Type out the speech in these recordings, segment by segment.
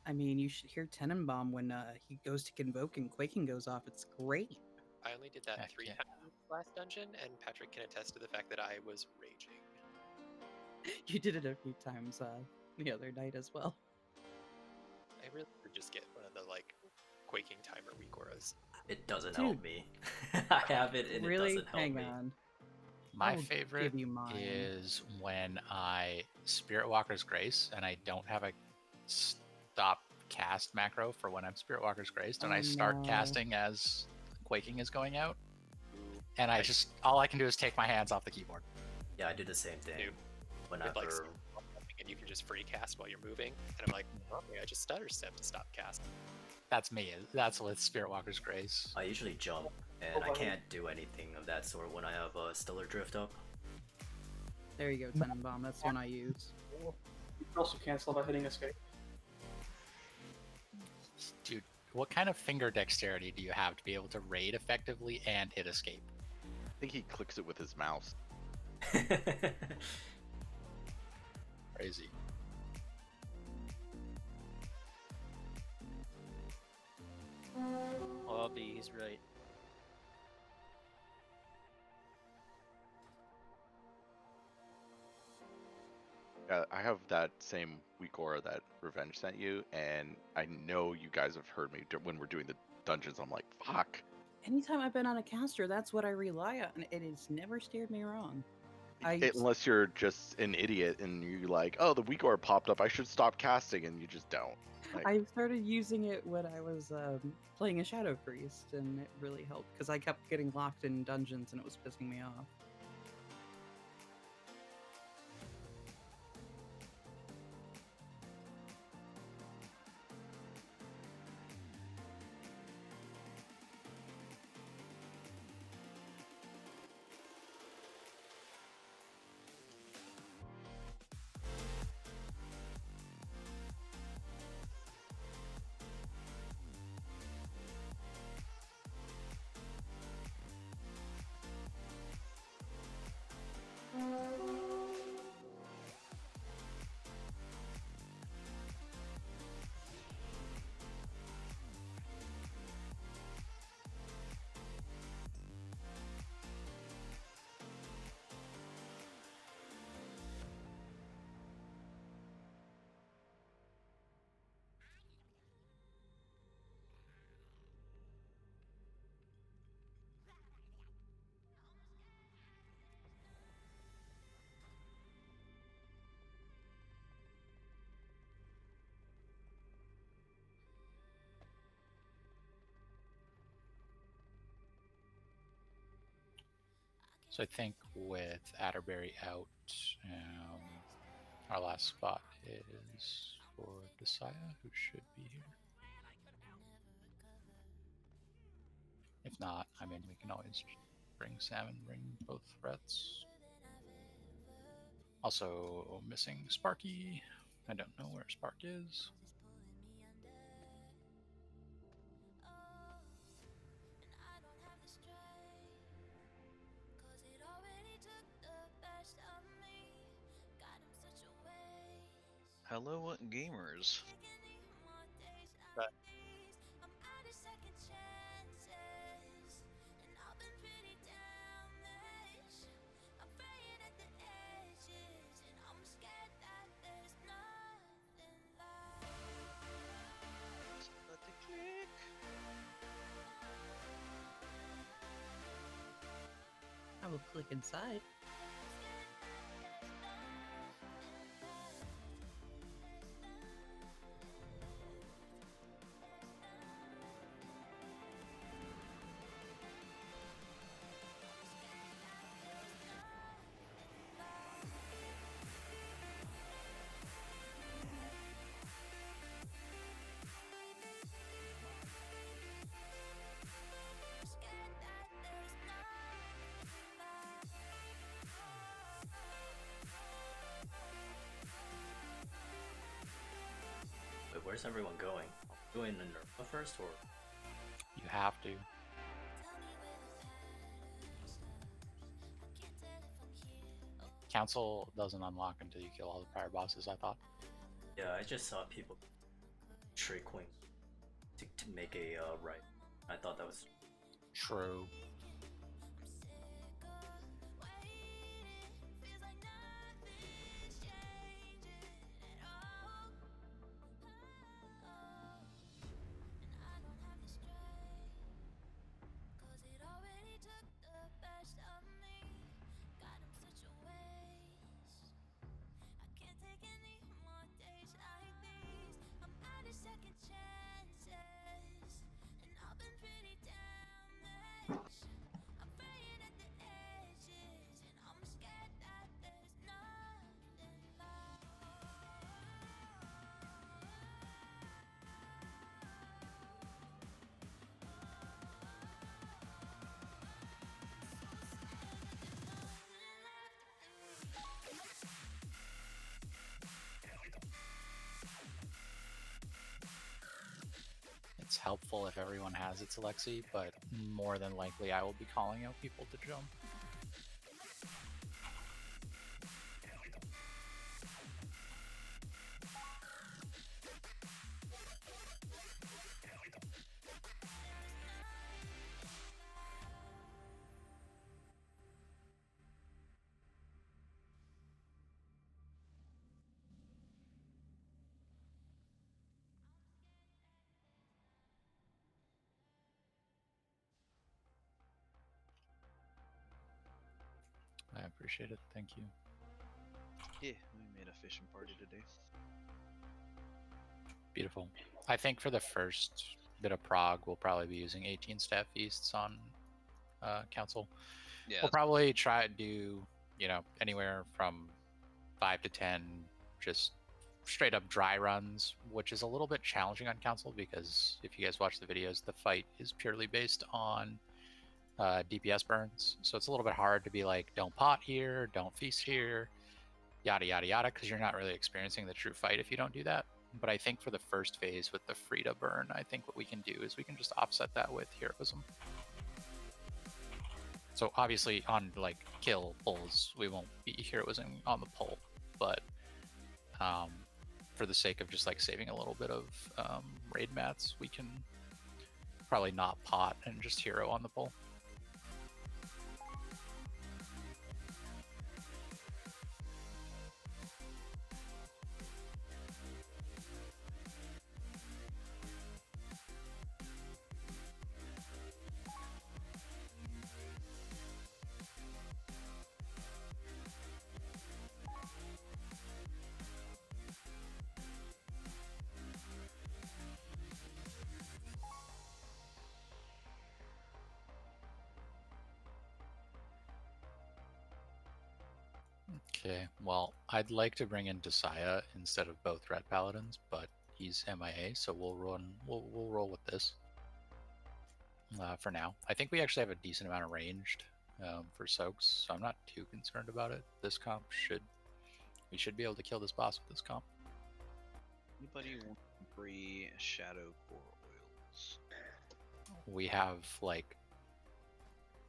I mean, you should hear Tenenbaum when he goes to convoke and Quaking goes off. It's great. I only did that Heck 3 yeah. times last dungeon, and Patrick can attest to the fact that I was raging. You did it a few times the other night as well. I really should just get one of the like Quaking timer weak auras. It doesn't Dude. help me. I have it and Really? it doesn't help Hang me. on. My I'll favorite give you mine. is when I Spirit Walker's Grace and I don't have a stop cast macro for when I'm Spirit Walker's Graced, and I start casting as Quaking is going out, and I just all I can do is take my hands off the keyboard. Yeah, I do the same thing. Dude, whenever. Like, and you can just free cast while you're moving, and I'm like, okay, I just stutter step to stop casting. That's me. That's with Spirit Walker's Grace. I usually jump, and I can't do anything of that sort when I have a Stellar Drift up. There you go, Tenenbaum. That's one I use. You can also cancel by hitting escape. Dude, what kind of finger dexterity do you have to be able to raid effectively and hit escape? I think he clicks it with his mouse. Crazy. Well, he's right. I have that same weak aura that Revenge sent you, and I know you guys have heard me when we're doing the dungeons. I'm like, fuck. Anytime I've been on a caster, that's what I rely on. It has never steered me wrong. Unless you're just an idiot and you're like, oh, the weak aura popped up, I should stop casting, and you just don't. Like, I started using it when I was playing a Shadow Priest, and it really helped because I kept getting locked in dungeons and it was pissing me off. So I think with Atterbury out, our last spot is for Desaya, who should be here. If not, I mean, we can always bring Sam and bring both threats. Also missing Sparky. I don't know where Spark is. Hello, gamers. But Let the click. I will click inside. Wait, where's everyone going? Going to Nerva first, or? You have to. Council doesn't unlock until you kill all the prior bosses, I thought. Yeah, I just saw people straight queen to make a right. I thought that was True. It's helpful if everyone has its Alexi, but more than likely I will be calling out people to jump. I appreciate it. Thank you. Yeah, we made a fishing party today. Beautiful. I think for the first bit of prog, we'll probably be using 18 staff feasts on council. Yeah, We'll probably try to do, anywhere from 5 to 10 just straight up dry runs, which is a little bit challenging on council because if you guys watch the videos, the fight is purely based on DPS burns. So it's a little bit hard to be like, don't pot here, don't feast here, yada, yada, yada, because you're not really experiencing the true fight if you don't do that. But I think for the first phase with the Frida burn, I think what we can do is we can just offset that with heroism. So obviously on like kill pulls, we won't be heroism on the pull, but for the sake of just like saving a little bit of raid mats, we can probably not pot and just hero on the pull. Okay, well, I'd like to bring in Desaya instead of both Red Paladins, but he's MIA, so we'll roll with this for now. I think we actually have a decent amount of ranged for soaks, so I'm not too concerned about it. This comp we should be able to kill this boss with this comp. anybody want free shadow core oils? We have like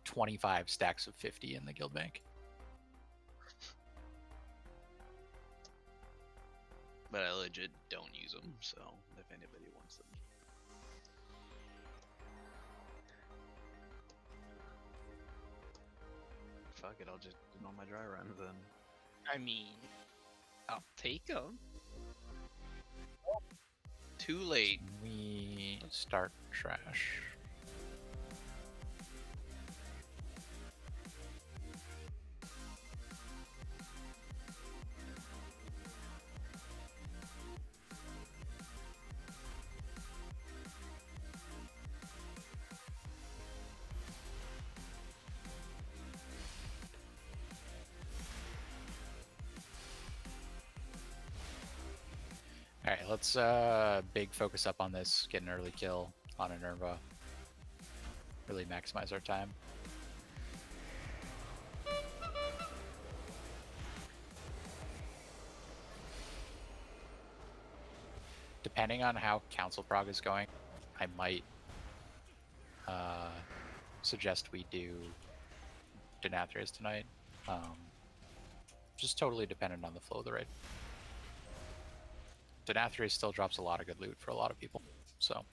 25 stacks of 50 in the guild bank. But I legit don't use them, so if anybody wants them. Fuck it, I'll just do all my dry runs then. I mean, I'll take them. Too late. We start trash. Alright, let's big focus up on this, get an early kill on inerva. Really maximize our time. Depending on how Council Prog is going, I might suggest we do Denathrius tonight. Just totally dependent on the flow of the raid. Denathrius still drops a lot of good loot for a lot of people. So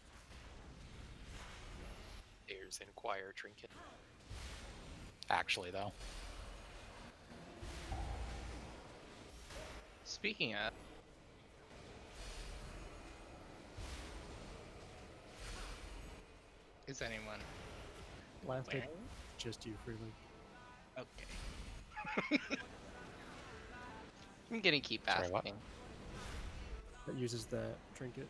There's Inquire Trinket. actually, though, Speaking of, is anyone? Last Where? hit, just you, Freeling. Okay. I'm gonna keep Sorry, what? asking. That uses that trinket.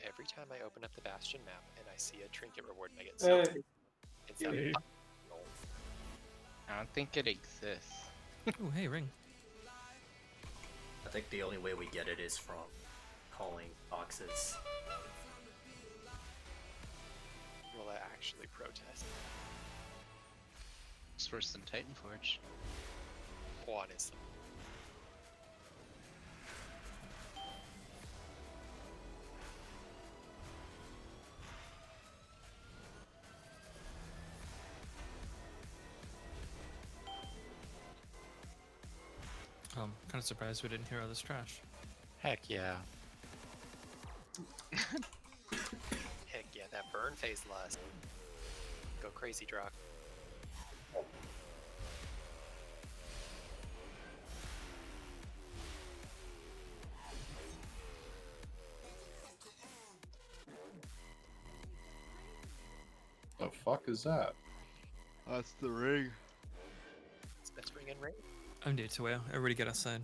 Every time I open up the Bastion map and I see a trinket reward and I get so Hey. excited, it's not Hey. I don't think it exists. Oh, hey, ring. I think the only way we get it is from calling boxes. Will I actually protest? It's worse than Titanforge. Honestly. Kind of surprised we didn't hear all this trash. heck yeah. Heck yeah, that burn phase lust. Go crazy, Drock. The fuck is that? That's the ring. It's best ring and ring. I'm day to whale. Everybody get outside.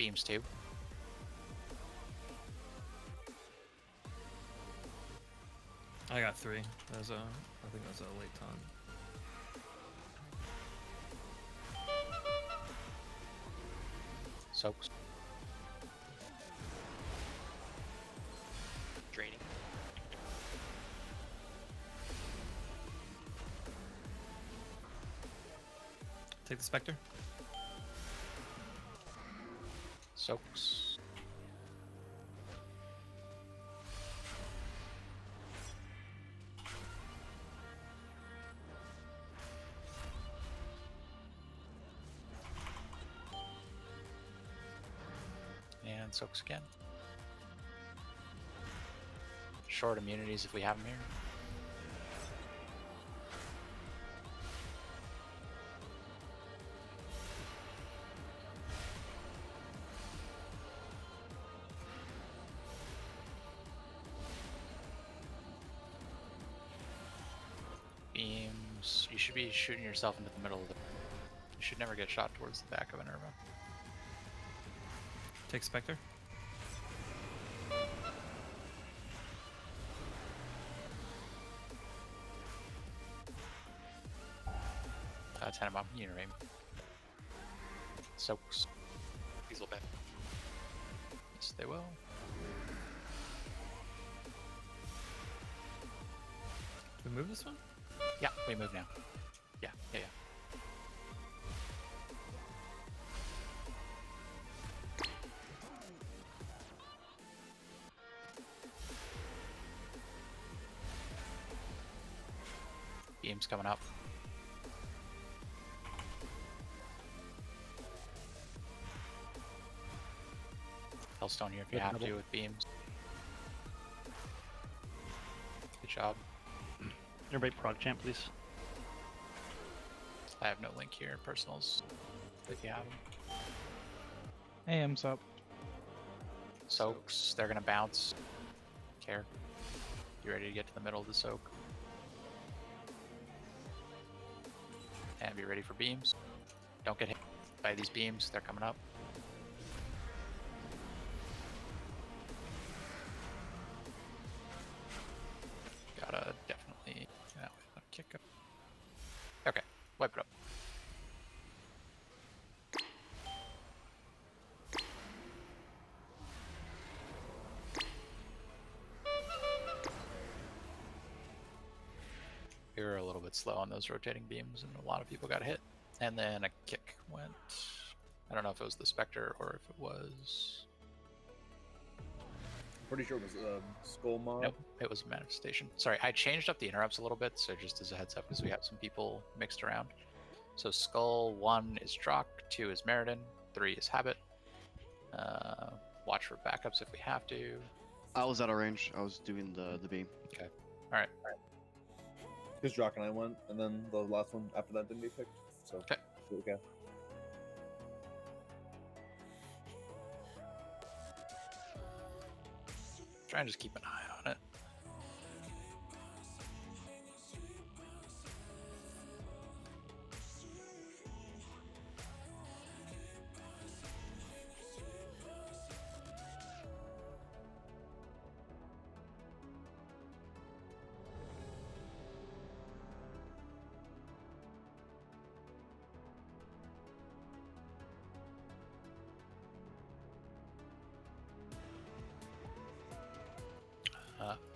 Beams 2. I got 3. That was I think that was a late taunt. Soaks. Draining. Take the Spectre. Soaks. And soaks again. Short immunities if we have them here. Beams. You should be shooting yourself into the middle of the. You should never get shot towards the back of an Inerva. Take Spectre. Tenenbaum, Uniraim. Soaks. Diesel back. Yes, they will. Do we move this one? Yeah, we move now. Yeah. Beams coming up. Hellstone here if you have to with beams. Good job. Everybody prog champ, please. I have no link here. Personals, if you have them. AM's up. Soaks, they're gonna bounce. Care. You ready to get to the middle of the soak? And be ready for beams. Don't get hit by these beams, they're coming up. Gotta definitely kick up. Okay, wipe it up. We were a little bit slow on those rotating beams, and a lot of people got hit. And then a kick went. I don't know if it was the Spectre or if it was. Pretty sure it was Skull Mob. Nope, it was a manifestation. Sorry, I changed up the interrupts a little bit, so just as a heads up, because we have some people mixed around. So Skull 1 is Drock, 2 is Meriden, 3 is Habit. Watch for backups if we have to. I was out of range. I was doing the beam. Okay. All right. Because Drock and I went, and then the last one after that didn't get picked. So okay. Try and just keep an eye on it.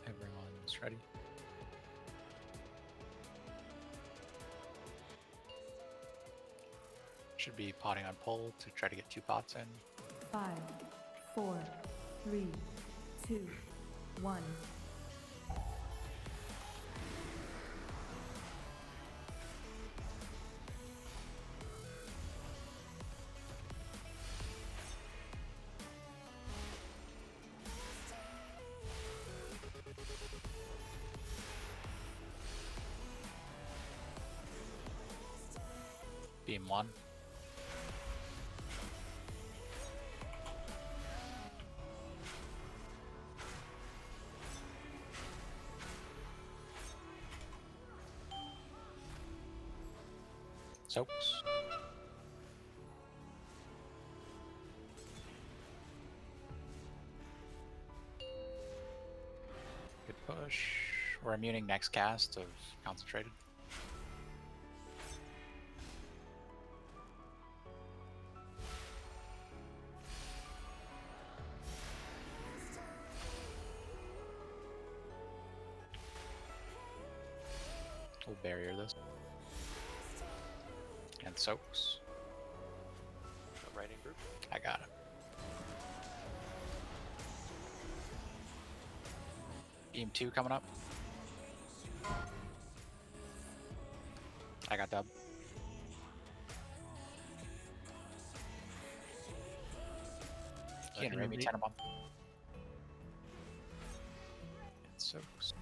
Everyone's ready. Should be potting on pull to try to get 2 pots in. 5, 4, 3, 2, 1. Beam 1. Soaks. push. We're immuning next cast of concentrated. We'll barrier this. And soaks. Right in group. I got it. Beam 2 coming up. I got dub. Maybe 10 a month. And soaks.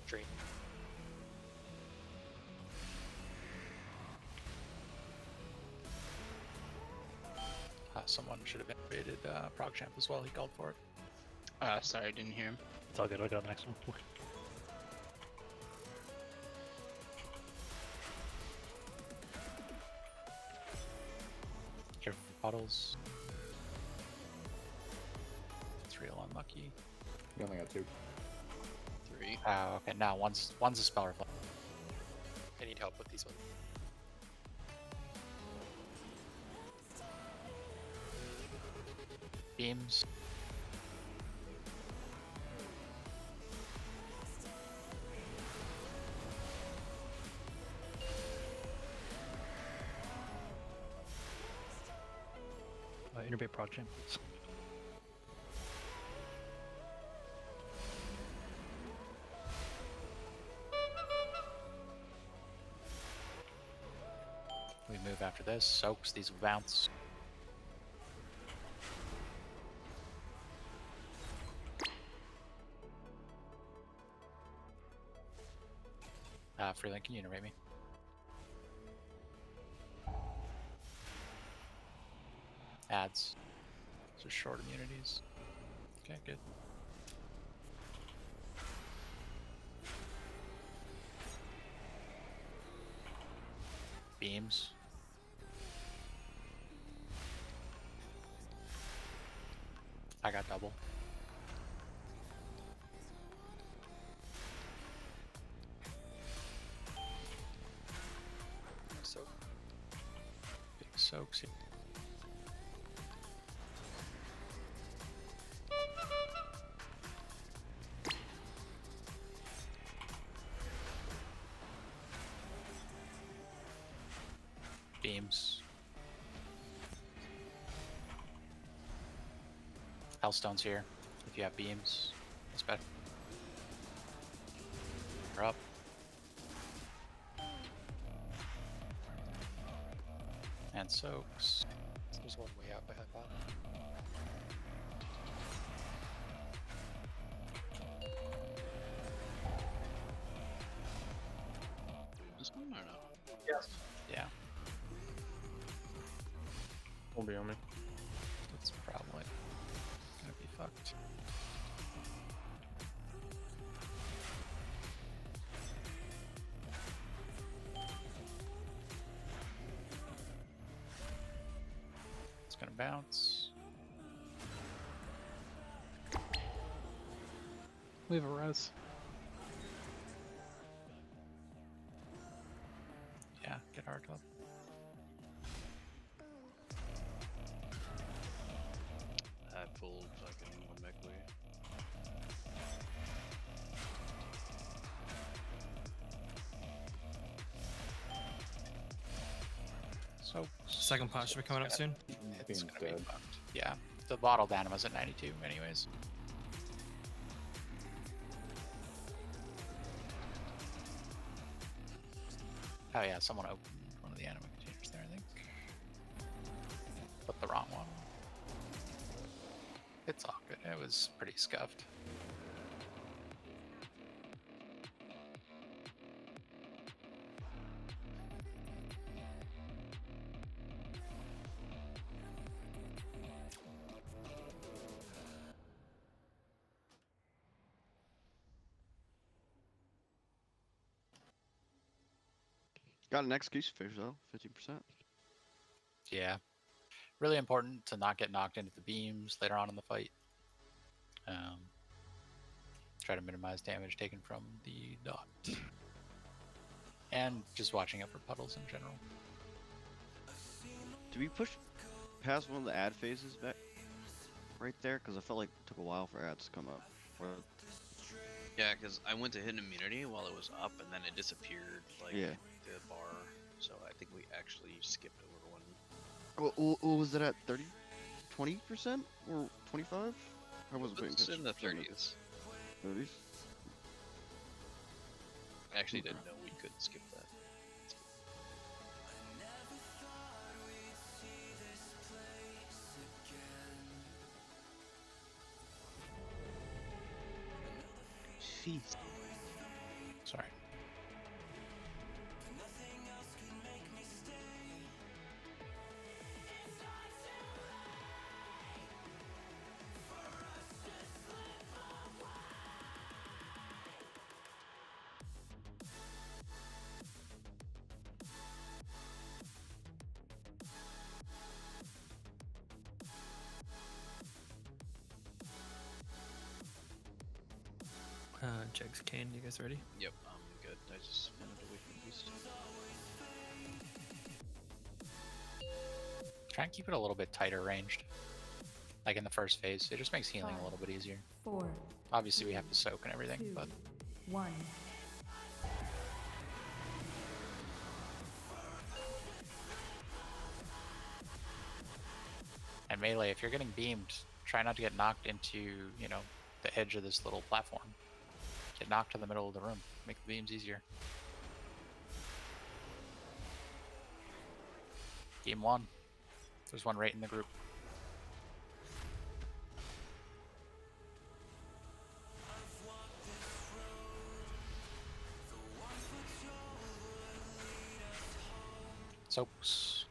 Dream. Someone should have invaded prog champ as well. He called for it. Sorry, I didn't hear him. It's all good. I'll go to the next one. Careful for puddles. It's real unlucky. You only got 2. 3. Oh, okay. Now one's a spell reflect. I need help with these ones. Beams. Interbate prog champ, please. We move after this. Soaks. These will bounce. Freelink, can you iterate me? Adds. So short immunities. Okay, good. Beams. I got double. Soak. Big soaks here. Beams. Hellstone's here. If you have beams, it's better. We're up. And soaks. There's one way out behind bottom. This one or no? Yes. Yeah. Won't be on me. That's probably gonna be fucked. It's gonna bounce. We have a res. Yeah, get hard up. I pulled fucking Mekwe. So Second pot should be coming up soon. it's gonna be fucked. Yeah, the bottle anima's at 92 anyways. Oh yeah, someone opened one of the anima containers there, I think. But the wrong one. It's all good. It was pretty scuffed. Got an execution fish though, 15%. Yeah. really important to not get knocked into the beams later on in the fight. Try to minimize damage taken from the dot. And just watching out for puddles in general. Do we push past one of the ad phases back right there? Because I felt like it took a while for ads to come up. Or... Yeah, because I went to hit immunity while it was up, and then it disappeared, like, yeah. the bar. So I think we actually skipped over one. What was it at? 30? 20%? Or 25? I wasn't paying It's attention. in the 30s. 30s? I actually didn't know we could skip that. Jeez. Sorry. Jegs Kane, you guys ready? Yep, I'm good. I just wanted to wait for the beast. Try and keep it a little bit tighter ranged. Like in the first phase. It just makes healing a little bit easier. 4. Obviously we have to soak and everything, 2, but 1. and melee, if you're getting beamed, try not to get knocked into, you know, the edge of this little platform. Get knocked to the middle of the room. Make the beams easier. Game 1. There's one right in the group. Soaps.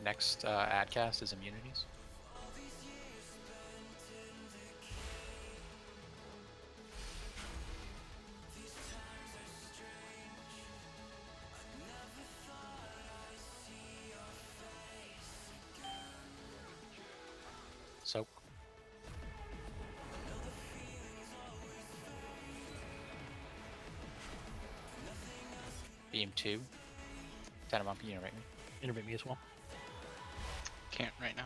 Next ad cast is immunities. Soak. Beam 2. Tanamon, can you interrupt me? Interrupt me as well. Can't right now.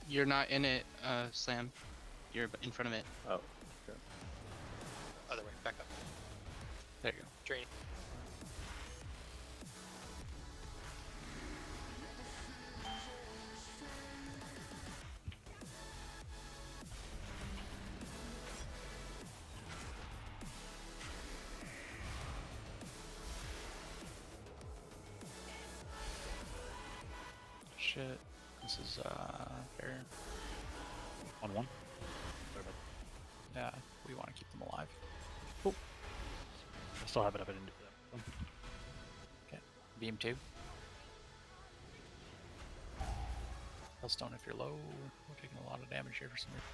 You're not in it, Slam. You're in front of it. Oh, okay. Other way, back up. There you go. Drain. Shit. This is fair. 1-1. Yeah, we want to keep them alive. Cool. I still have it up. I didn't do that. Okay. Beam 2. Hellstone if you're low. We're taking a lot of damage here for some reason.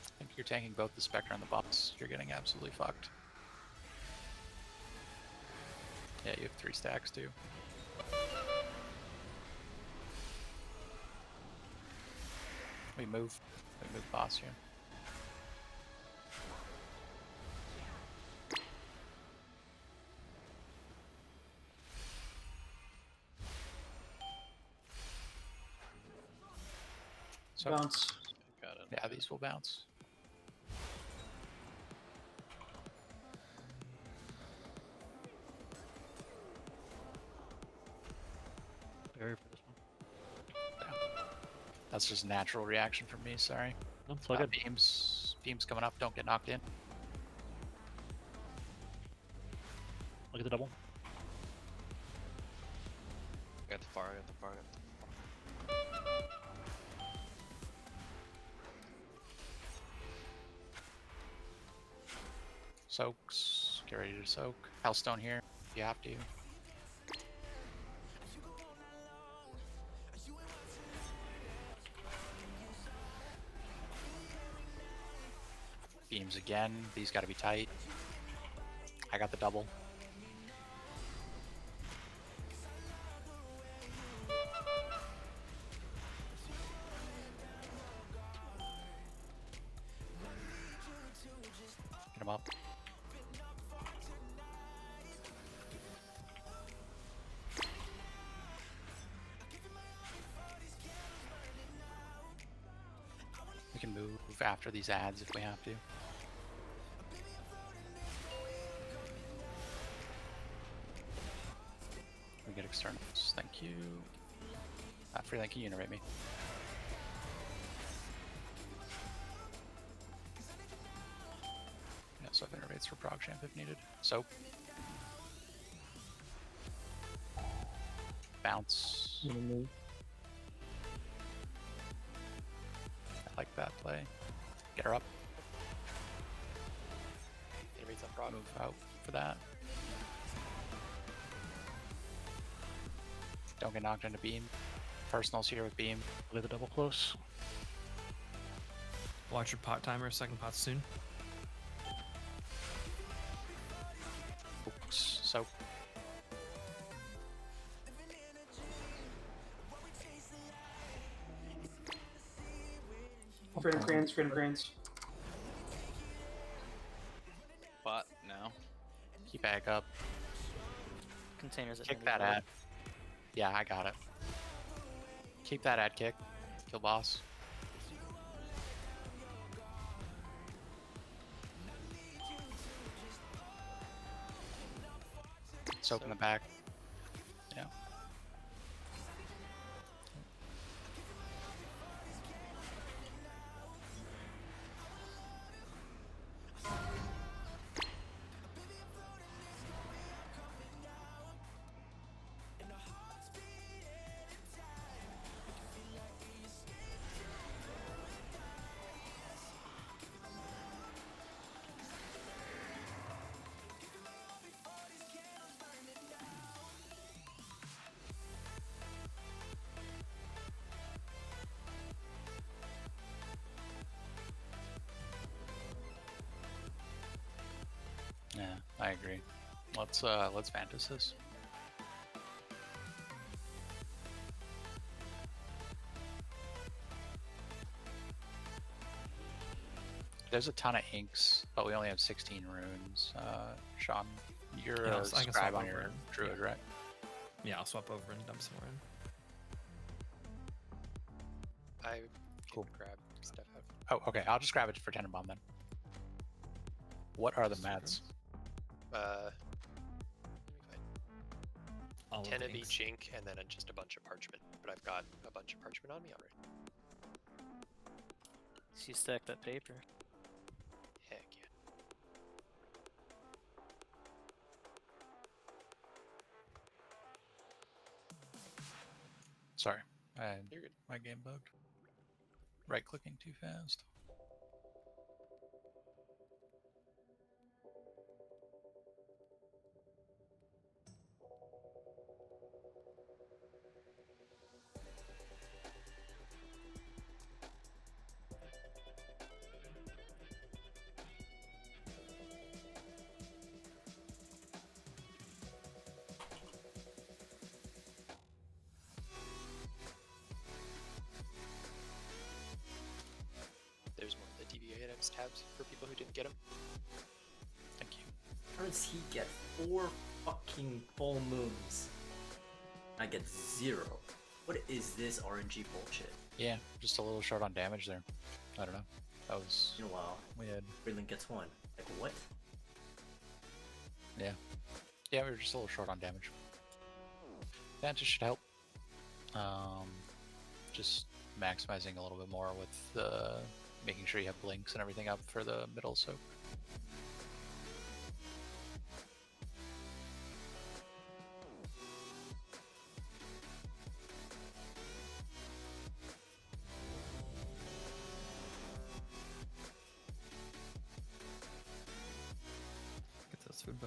I think you're tanking both the Spectre and the boss. You're getting absolutely fucked. Yeah, you have 3 stacks too. We move boss here. So, Bounce. Got it. yeah, these will bounce. Barrier for this one. That's just a natural reaction from me, sorry. No, it's all good. Beams coming up, don't get knocked in. Look at the double. Got the far, got the far, got the Soaks. Get ready to soak. Hellstone here if you have to. Beams again. These got to be tight. I got the double. Get him up. We can move after these ads if we have to. We get externals. Thank you. Freelink, can you iterate me? Yeah, so I've innervates for prog champ if needed. So bounce. I like that play. Get her up. Innervates on prog. Move out for that. Don't get knocked into beam. Personals here with beam. Play the double close. Watch your pot timer. Second pot soon. Oops. So Freedom Cranes, Freedom Cranes. Bot now. keep back up. Containers at Kick that ad. Yeah, I got it. Keep that ad kick. Kill boss. Soak in the back. Yeah. Yeah, I agree. Let's Vantis this. There's a ton of inks, but we only have 16 runes. Sean, you're Yeah, a I can scribe swap on over your and- druid, right? Yeah, I'll swap over and dump some more in. I can grab stuff out. Oh, okay. I'll just grab it for Tenenbaum then. What are the mats? All of 10 the of inks. each ink, and then just a bunch of parchment. But I've got a bunch of parchment on me already. So you stack that paper. Heck yeah. Sorry, I You're good. my game bugged. Right clicking too fast. There's more of the DBA items tabs for people who didn't get them. Thank you. How does he get 4 fucking full moons? I get 0. What is this RNG bullshit? Yeah, just a little short on damage there. I don't know. That was Meanwhile, weird. Freeland gets 1. Like what? Yeah. Yeah, we were just a little short on damage. That just should help. Just maximizing a little bit more with making sure you have blinks and everything up for the middle soak.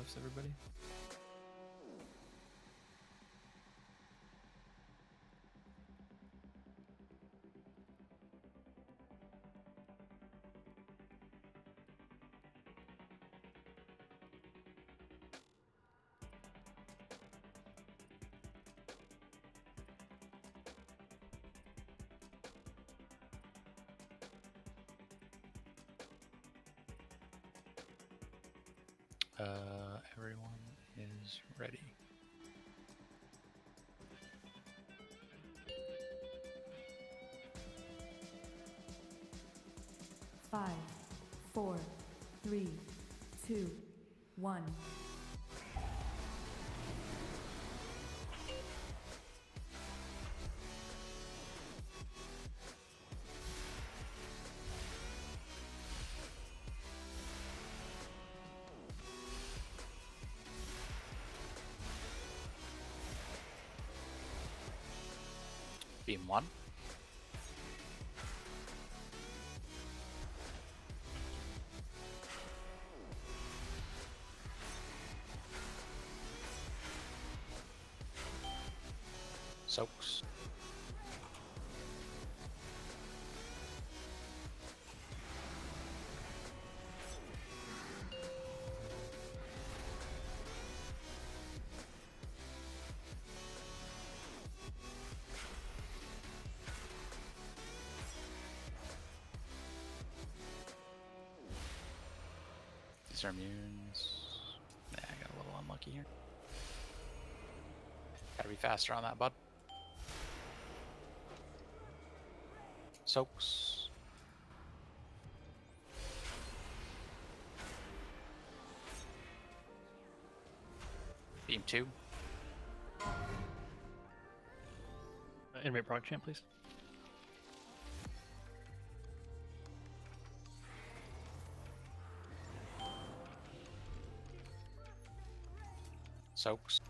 debuffs, everybody. Everyone is ready. Five, 4, 3, 2, 1. Beam 1. Soaks. These are immunes. Nah, I got a little unlucky here. Gotta be faster on that, bud. Soaks. Beam 2. Inmate prog champ, please. Soaks.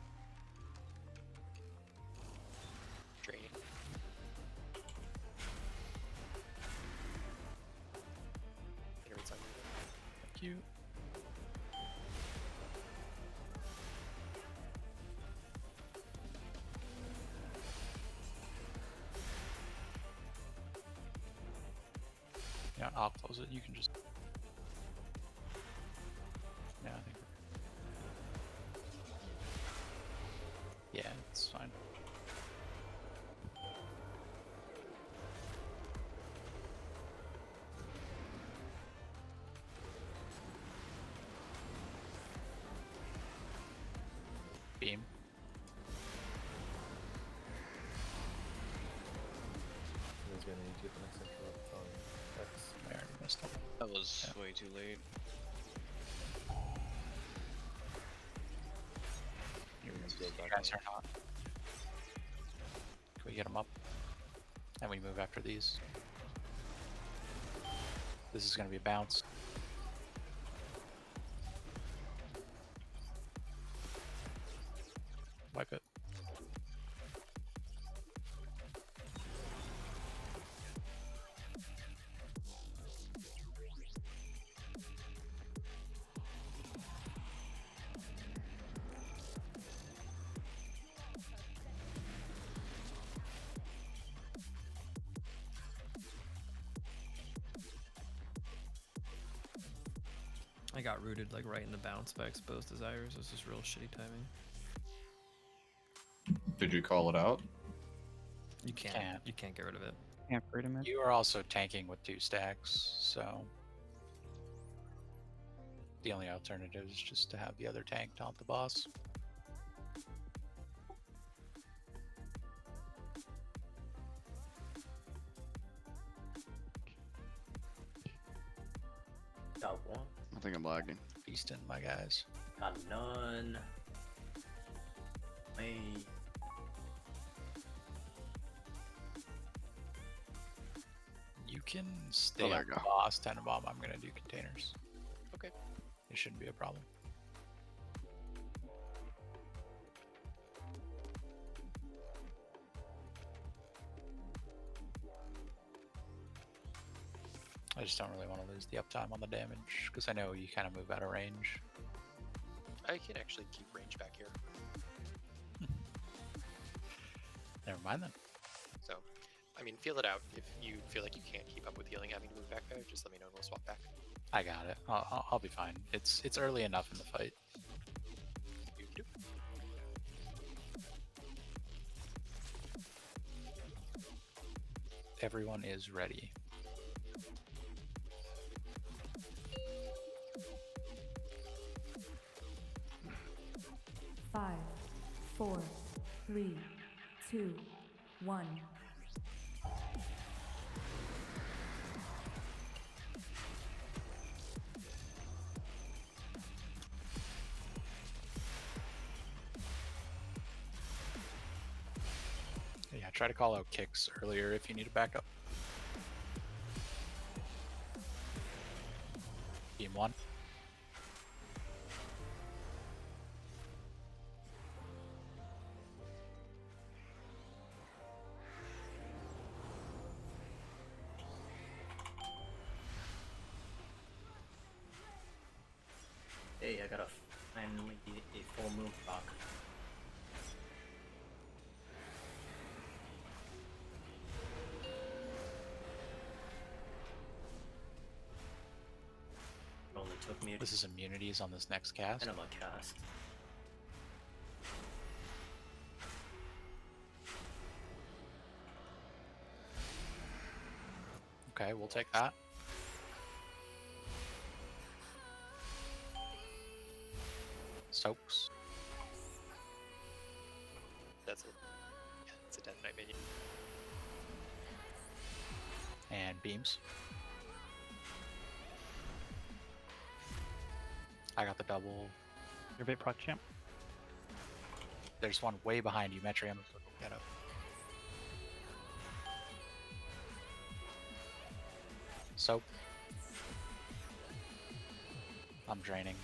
Draining. Thank you. Yeah, I'll close it. You can just. Yeah, I think. Yeah, it's fine. Beam. He's gonna need to get the next interrupt on X. I already missed it. That was way too late. You guys are not. Can we get them up? And we move after these. This is going to be a bounce. Wipe it. I got rooted like right in the bounce by exposed desires. This is real shitty timing. Did you call it out? You can't. You can't get rid of it. Can't freedom it. You are also tanking with 2 stacks, so the only alternative is just to have the other tank taunt the boss. Got one. I think I'm lagging. Feasting, my guys. Got none. Wait. You can stay there on you the go. boss, Tenenbaum. I'm gonna do containers. Okay. It shouldn't be a problem. I just don't really want to lose the uptime on the damage because I know you kind of move out of range. I can actually keep range back here. Never mind then. So, I mean, feel it out. If you feel like you can't keep up with healing, having to move back there, just let me know and we'll swap back. I got it. I'll be fine. It's early enough in the fight. Doo-doo. Everyone is ready. Five, 4, 3, 2, 1. Yeah, try to call out kicks earlier if you need a backup. Beam 1. Hey, I got a finally a full moon proc. Only took me This is immunities on this next cast. and I'm a cast. Okay, we'll take that. Soaks. That's it. Yeah, it's a Death Knight minion. And beams. I got the double. Your bait proc champ. There's one way behind you, Metrium. Get up. Soap. I'm draining.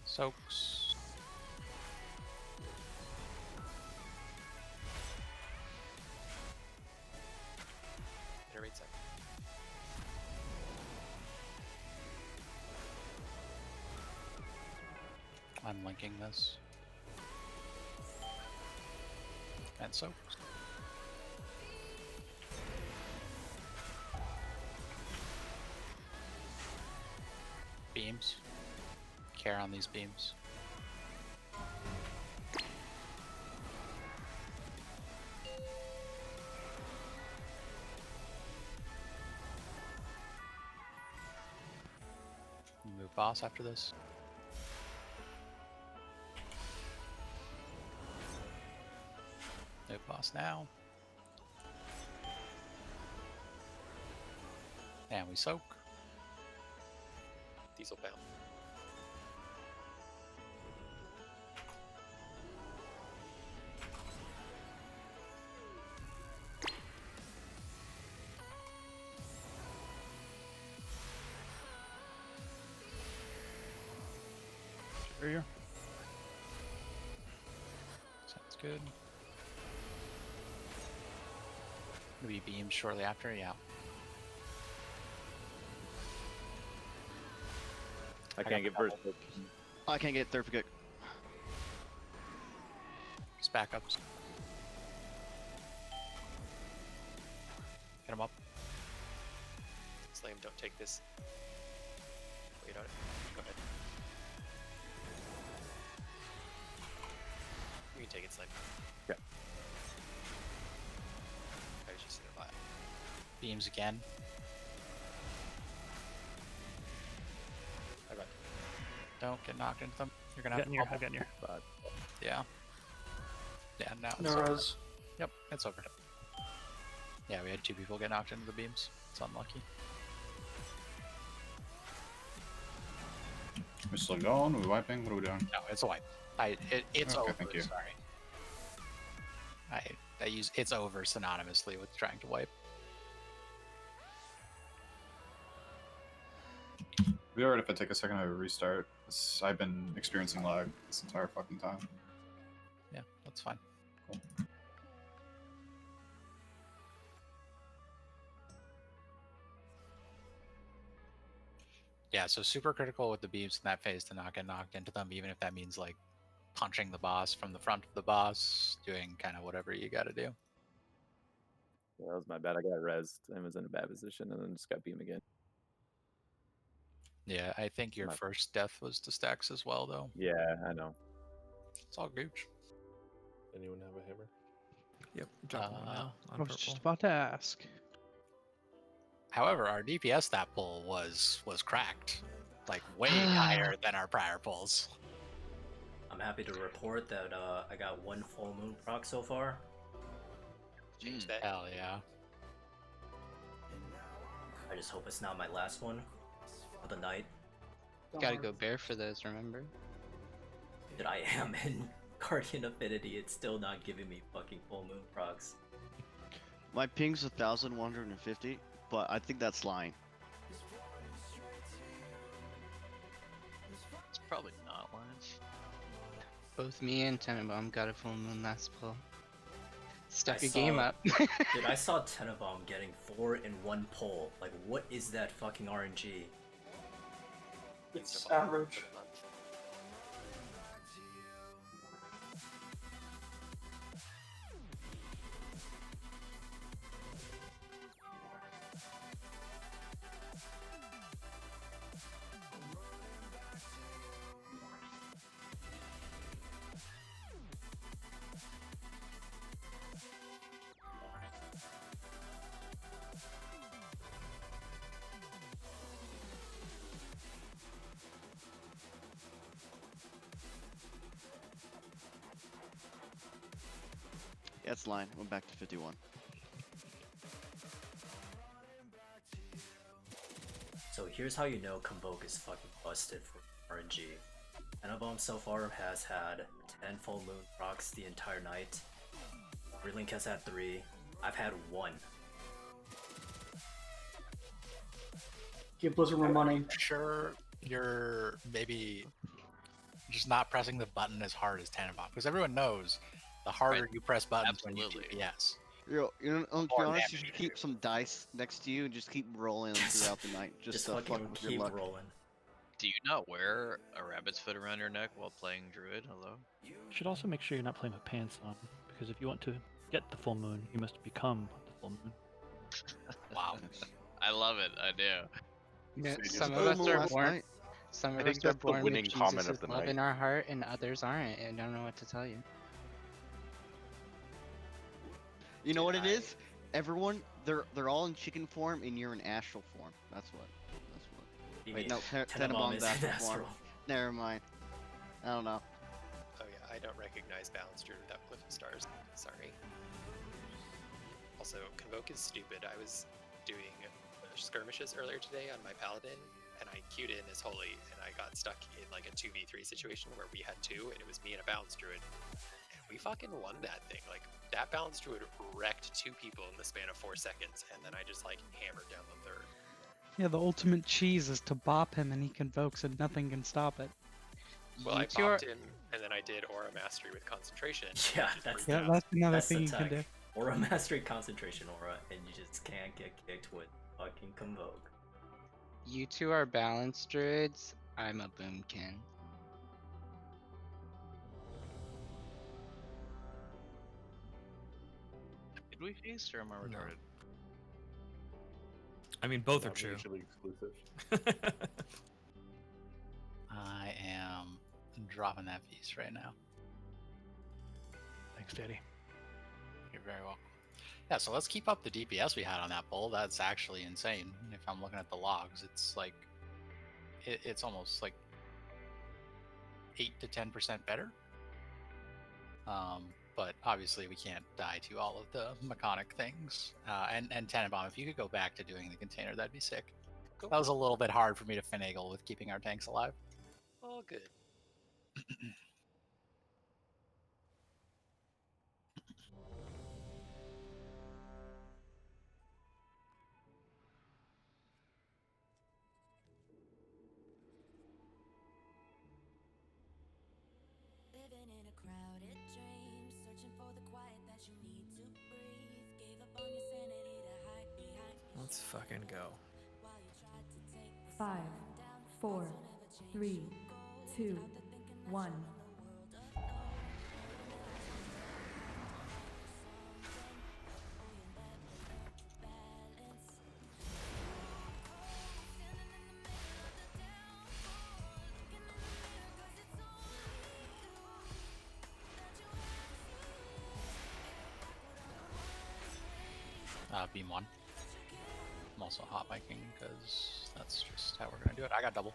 Soaks. Iterate sec. I'm linking this. And soaks. Beams. Care on these beams. Move boss after this. Move boss now. And we soak. Diesel bound. Barrier. Sounds good. Maybe beams shortly after, yeah. I can't get burst. I can't get therapy kick. Just backups. Get him up. Slam, don't take this. Wait on it. Go ahead. You can take it, Slam. Yeah. I was just gonna buy it. Beams again. I got Don't get knocked into them. You're gonna I've have gotten to near. I've gotten near. But Yeah. Yeah, now it's No over. res. Yep, it's over. Yeah, we had 2 people get knocked into the beams. It's unlucky. We're still going? Are we wiping? What are we doing? No, it's a wipe. It's Okay, over. thank you. Sorry. I use it's over synonymously with trying to wipe. We alright if I take a second to restart? I've been experiencing lag this entire fucking time. Yeah, that's fine. Yeah, so super critical with the beams in that phase to not get knocked into them, even if that means like punching the boss from the front of the boss, doing kind of whatever you got to do. Yeah, that was my bad. I got rezzed and was in a bad position and then just got beam again. Yeah, I think your first death was to stacks as well, though. Yeah, I know. It's all gooch. Anyone have a hammer? Yep, dropping one now on I was purple. just about to ask. However, our DPS stat pull was cracked, like way higher than our prior pulls. I'm happy to report that I got 1 full moon proc so far. Change that. Hell yeah. I just hope it's not my last one for the night. Gotta go bear for those, remember? That I am in Guardian Affinity, it's still not giving me fucking full moon procs. My ping's 1,150, but I think that's lying. It's probably not lying. Both me and Tenenbaum got a full moon last pull. Step I your game saw- up. Dude, I saw Tenenbaum getting 4 in 1 pull. Like, what is that fucking RNG? It's average. Yeah, it's lying. Went back to 51. So here's how you know Convoke is fucking busted for RNG. Tenenbaum so far has had 10 full moon procs the entire night. Relink has had 3. I've had 1. Give Blizzard more money. Sure, you're maybe just not pressing the button as hard as Tenenbaum, because everyone knows the harder you press buttons when you DPS. Yo, you know, to be More honest, you damage should keep some dice next to you and just keep rolling them throughout the night. Just to fuck fucking with your keep luck. rolling. Do you not wear a rabbit's foot around your neck while playing Druid? Hello? You should also make sure you're not playing with pants on, because if you want to get the full moon, you must become the full moon. Wow. I love it. I do. Yeah, Just some go of us moon are last born. night. Some I of think us are that's the born with winning comment Jesus' of the love night. in our heart, and others aren't. I don't know what to tell you. You know what it is? Everyone, they're all in chicken form, and you're in astral form. That's what. Wait, no, Tenenbaum Tenenbaum's is in astral form. astral. Never mind. I don't know. Oh yeah, I don't recognize Balanced Druid without Cliff of Stars. Sorry. Also, Convoke is stupid. I was doing skirmishes earlier today on my Paladin, and I queued in as Holy, and I got stuck in like a 2v3 situation where we had 2, and it was me and a Balanced Druid. And we fucking won that thing. Like, that Balanced Druid wrecked 2 people in the span of 4 seconds, and then I just like hammered down the third. Yeah, the ultimate cheese is to bop him and he convokes and nothing can stop it. Well, I bopped him, and then I did Aura Mastery with Concentration. Yeah, that's another that's thing the you can tech. do. Aura Mastery, Concentration Aura, and you just can't get kicked with fucking Convoke. You two are balanced druids. I'm a boomkin. Did we feast or am I retarded? I mean, both are Not true. mutually exclusive. I am dropping that piece right now. Thanks, Daddy. You're very welcome. Yeah, so let's keep up the DPS we had on that pull. That's actually insane. If I'm looking at the logs, it's like it's almost like 8 to 10% better. But obviously we can't die to all of the mechanic things. And Tenenbaum, if you could go back to doing the container, that'd be sick. Cool. That was a little bit hard for me to finagle with keeping our tanks alive. All good. Let's fucking go. 5, 4, 3, 2, 1. Beam 1. I'm also hot biking because that's just how we're gonna do it. I got double.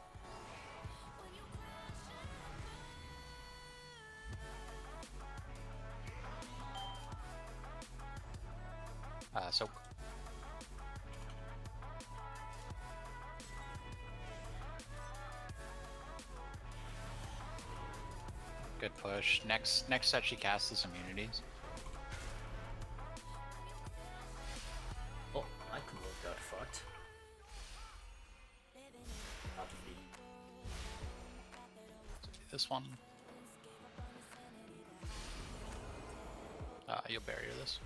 Soak. Good push. Next set she casts is immunities. Oh, my Convoke got fucked. Not to be. This one. You'll barrier this.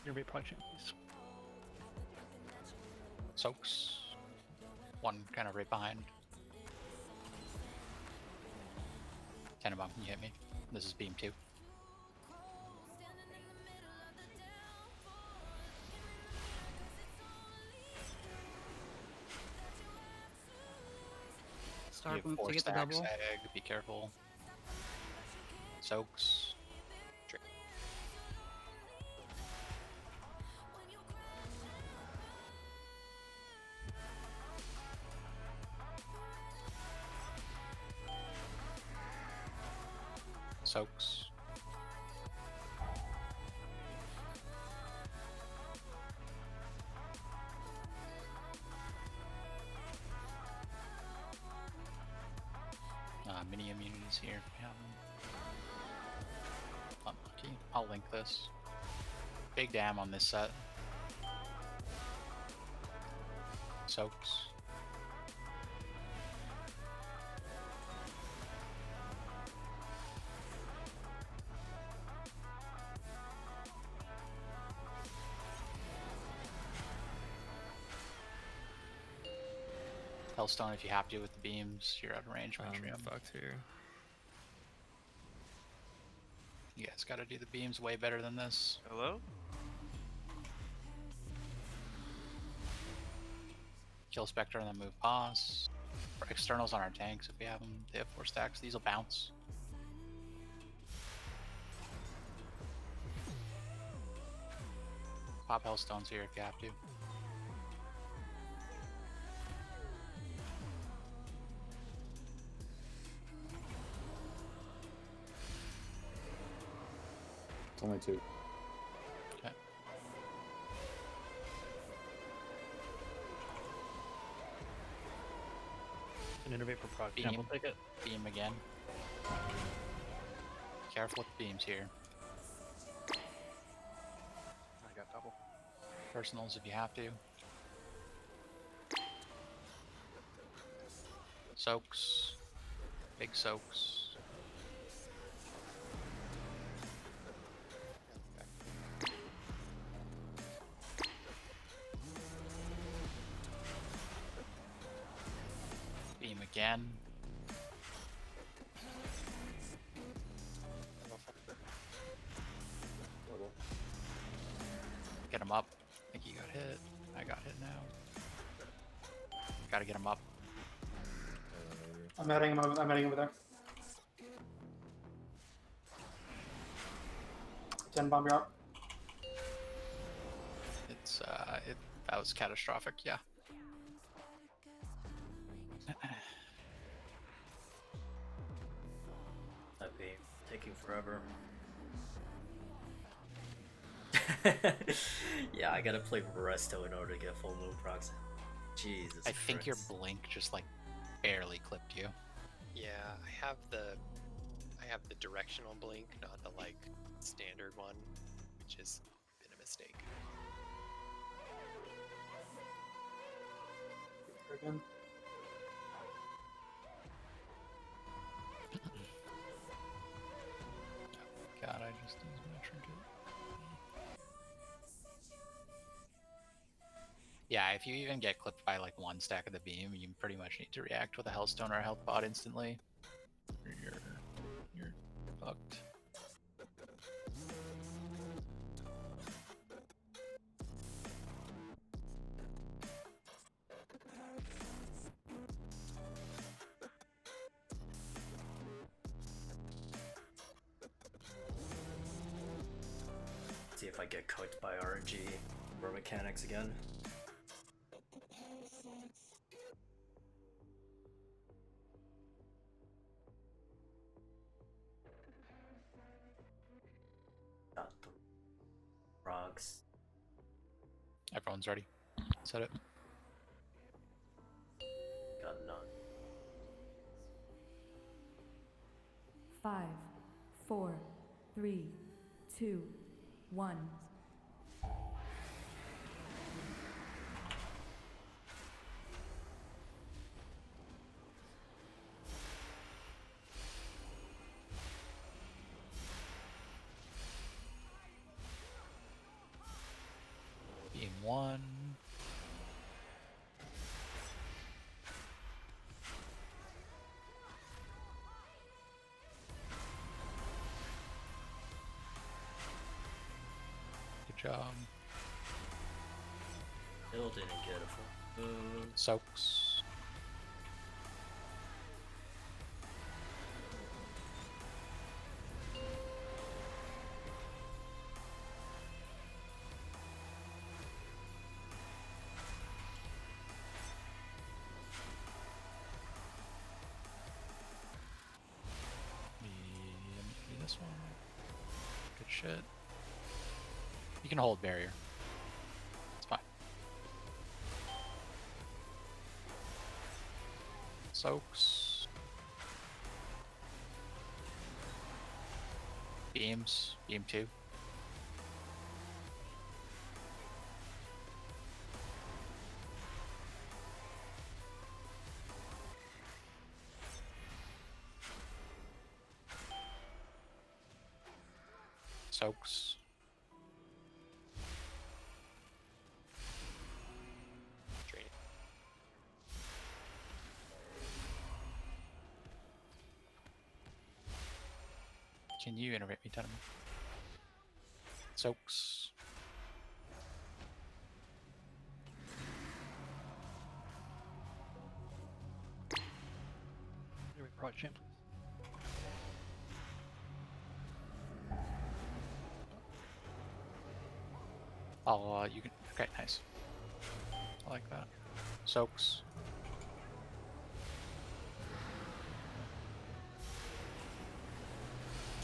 Innervate prog please. Soaks. One kind of right behind. Tenenbaum, can you hit me? This is beam 2. Star You have move 4 to get the stacks, double. egg, be careful. Soaks. Soaks. Mini immunities here if we have them. Unlucky. I'll link this. Big dam on this set. Soaks. Hellstone if you have to with the beams. You're out of range. Make sure you Fucked here. You guys gotta do the beams way better than this. Hello? Kill Spectre and then move pause. For externals on our tanks if we have them. They have 4 stacks. These will bounce. Pop Hellstones here if you have to. It's only 2. Okay. And innervate for prog. Beam. Temple ticket. Beam again. Careful with the beams here. I got double. Personals if you have to. Soaks. Big soaks. Beam again. Get him up. I think he got hit. I got hit now. Gotta get him up. I'm heading him over there. 10 bomb, you're up. It's that was catastrophic, yeah. That beam taking forever. Yeah, I gotta play Resto in order to get full moon procs. Jesus I think your Christ. blink just like barely clipped you. Yeah, I have the directional blink, not the like standard one, which has been a mistake. Again. Yeah, if you even get clipped by like one stack of the beam, you pretty much need to react with a Hellstone or a Health Pod instantly. Or you're fucked. See if I get cooked by RNG or mechanics again. Got the rocks. Everyone's ready. Set it. Got none. 5, 4, 3, 2, 1. Beam 1. Good job. Still didn't get a full move. Soaks. This one. Good shit. You can hold barrier. It's fine. Soaks. Beams. Beam 2. Soaks. Draining. Can you innervate me, Tenement? Soaks. Innervate prog champ, please. You can. Okay, nice. I like that. Soaks.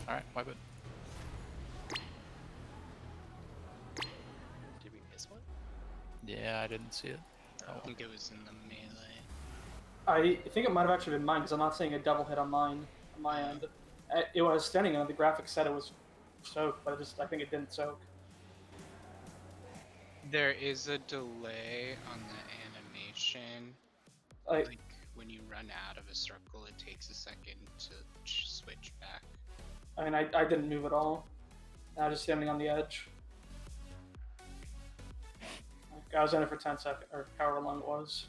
Alright, wipe it. Did we miss one? Yeah, I didn't see it. I think it was in the melee. I think it might have actually been mine because I'm not seeing a double hit on mine on my end. It was standing and the graphics said it was soaked, but I think it didn't soak. There is a delay on the animation. Like when you run out of a circle, it takes a second to switch back. I mean, I didn't move at all. I was just standing on the edge. Like, I was in it for 10 seconds, or however long it was.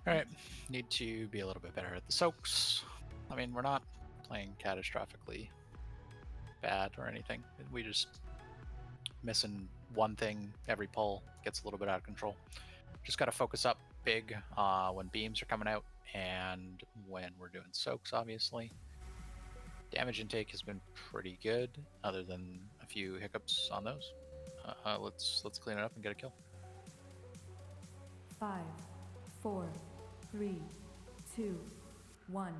Alright, need to be a little bit better at the soaks. I mean, we're not playing catastrophically bad or anything. We just missing one thing every pull gets a little bit out of control. Just got to focus up big when beams are coming out. and when we're doing soaks, obviously. Damage intake has been pretty good, other than a few hiccups on those. Let's clean it up and get a kill. 5, 4, 3, 2, 1.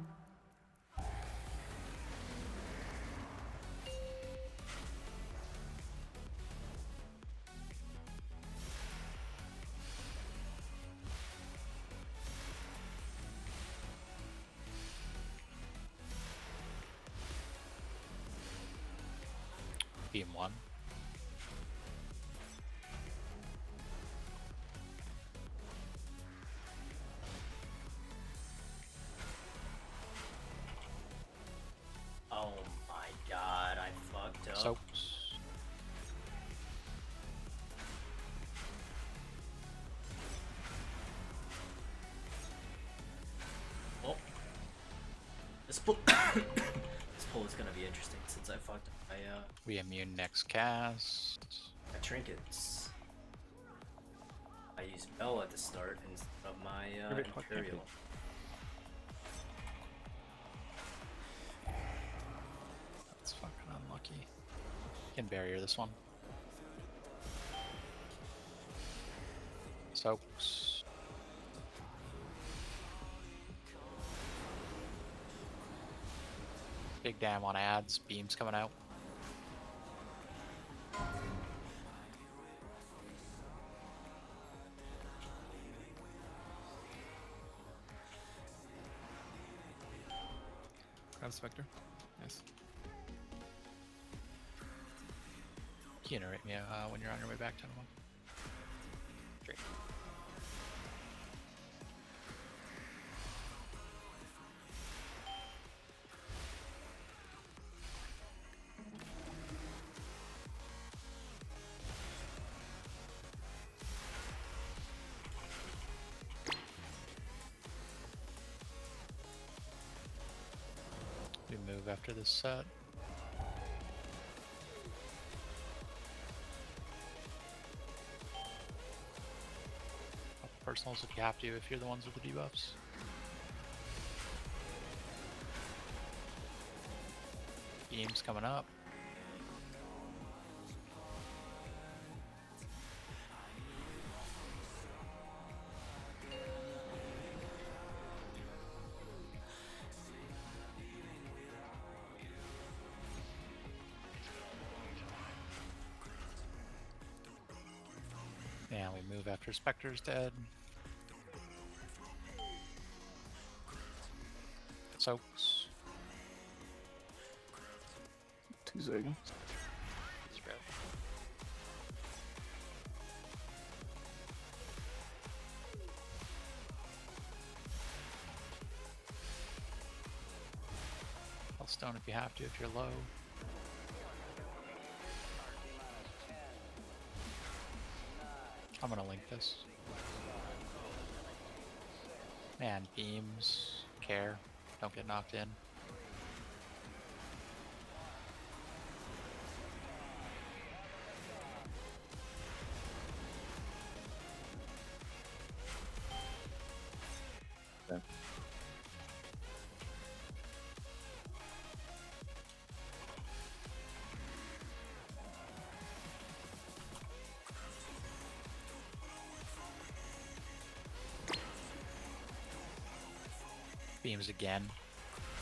Beam 1. Oh my god, I fucked up. Soaks. Oh. This pull this pull is gonna be interesting since I fucked up my We immune next cast. my trinkets. I used Bell at the start instead of my Imperial. That's fucking unlucky. Can barrier this one. Soaks. Big damn on ads. Beams coming out. Grab Spectre. Nice. Can you narrate me when you're on your way back to them? Great. We move after this set. Personals if you have to, if you're the ones with the debuffs. Beams coming up. And we move after Spectre's dead. Soaks. 2 seconds. Spread. Stone if you have to, if you're low. I'm gonna link this. Man, beams, care, don't get knocked in. Okay. Beams again.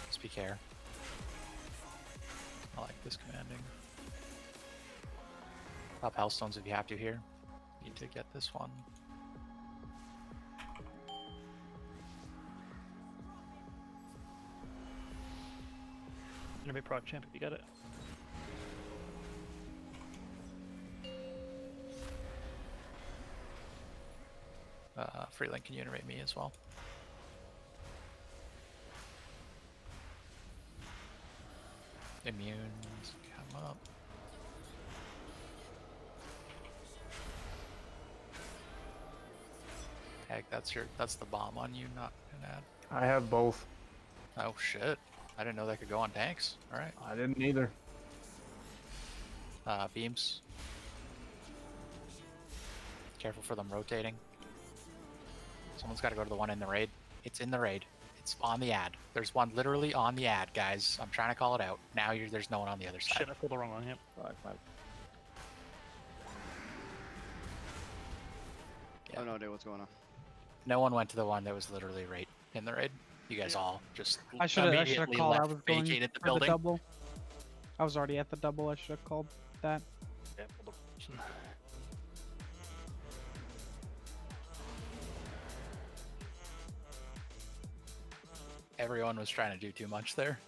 Just be care. I like this commanding. Pop Hellstones if you have to here. Need to get this one. Enemy prog champ if you get it. Freelink, can you iterate me as well? Immunes come up. Heck, that's the bomb on you, not an ad. I have both. Oh shit. I didn't know that could go on tanks. Alright. I didn't either. Beams. Careful for them rotating. Someone's gotta go to the one in the raid. It's in the raid. It's on the ad. There's one literally on the ad, guys. I'm trying to call it out. Now there's no one on the other side. Shit, I pulled the wrong one. Yep. I have no idea what's going on. No one went to the one that was literally right in the raid. You guys all just I should have immediately called. I left, was going vacated the for the building. double. I was already at the double. I should have called that. Yeah, Everyone was trying to do too much there.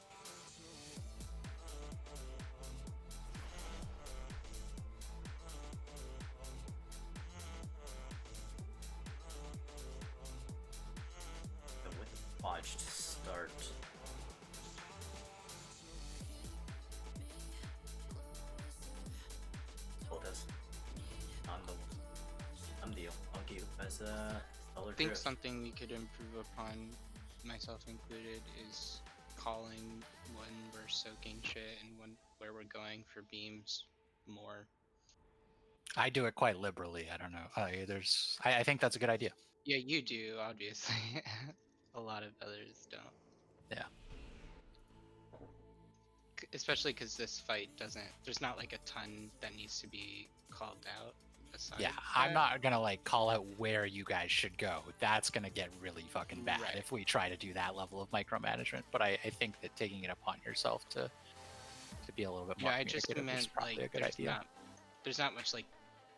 With a botched start. Told us. I'm the monkey who has a stellar I think drift. something we could improve upon, myself included, is calling when we're soaking shit and where we're going for beams more. I do it quite liberally. I don't know. I think that's a good idea. Yeah, you do, obviously. A lot of others don't. Yeah. Especially because this fight there's not like a ton that needs to be called out. Yeah, I'm not gonna like call out where you guys should go. That's gonna get really fucking bad if we try to do that level of micromanagement. But I think that taking it upon yourself to be a little bit more I just communicative is meant probably like a good idea. there's not much like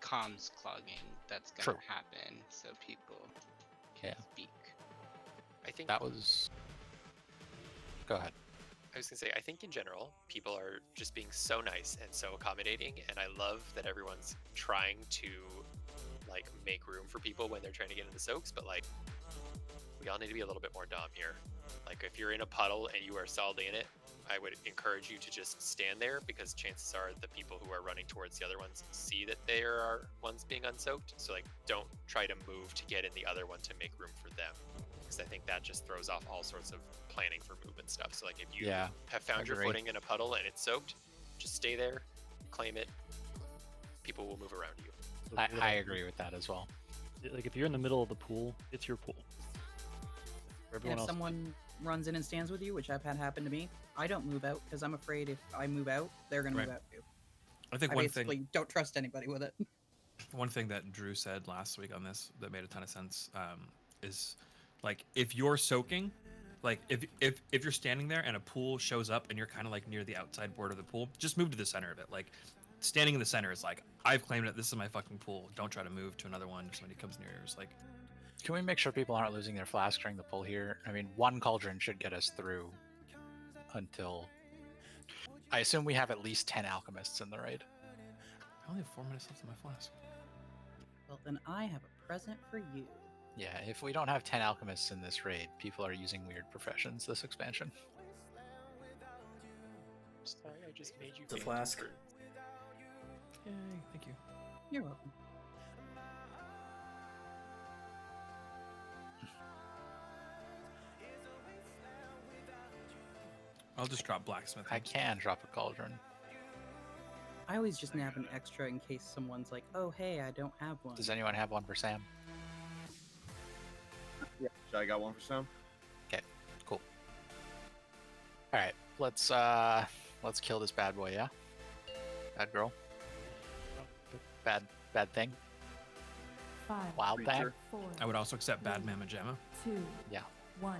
comms clogging that's gonna happen, so people can speak. I think that was. Go ahead. I was gonna say, I think in general, people are just being so nice and so accommodating, and I love that everyone's trying to like make room for people when they're trying to get into soaks, but like we all need to be a little bit more dumb here. Like if you're in a puddle and you are solidly in it, I would encourage you to just stand there, because chances are the people who are running towards the other ones see that there are ones being unsoaked. So like don't try to move to get in the other one to make room for them, because I think that just throws off all sorts of planning for movement stuff. So like if you have found your footing in a puddle and it's soaked, just stay there, claim it. People will move around you. I agree with that as well. Like if you're in the middle of the pool, it's your pool. And if someone runs in and stands with you, which I've had happen to me, I don't move out because I'm afraid if I move out, they're going to move out too. I think I one basically thing. don't trust anybody with it. One thing that Drew said last week on this that made a ton of sense is like if you're soaking, like if you're standing there and a pool shows up and you're kind of like near the outside border of the pool, just move to the center of it. Like standing in the center is like, I've claimed it. This is my fucking pool. Don't try to move to another one. If somebody comes near yours, like. Can we make sure people aren't losing their flask during the pull here? I mean, one cauldron should get us through until. I assume we have at least 10 alchemists in the raid. I only have 4 minutes left in my flask. Well, then I have a present for you. Yeah, if we don't have 10 alchemists in this raid, people are using weird professions this expansion. Sorry, I just made you The flask. Yay, thank you. You're welcome. I'll just drop blacksmith. I can drop a cauldron. I always just nab an extra in case someone's like, oh, hey, I don't have one. Does anyone have one for Sam? Yeah, I got one for Sam. Okay, cool. All right, let's kill this bad boy. Yeah, bad girl. Bad thing. 5, Wild thing. 4. I would also accept bad Mamma Jamma. 2. Yeah. 1.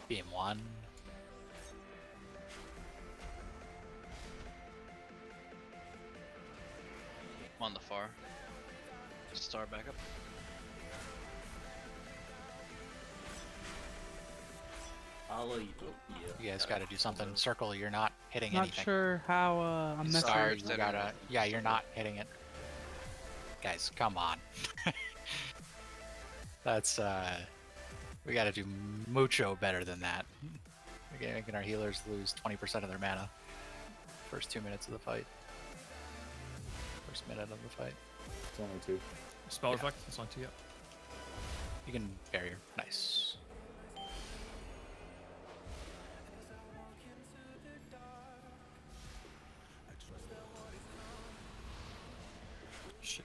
Beam 1. I'm on the far. Star back up. You guys got to do something. Circle, you're not hitting Not anything. sure how I'm messing Sorry, with you gotta. Yeah, you're not hitting it. Guys, come on. That's we gotta do mucho better than that. We're making our healers lose 20% of their mana. First 2 minutes of the fight. First minute of the fight. It's only 2. Spell reflect. That's on 2. Yep. You can barrier. Nice. Shit.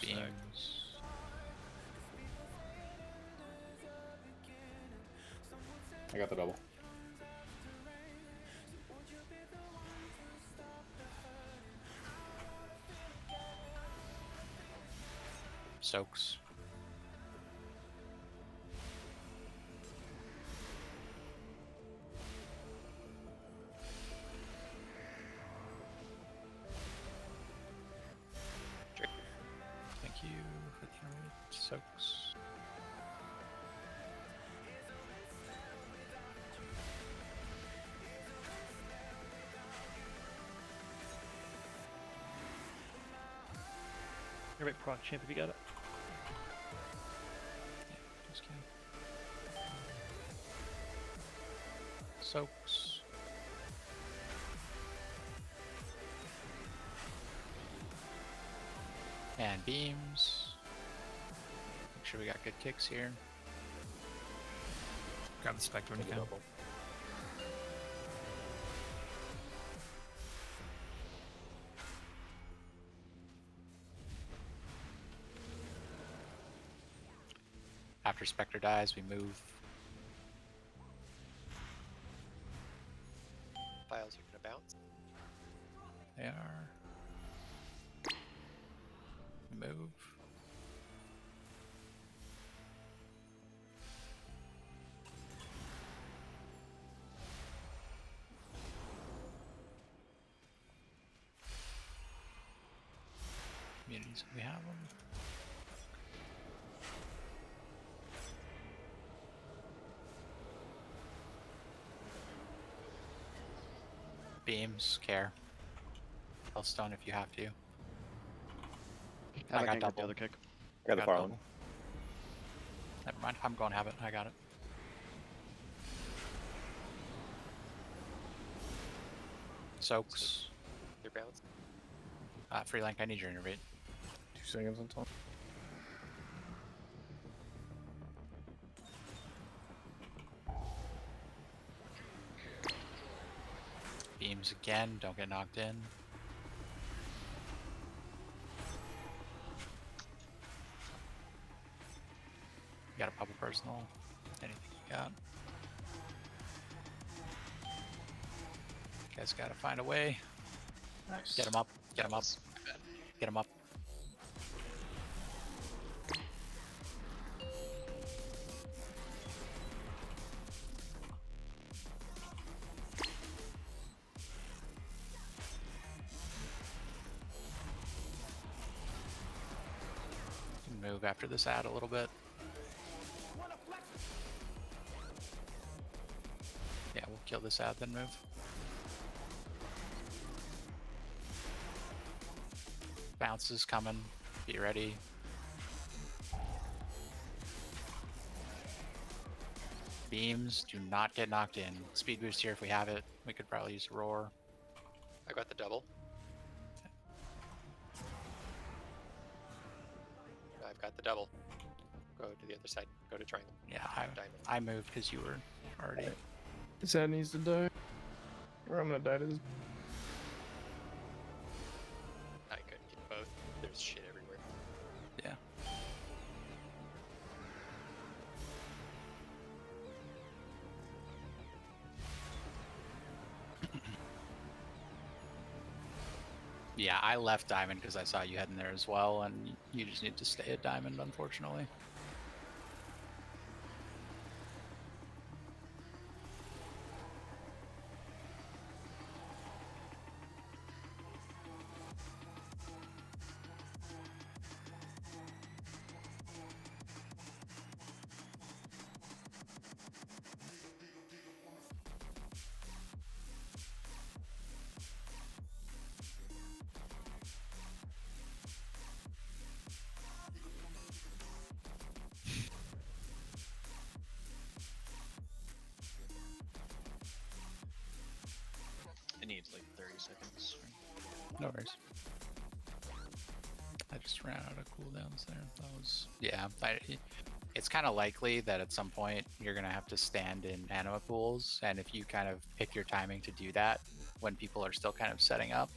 Beams. I got the double. Soaks. Thank you for the internet. Soaks. You're right, prog champ if you got it. Just kidding. Soaks. And beams. Make sure we got good kicks here. Grab the spectre when you can. After Spectre dies, we move. Files are gonna bounce. They are. Move. Communities, we have them. Beams, care. Hellstone if you have to. I got double. The other kick. I got the far one. double. Never mind, I'm going to have it. I got it. Soaks. Your bounce. Free link, I need your innervate. 2 seconds until. Beams again, don't get knocked in. You got a bubble personal. Anything you got. You guys gotta find a way. Nice. Get him up, get him up, get him up. Move after this ad a little bit. Yeah, we'll kill this ad, then move. Bounce is coming. Be ready. Beams, do not get knocked in. Speed boost here if we have it. We could probably use a roar. I got the double. I've got the double. Go to the other side. Go to triangle. Yeah, Diamond. I moved because you were already. This ad needs to die. Or I'm gonna die to this. I couldn't get both. There's shit everywhere. Yeah. Yeah, I left Diamond because I saw you heading there as well, and you just need to stay at Diamond, unfortunately. I need like 30 seconds. No worries. I just ran out of cooldowns there. That was it's kind of likely that at some point you're gonna have to stand in anima pools, and if you kind of pick your timing to do that when people are still kind of setting up,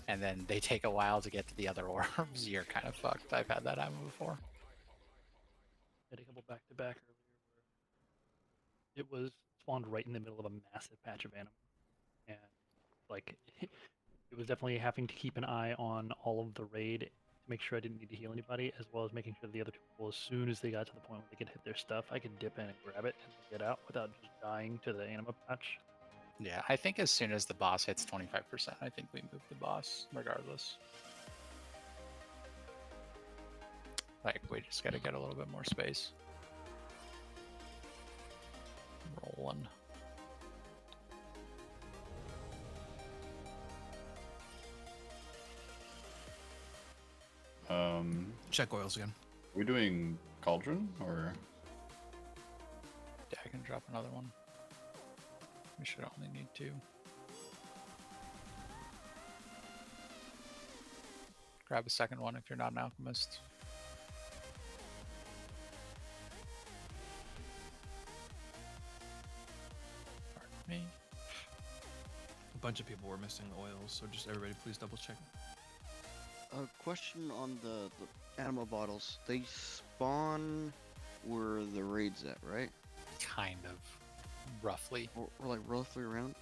and then they take a while to get to the other orbs, you're kind of fucked. I've had that happen before. I had a couple back to back earlier where it was spawned right in the middle of a massive patch of anima, and like it was definitely having to keep an eye on all of the raid to make sure I didn't need to heal anybody, as well as making sure the other two people, as soon as they got to the point where they could hit their stuff, I could dip in and grab it and get out without just dying to the anima patch. Yeah, I think as soon as the boss hits 25%, I think we move the boss regardless. Like, we just gotta get a little bit more space. Rolling. Check oils again. Are we doing Cauldron or? Yeah, I can drop another one. We should only need 2. Grab a second one if you're not an alchemist. Pardon me. A bunch of people were missing oils, so just everybody please double check. A question on the anima bottles. They spawn where the raid's at, right? Kind of. Roughly. Or like roughly around.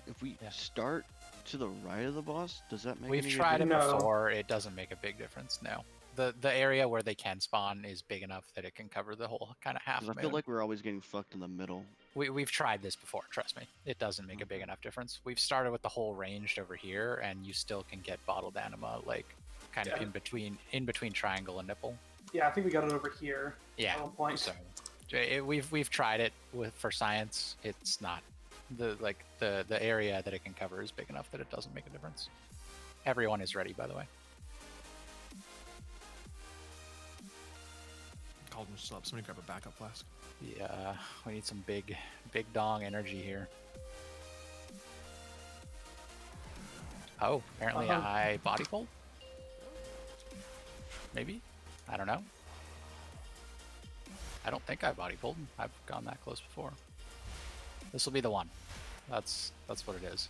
If we start to the right of the boss, does that make We've any tried it difference? before. It doesn't make a big difference. No. The area where they can spawn is big enough that it can cover the whole kind of half 'Cause I moon. feel like we're always getting fucked in the middle. We've tried this before, trust me. It doesn't make a big enough difference. We've started with the whole ranged over here, and you still can get bottled anima, like kind of in between triangle and nipple. Yeah, I think we got it over here. Yeah. At one point. So we've tried it for science. It's not the area that it can cover is big enough that it doesn't make a difference. Everyone is ready, by the way. Cauldron's still up. Somebody grab a backup flask. Yeah, we need some big dong energy here. Oh, apparently I body pulled? Maybe? I don't know. I don't think I body pulled. I've gone that close before. This will be the one. That's what it is.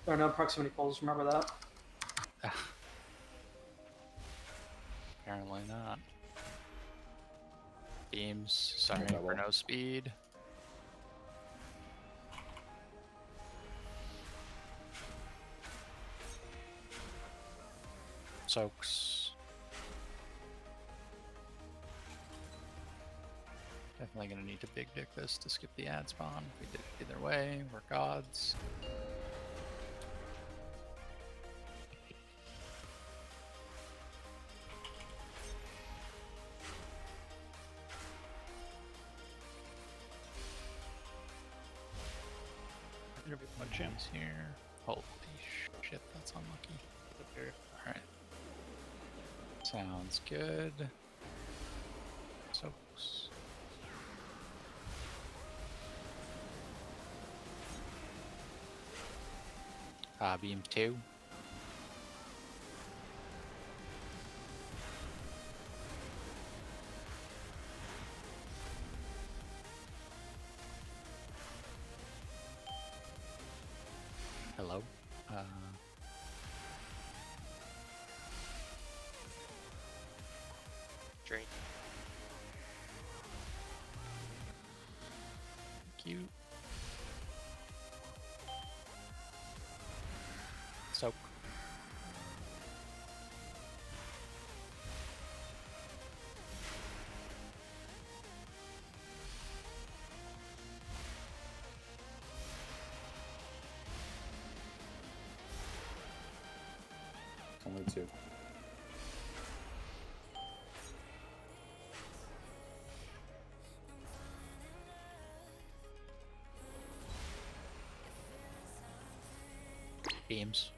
There are no proximity pulls, remember that? Apparently not. Beams, sorry for no speed. Soaks. Definitely gonna need to big dick this to skip the ad spawn. We did it either way, we're gods. My gems here. Holy shit, that's unlucky. Alright. Sounds good. Soaks. Beam 2. Hello. Drain. Thank you. Soak. Only 2. Beams.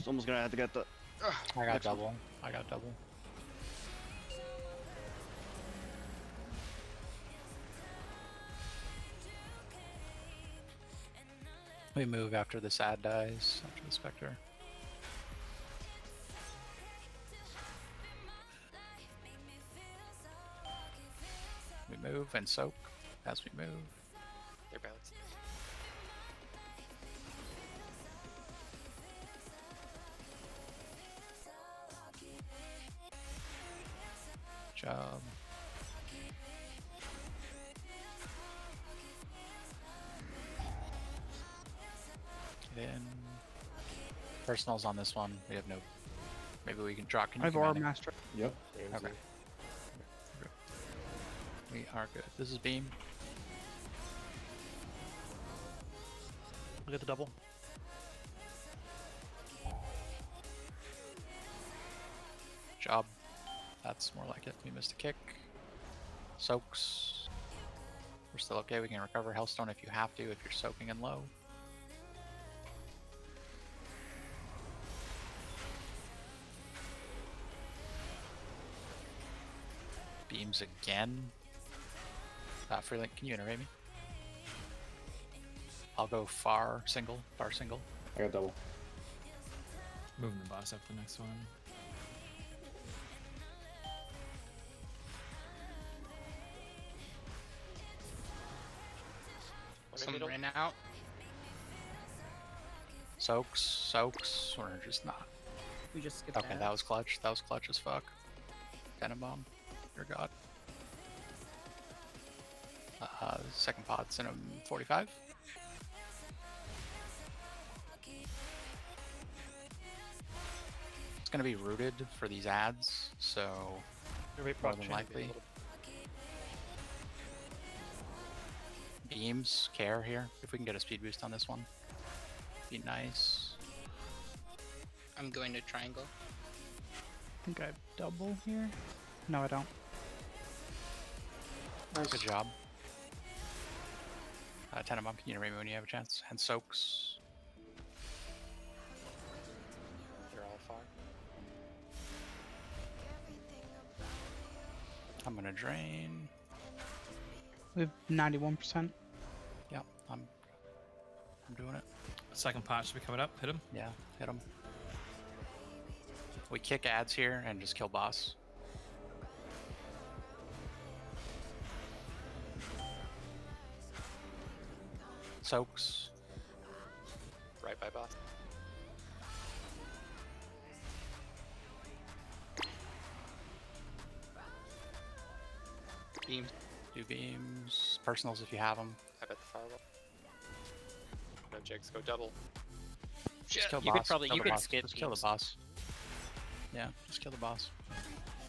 Someone's gonna have to get the. I got double. I got double. We move after the sad dies, after the specter. We move and soak as we move. They're bouncing. Job. Get in. Personals on this one. We have no. Maybe we can draw. Can I you have Aura command it? Master. Yep. Okay. We are good. This is beam. Look at the double. Job. That's more like it. We missed a kick. Soaks. We're still okay. We can recover Hellstone if you have to, if you're soaking in low. Beams again. Freelink, can you iterate me? I'll go far single. I got double. Moving the boss up the next one. Someone ran out. Soaks, we're just not. We just skipped Okay, that was clutch. That was clutch as fuck. Venom bomb. Dear God. Second pod's in 45. It's gonna be rooted for these ads, so more than likely. Beams, care here. If we can get a speed boost on this one, be nice. I'm going to triangle. I think I have double here. No, I don't. Nice. Good job. Tenenbaum, can you iterate me when you have a chance? And soaks. They're all far. I'm gonna drain. We have 91%. Yeah, I'm doing it. Second pot should be coming up. Hit him. Yeah, hit him. We kick ads here and just kill boss. Soaks. Right by boss. Beam. Do beams. Personals if you have them. I bet the firewall. No jigs, go double. Just kill You boss. could probably Kill you the could boss. skip Just kill the beams. boss. Yeah, just kill the boss.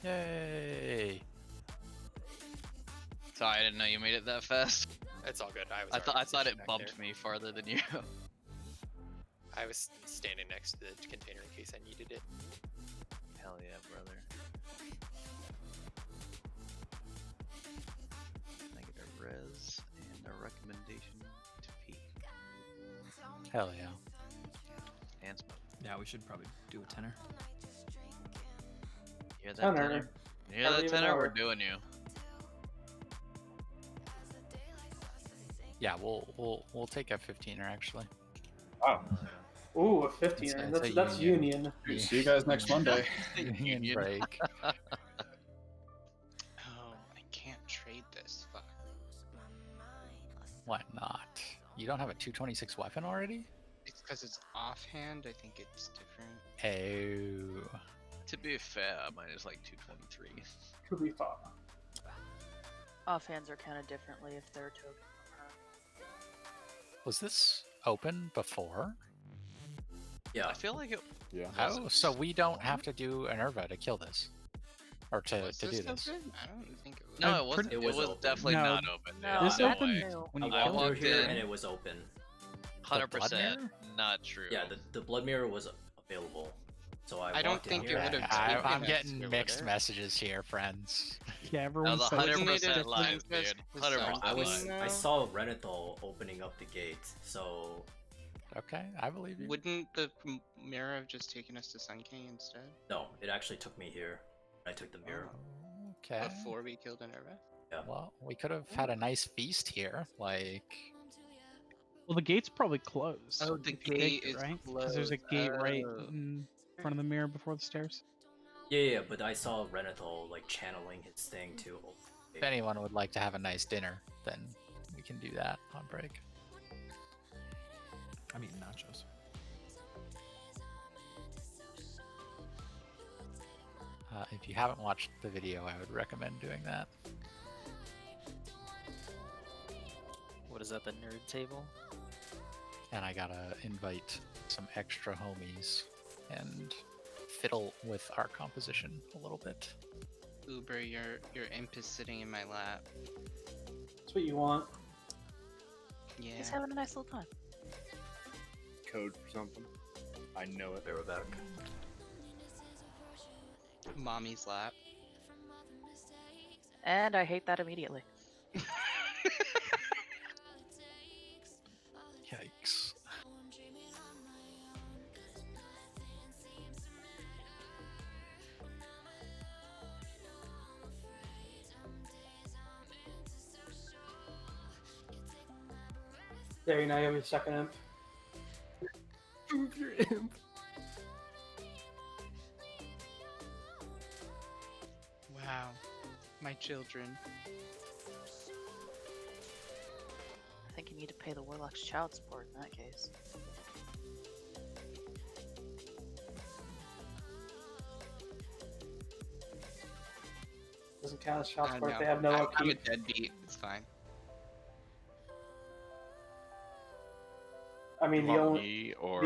Yay! Sorry, I didn't know you made it that fast. It's all good. I thought it positioned back bumped there. me farther than you. I was standing next to the container in case I needed it. Hell yeah, brother. Negative res and a recommendation to peek. Hell yeah. And smoke. Yeah, we should probably do a tenor. You hear that Tenor. tenor? You hear Never that even tenor? We're heard. doing you. Yeah, we'll take a 15er actually. Wow. Ooh, a 15er. It's a That's union. See you guys next Monday. Union break. Oh, I can't trade this. Fuck. Why not? You don't have a 226 weapon already? It's because it's offhand. I think it's different. Oh. To be fair, mine is like 223. To be fair. Offhands are counted differently if they're token from her. Was this open before? Yeah. I feel like it. Yeah. Oh, so we don't have to do inerva to kill this, or to Was do this this. open? I don't think it was. No, I'm it wasn't. pretty- It was open. definitely No. not open. No, This no opened way. when you I killed walked it. through here in. and it was open. blood 100% mirror? not true. Yeah, the blood mirror was available. So I don't walked in think it here. would have I'm taken us getting to mixed there. messages here, friends. Yeah, That everyone was said 100% live, Because dude. the 100% I was something, I saw Renethal opening up the gate, so Okay, I believe you. Wouldn't the mirror have just taken us to Sun King instead? no, it actually took me here. I took the mirror. Okay. Before we killed Inerva? Yeah. Well, we could have had a nice feast here. Like, Well, the gate's probably closed. Oh, the if you gate take it, is right? Because there's a closed. gate right Oh. in front of the mirror before the stairs. Yeah, but I saw Renathal like channeling his thing to. If anyone would like to have a nice dinner, then we can do that on break. I'm eating nachos. If you haven't watched the video, I would recommend doing that. What is that, the nerd table? And I gotta invite some extra homies and fiddle with our composition a little bit. Uber, your imp is sitting in my lap. That's what you want. Yeah. He's having a nice little time. Code for something. I know it. They were back. Mommy's lap. And I hate that immediately. Yikes. There, you now you have your second imp. Move your imp. Wow. My children. I think you need to pay the Warlock's child support in that case. Doesn't count as child I support if know. they have no I'm a upkeep. deadbeat. It's fine. I mean, You the want only me or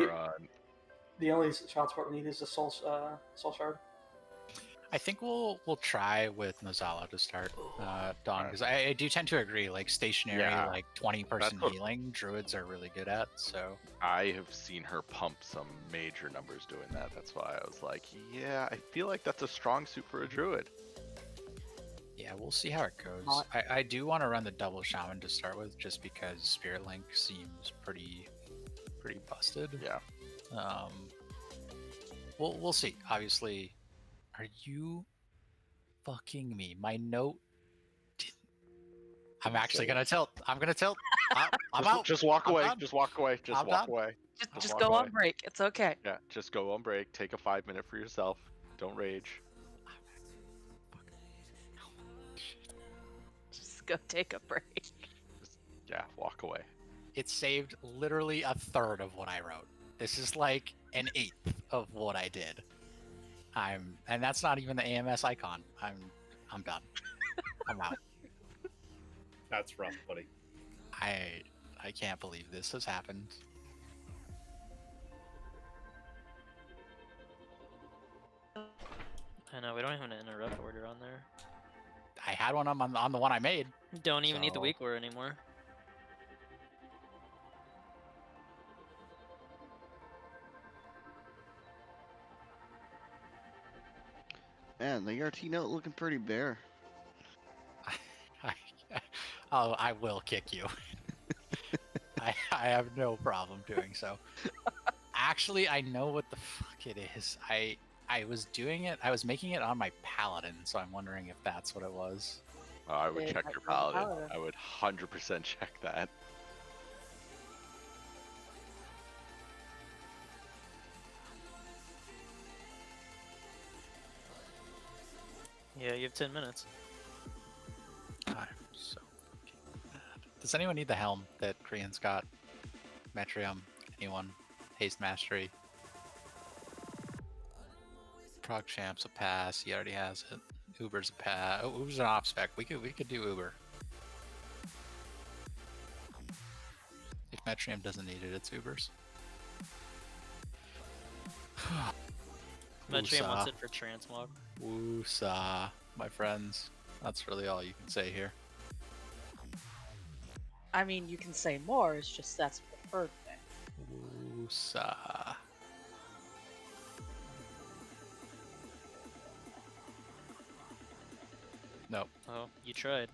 the only child support we need is the soul shard. I think we'll try with Nozala to start, Dawn, because I do tend to agree. Like stationary, Yeah, like 20-person that's what- healing, druids are really good at. So I have seen her pump some major numbers doing that. That's why I was like, yeah, I feel like that's a strong suit for a druid. yeah, we'll see how it goes. I do want to run the double shaman to start with, just because Spirit Link seems pretty busted. Yeah. We'll see. Obviously, are you fucking me? My note. I'm actually gonna tilt. I'm gonna tilt. I'm just, out. Just walk I'm away. done. Just walk away. Just I'm walk done. away. Just walk go away. on break. It's okay. Yeah, just go on break. Take a 5-minute for yourself. Don't rage. Just go take a break. Yeah, walk away. It saved literally a third of what I wrote. This is like an eighth of what I did. And that's not even the AMS icon. I'm done. I'm out. That's rough, buddy. I can't believe this has happened. I know, we don't even have an interrupt order on there. I had one on the one I made. Don't even need the So- weak word anymore. Man, the ERT note looking pretty bare. I will kick you. I have no problem doing so. Actually, I know what the fuck it is. I was doing it. I was making it on my paladin, so I'm wondering if that's what it was. Oh, I would Yeah, check I- your I would paladin. paladin. I would 100% check that. Yeah, you have 10 minutes. I'm so fucking mad. Does anyone need the helm that Korean's got? Metrium? Anyone? Haste Mastery? Prog Champ's a pass. He already has it. Uber's a pass. Oh, Uber's an off spec. We could do Uber. If Metrium doesn't need it, it's Uber's. Metrium wants Woosah. it for Transmog. Woosah, my friends. That's really all you can say here. I mean, you can say more. It's just that's preferred thing. Woosah. Nope. Oh, you tried.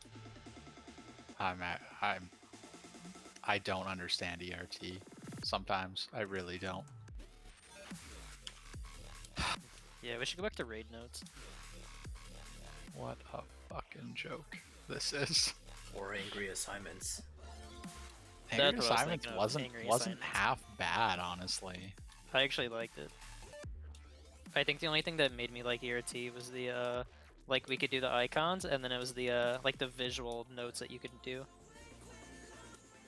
I don't understand ERT. Sometimes I really don't. Yeah, we should go back to raid notes. What a fucking joke this is. Or angry assignments. Angry That's what I was Assignments thinking of, wasn't Angry wasn't Assignments. half bad, honestly. I actually liked it. I think the only thing that made me like ERT was the like we could do the icons, and then it was the like the visual notes that you could do.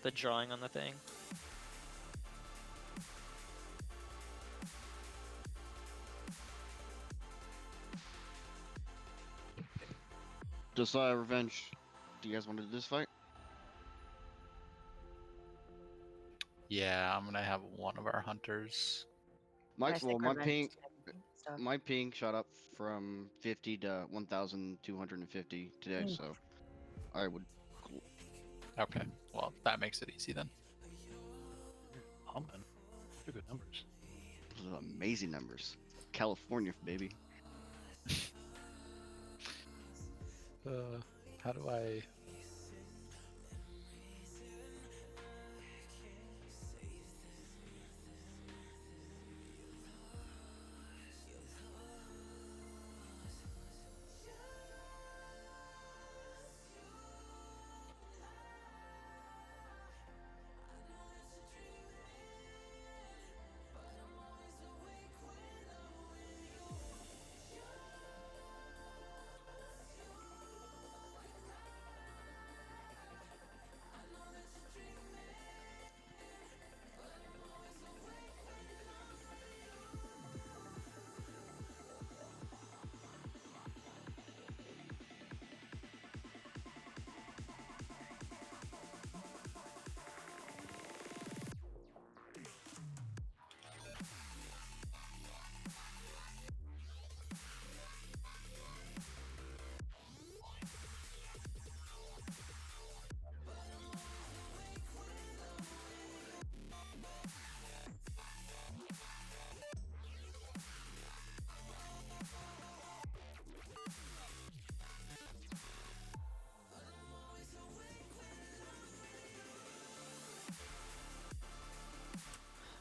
The drawing on the thing. Josiah Revenge. Do you guys want to do this fight? Yeah, I'm gonna have one of our hunters. My ping, stuff. my ping shot up from 50 to 1,250 today, Mm. so I would. Okay, well that makes it easy then. Humping. Those are good numbers. Those are amazing numbers. California, baby. How do I?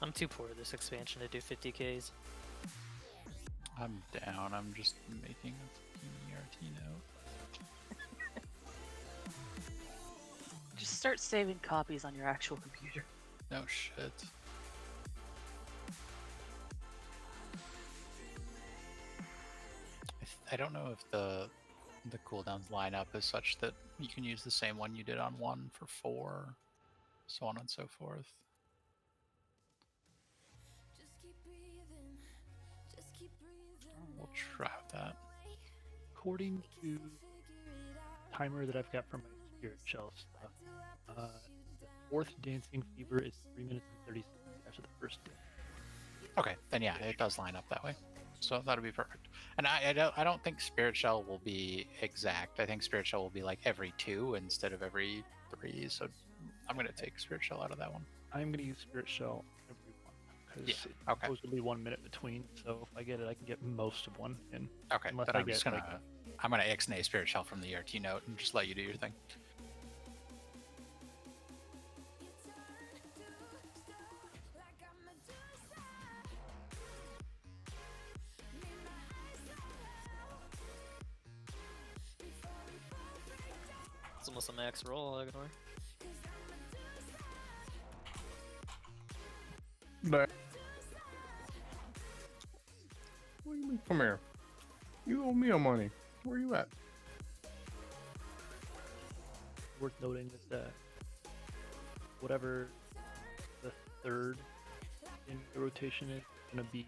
I'm too poor at this expansion to do 50Ks. I'm down. I'm just making a fucking ERT note. Just start saving copies on your actual computer. No shit. I don't know if the cooldowns line up is such that you can use the same one you did on 1 for 4, so on and so forth. We'll try with that. According to timer that I've got from my spirit shell stuff, the fourth dancing fever is 3 minutes and 30 seconds after the first day. Okay, then yeah, it does line up that way. So that'll be perfect. And I don't think Spirit Shell will be exact. I think Spirit Shell will be like every 2 instead of every 3. So I'm gonna take Spirit Shell out of that one. I'm gonna use Spirit Shell every one because Yeah, it's okay. supposed to be 1 minute between. So if I get it, I can get most of one in. Okay, Unless then I I'm get just gonna like, I'm gonna ixnay Spirit Shell from the ERT note and just let you do your thing. It's almost a max roll, Ignore. But what do you mean? Come here. You owe me a money. Where you at? worth noting that whatever the third in the rotation is gonna be,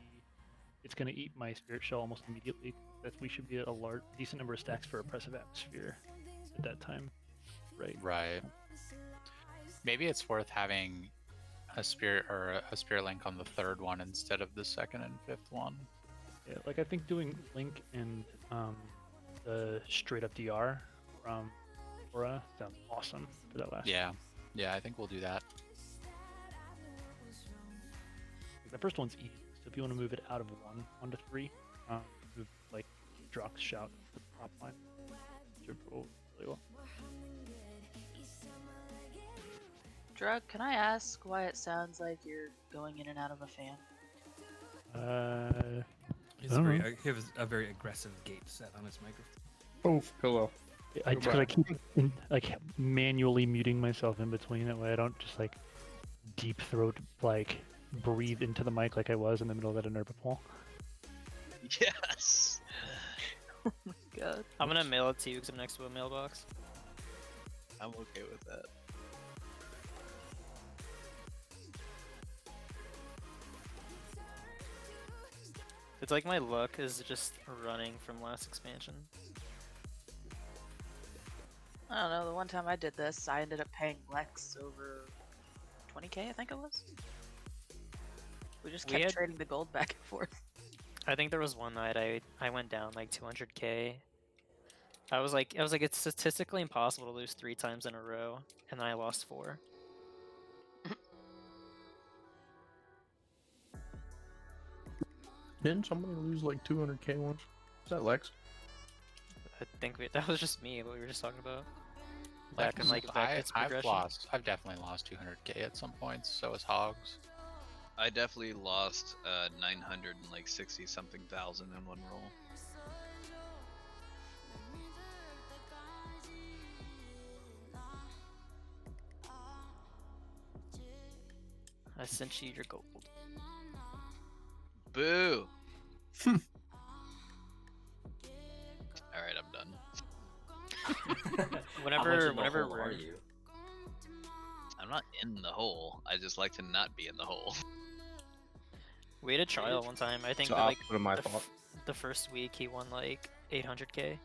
it's gonna eat my spirit shell almost immediately. That we should be at a decent number of stacks for oppressive atmosphere at that time, right? Right. Maybe it's worth having a spirit or a spirit link on the third one instead of the second and fifth one. Yeah, like I think doing Link and the straight up DR from Aura sounds awesome for that last. Yeah, yeah, I think we'll do that. The first one's easy, so if you want to move it out of 1 to 3, move like Drox Shout to the top line. Should roll really well. Drug, can I ask why it sounds like you're going in and out of a fan? He has a very aggressive gate set on his microphone. Oof, pillow. I keep like manually muting myself in between. That way I don't just like deep throat like breathe into the mic like I was in the middle of that inerva pool. Yes. Oh my god. I'm gonna mail it to you because I'm next to a mailbox. I'm okay with that. It's like my luck is just running from last expansion. I don't know, the one time I did this, I ended up paying Lex over 20k, I think it was. We just kept trading the gold back and forth. I think there was one night I went down like 200k. I was like it's statistically impossible to lose 3 times in a row, and then I lost 4. Didn't somebody lose like 200k once? Is that Lex? I think that was just me. What we were just talking about. Back in like I've progression. I've definitely lost 200k at some points. So has Hogs. I definitely lost 960 something thousand in one roll. I sent you your gold. Boo! Alright, I'm done. whenever are you? I'm not in the hole. I just like to not be in the hole. We had a trial one time. I think So like opposite of my thought. the first week he won like 800k.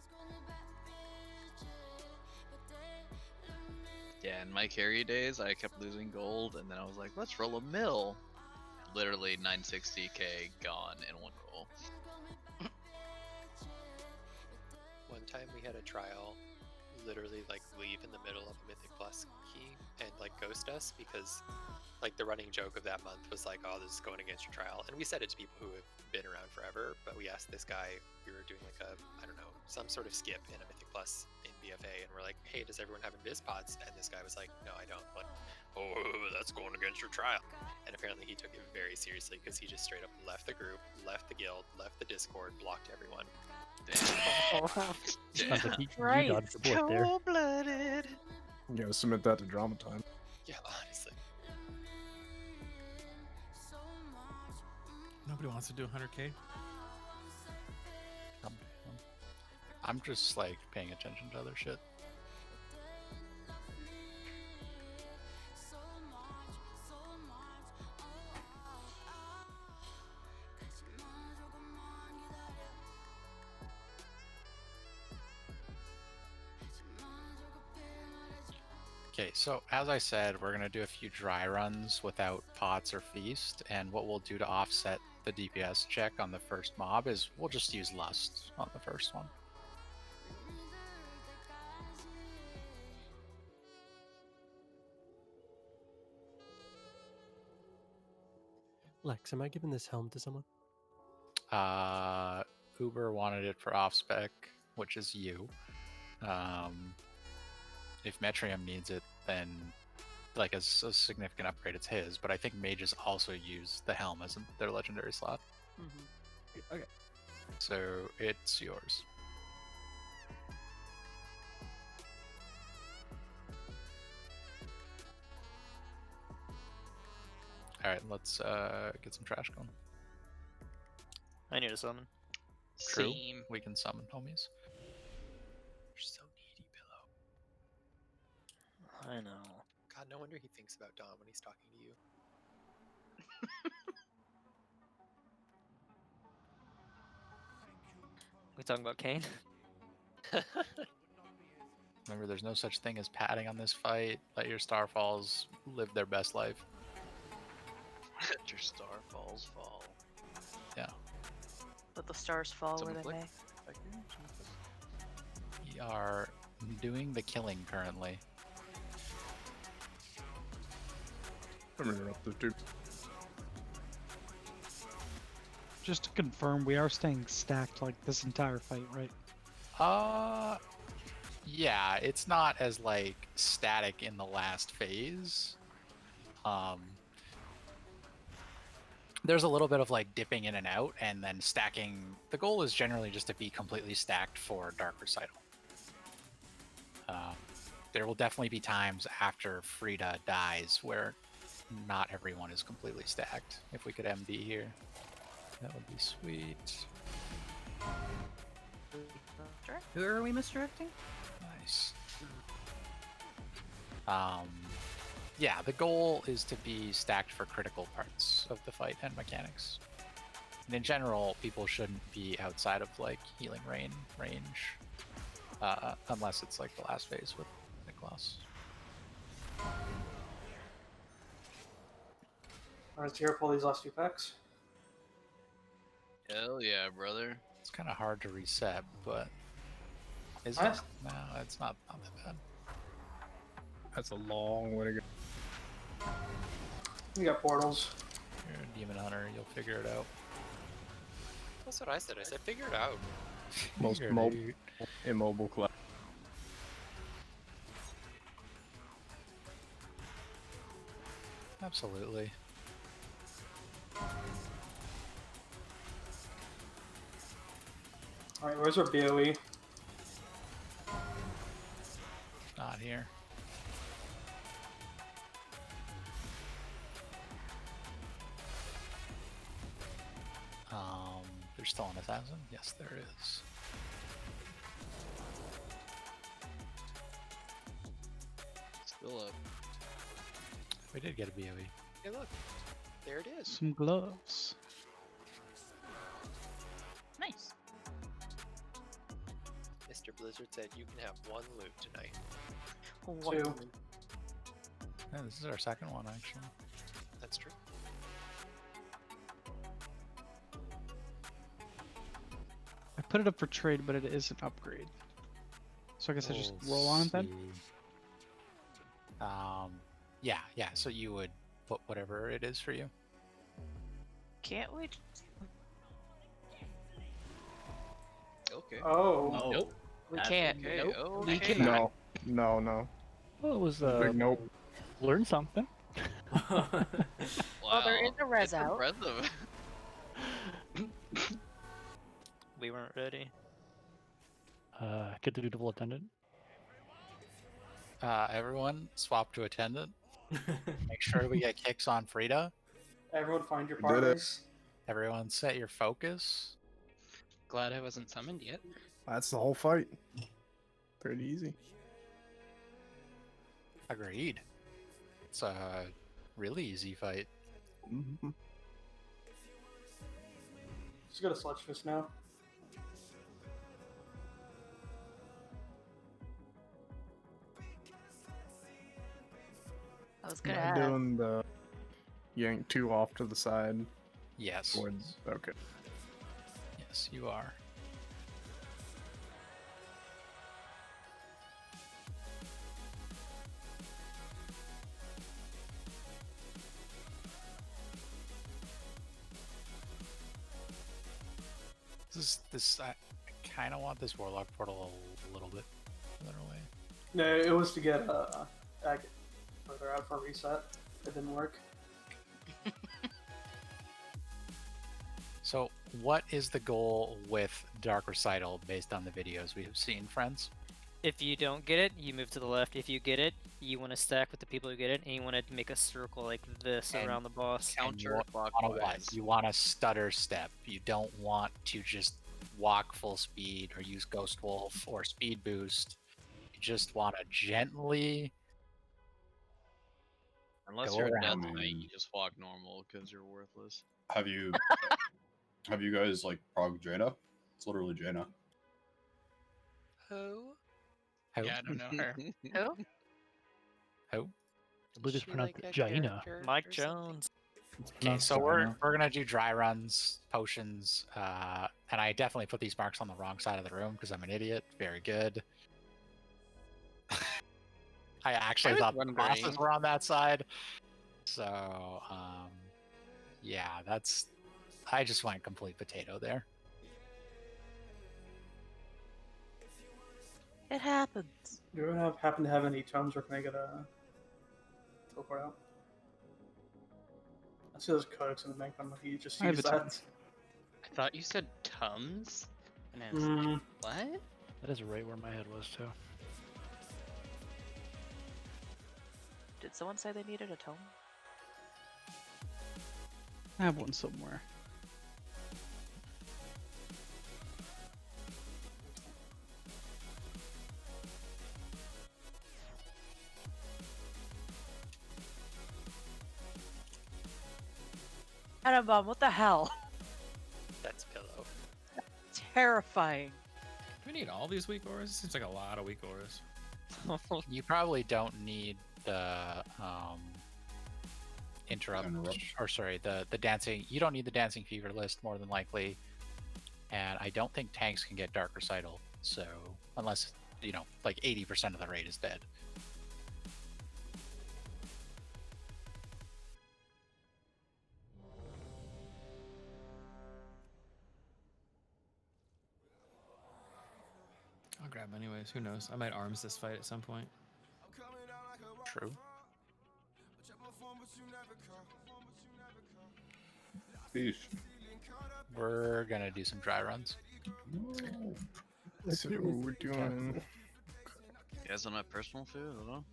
Yeah, in my carry days, I kept losing gold, and then I was like, let's roll a mill. Literally 960k gone in one roll. One time we had a trial literally like leave in the middle of a Mythic Plus key and like ghost us because like the running joke of that month was like, oh, this is going against your trial. And we said it to people who have been around forever, but we asked this guy, we were doing like a, I don't know, some sort of skip in a Mythic Plus in BFA, and we're like, hey, does everyone have Invis pots? And this guy was like, no, I don't. Like, oh, that's going against your trial. And apparently he took it very seriously because he just straight up left the group, left the guild, left the Discord, blocked everyone. Sounds like you Right. dodged a bullet there. Cold-blooded. Yeah, submit that to drama time. Yeah, honestly. Nobody wants to do 100k. I'm just like paying attention to other shit. Okay, so as I said, we're gonna do a few dry runs without pots or feast, and what we'll do to offset the DPS check on the first mob is we'll just use lust on the first one. Lex, am I giving this helm to someone? Uber wanted it for off spec, which is you. If Metrium needs it, then like as a significant upgrade, it's his. But I think mages also use the helm as their legendary slot. Mm-hmm. Okay. So it's yours. All right, let's get some trash going. I need a summon. True, Same. we can summon homies. You're so needy, Pillow. I know. God, no wonder he thinks about Dom when he's talking to you. We talking about Kane? Remember, there's no such thing as padding on this fight. Let your starfalls live their best life. Let your starfalls fall. Yeah. Let the stars fall Someone where they click? may. We are doing the killing currently. I'm interrupt this dude. Just to confirm, we are staying stacked like this entire fight, right? Yeah, it's not as like static in the last phase. There's a little bit of like dipping in and out and then stacking. The goal is generally just to be completely stacked for Dark Recital. There will definitely be times after Frida dies where not everyone is completely stacked. If we could MD here, that would be sweet. Who are we misdirecting? Nice. Yeah, the goal is to be stacked for critical parts of the fight and mechanics. And in general, people shouldn't be outside of like healing range, unless it's like the last phase with Nicholas. Alright, so here pull these last 2 packs. Hell yeah, brother. It's kind of hard to reset, but is it? Nice. No, it's not that bad. That's a long way to go. We got portals. You're a demon hunter, you'll figure it out. That's what I said. I said figure it out. Most immobile class. Absolutely. Alright, where's our BOE? Not here. There's still an assassin? Yes, there is. Still up. We did get a BOE. Hey, look. There it is. Some gloves. Nice. Mr. Blizzard said you can have 1 loot tonight. 2. Yeah, this is our second one, actually. That's true. I put it up for trade, but it is an upgrade. So I guess I just roll on it then? Yeah, so you would put whatever it is for you. Can't we? Okay. Oh. Nope. We can't. Okay. Nope. Okay. We cannot. No. Well, it was Big nope. learn something. Well, there is a res out. Impressive. We weren't ready. Get the dutiful attendant. Everyone swap to attendant. Make sure we get kicks on Frida. Everyone find your We did it. partners. Everyone set your focus. Glad I wasn't summoned yet. That's the whole fight. Pretty easy. Agreed. It's a really easy fight. Mm-hmm. Just go to Sludge Fist now. I was gonna Am I add. doing the yank 2 off to the side? Yes. Okay. Yes, you are. I kind of want this Warlock portal a little bit further away. No, it was to get back further out for a reset. It didn't work. So, what is the goal with Dark Recital based on the videos we have seen, friends? If you don't get it, you move to the left. If you get it, you want to stack with the people who get it, and you want to make a circle like this And around the boss. Counterclockwise. You want to stutter step. You don't want to just walk full speed or use Ghost Wolf or speed boost. You just want to gently. Unless go you're a around. death knight, you just walk normal because you're worthless. Have you guys like prog Jaina? It's literally Jaina. Who? Yeah, I don't know her. Who? Who? I believe it's She pronounced like a Jaina. character Mike or something? Jones. Okay, so we're gonna do dry runs, potions, and I definitely put these marks on the wrong side of the room because I'm an idiot. Very good. I actually thought the bosses were on that side. So, yeah, I just went complete potato there. It happens. Do you happen to have any tomes where can I get a teleport out? I see those codex in the bank. I'm like, you just I have use a that. tome. I thought you said Tums? And I was Mm. like, what? That is right where my head was too. Did someone say they needed a tome? I have one somewhere. Annabomb, what the hell? That's pillow. Terrifying. Do we need all these weak auras? Seems like a lot of weak auras. You probably don't need the interrupt, or sorry, the dancing. You don't need the dancing fever list more than likely, and I don't think tanks can get dark recital. So unless like 80% of the raid is dead. I'll grab anyways. Who knows? I might arms this fight at some point. True. Sheesh. We're gonna do some dry runs. Let's see what we're doing. You guys want my personal food? I don't know.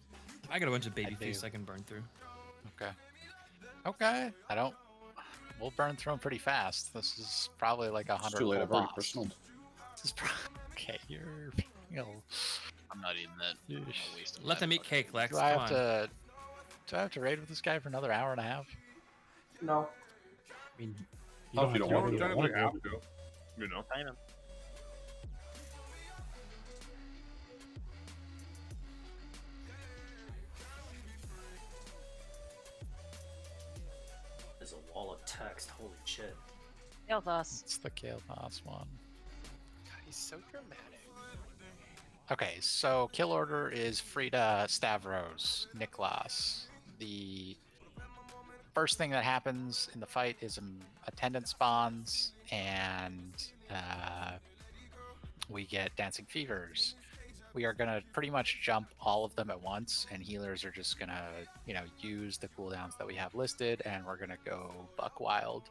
I got a bunch of baby feasts I can burn through. Okay. Okay. We'll burn through them pretty fast. This is probably like 100. It's too late. I've already boss. personaled. This is okay. I'm not eating that. Let them eat cake, Lex. Do I have to raid with this guy for another hour and a half? No. I mean, If you don't want to, technically have to. You know. Time him. There's a wall of text. Holy shit. Kael'thas. It's the Kael'thas one. God, he's so dramatic. Okay, so kill order is Frida, Stavros, Niklas. The first thing that happens in the fight is attendant spawns, and we get dancing fevers. We are gonna pretty much jump all of them at once, and healers are just gonna, use the cooldowns that we have listed, and we're gonna go buck wild.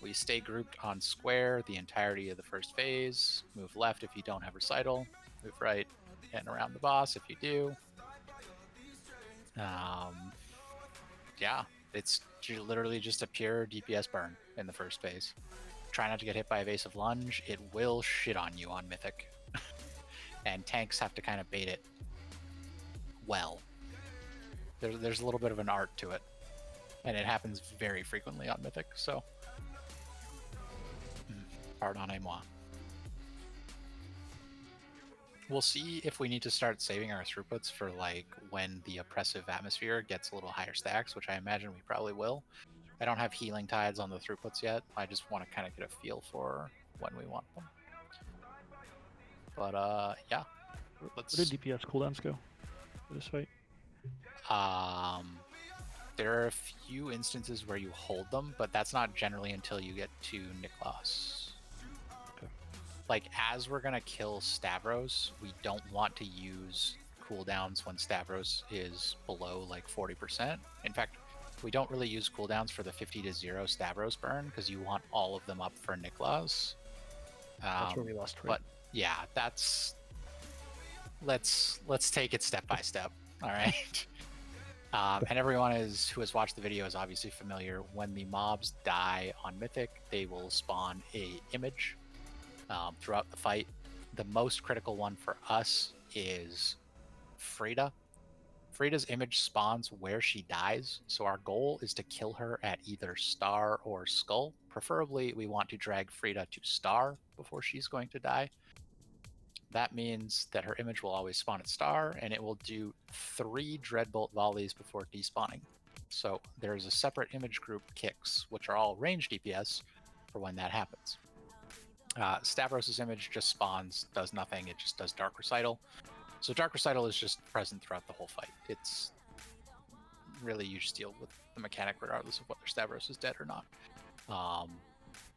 We stay grouped on square the entirety of the first phase. Move left if you don't have recital. Move right and around the boss if you do. Yeah, it's literally just a pure DPS burn in the first phase. Try not to get hit by evasive lunge. It will shit on you on Mythic. And tanks have to kind of bait it well. There's a little bit of an art to it. And it happens very frequently on Mythic, so pardonnez-moi. We'll see if we need to start saving our throughputs for like when the oppressive atmosphere gets a little higher stacks, which I imagine we probably will. I don't have healing tides on the throughputs yet. I just want to kind of get a feel for when we want them. But yeah. Where did DPS cooldowns go for this fight? There are a few instances where you hold them, but that's not generally until you get to Niklas. Like, as we're gonna kill Stavros, we don't want to use cooldowns when Stavros is below like 40%. In fact, we don't really use cooldowns for the 50-0 Stavros burn because you want all of them up for Niklas. That's where we lost. But yeah, let's take it step by step. All right. And everyone who has watched the video is obviously familiar. When the mobs die on Mythic, they will spawn a image throughout the fight. The most critical one for us is Frida. Frida's image spawns where she dies, so our goal is to kill her at either Star or Skull. Preferably, we want to drag Frida to Star before she's going to die. That means that her image will always spawn at Star, and it will do 3 Dreadbolt volleys before despawning. So there's a separate image group, Kicks, which are all range DPS for when that happens. Stavros' image just spawns, does nothing, it just does Dark Recital. So Dark Recital is just present throughout the whole fight. It's really, you just deal with the mechanic regardless of whether Stavros is dead or not.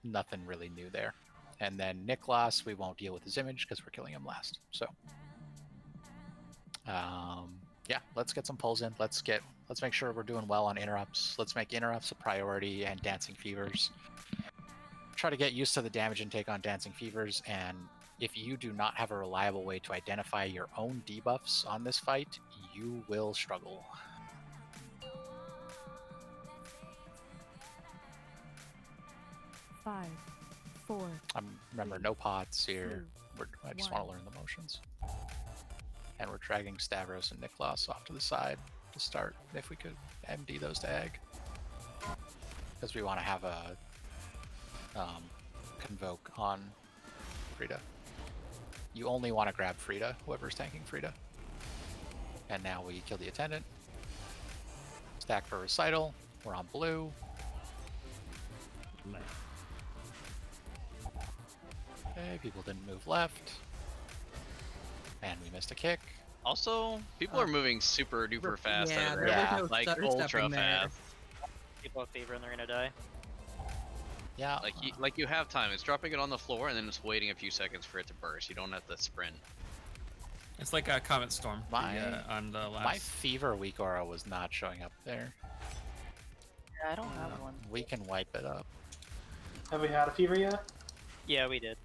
Nothing really new there. And then Niklas, we won't deal with his image because we're killing him last. So yeah, let's get some pulls in. Let's make sure we're doing well on interrupts. Let's make interrupts a priority and dancing fevers. Try to get used to the damage intake on dancing fevers, and if you do not have a reliable way to identify your own debuffs on this fight, you will struggle. 5, 4. Remember, no pots here. I just want to learn the motions. And we're dragging Stavros and Niklas off to the side to start. If we could MD those to egg, because we want to have a convoke on Frida. You only want to grab Frida, whoever's tanking Frida. And now we kill the attendant. Stack for recital. We're on blue. Okay, people didn't move left. And we missed a kick. Also, people are moving super duper fast out of there. Yeah, no like stutter ultra stepping there. fast. People have fever and they're gonna die. Yeah. Like you have time. It's dropping it on the floor and then it's waiting a few seconds for it to burst. You don't have to sprint. It's like a Comet Storm on the last. My fever weak aura was not showing up there. Yeah, I don't have one. We can wipe it up. Have we had a fever yet? Yeah, we did.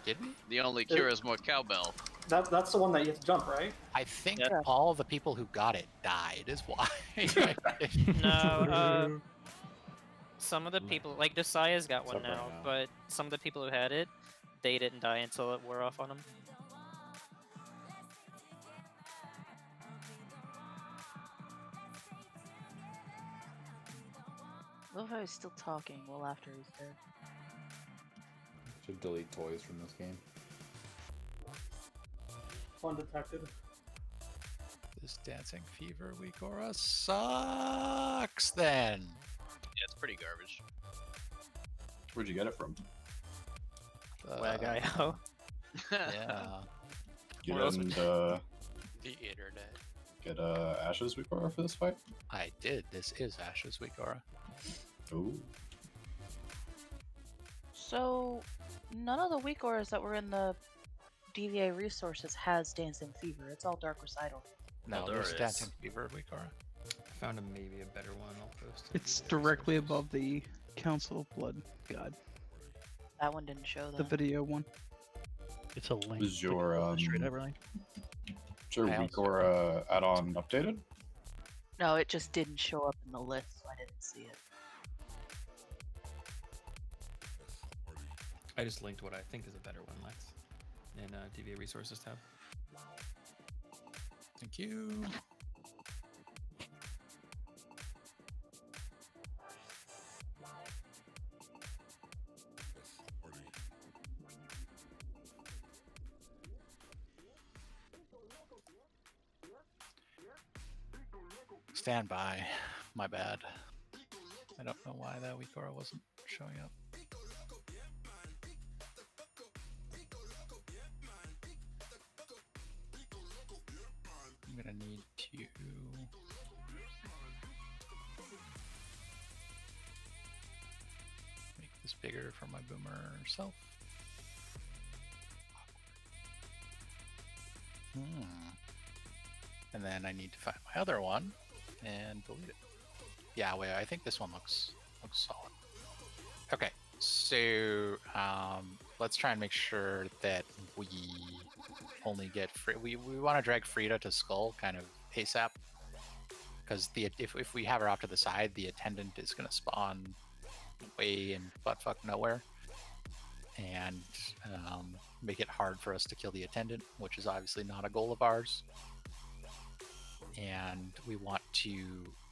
Did we? The only cure is more cowbell. That's the one that you have to jump, right? I think all the people who got it died is why. No, some of the people, like Desia's got one now, but some of the people who had it, they didn't die until it wore off on them. I love how he's still talking well after he's dead. Should delete toys from this game. Undetected. This dancing fever weak aura sucks then. Yeah, it's pretty garbage. Where'd you get it from? Wag.io. Yeah. Get and, The internet. get Ashes weak aura for this fight? I did. This is Ash's weak aura. Ooh. So, none of the weak auras that were in the DVA resources has Dancing Fever. It's all Dark Recital. No, there's dancing fever weak aura. I found maybe a better one. I'll post it. It's directly above the Council of Blood God. That one didn't show The though. video one. It's a link. Is your Straight everything. is your weak aura add-on updated? No, it just didn't show up in the list, so I didn't see it. I just linked what I think is a better one, Lex, in DVA resources tab. Thank you. Stand by. My bad. I don't know why that weak aura wasn't showing up. I'm gonna need to make this bigger for my boomer self. And then I need to find my other one and delete it. Yeah, wait, I think this one looks solid. Okay, so let's try and make sure that we only get we want to drag Frida to Skull kind of ASAP, because if we have her off to the side, the attendant is gonna spawn way in buttfuck nowhere and make it hard for us to kill the attendant, which is obviously not a goal of ours. And we want to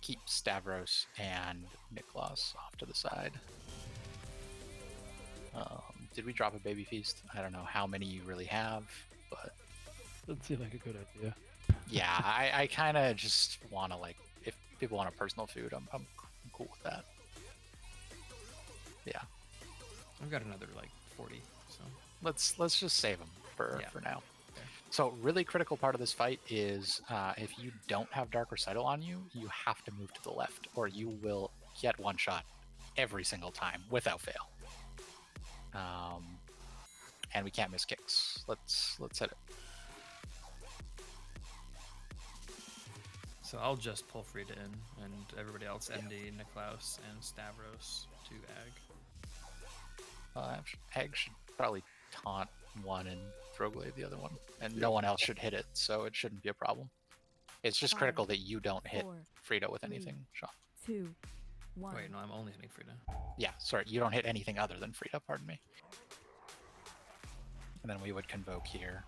keep Stavros and Niklas off to the side. Did we drop a baby feast? I don't know how many you really have, but Doesn't seem like a good idea. yeah, I kind of just want to, like, if people want a personal food, I'm cool with that. Yeah, I've got another like 40, so let's just save them for now. So really critical part of this fight is if you don't have Dark Recital on you, you have to move to the left, or you will get one shot every single time without fail. And we can't miss kicks. Let's hit it. So I'll just pull Frida in, and everybody else, MD, Niklaus, and Stavros to Ag. Ag should probably taunt one and Throwglade the other one, and no one else should hit it, so it shouldn't be a problem. It's just critical that you don't hit Frida with anything, Sean. 2, Wait, no, I'm only hitting Frida. Yeah, sorry, you don't hit anything other than Frida, pardon me. And then we would convoke here.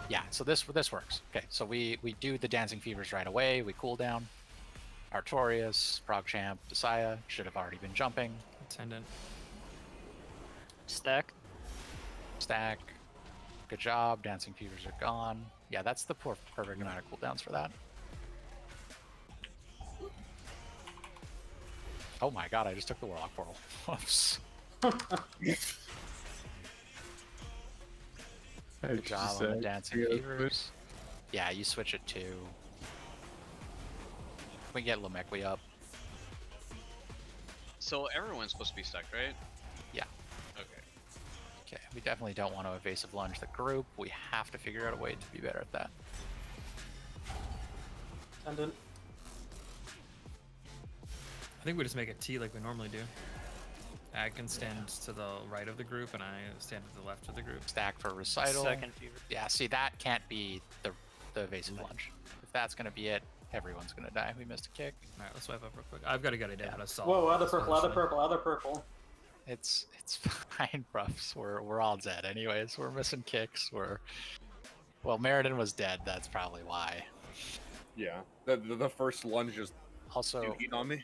Yeah, so this works. Okay, so we do the Dancing Fevers right away. We cool down. Artorias, ProgChamp, Desaya should have already been jumping. Attendant. Stack. Stack. Good job. Dancing Fevers are gone. Yeah, that's the perfect amount of cooldowns for that. Oh my god, I just took the Warlock Portal. Whoops. Good job on the Dancing Fevers. Yeah, you switch it to... We get Lamekwi up. So everyone's supposed to be stuck, right? Yeah. Okay. Okay, we definitely don't want to evasive lunge the group. We have to figure out a way to be better at that. Attendant. I think we just make a T like we normally do. Ag stands to the right of the group, and I stand to the left of the group. Stack for recital. Second fever. Yeah, see, that can't be the evasive lunge. If that's going to be it, everyone's going to die. We missed a kick. All right, let's swipe up real quick. I've got a good idea how to solve. Whoa, other purple, other purple, other purple. It's fine, Ruffs. We're all dead anyways. We're missing kicks. Well, Meriden was dead. That's probably why. Yeah, the first lunge just also eat on me.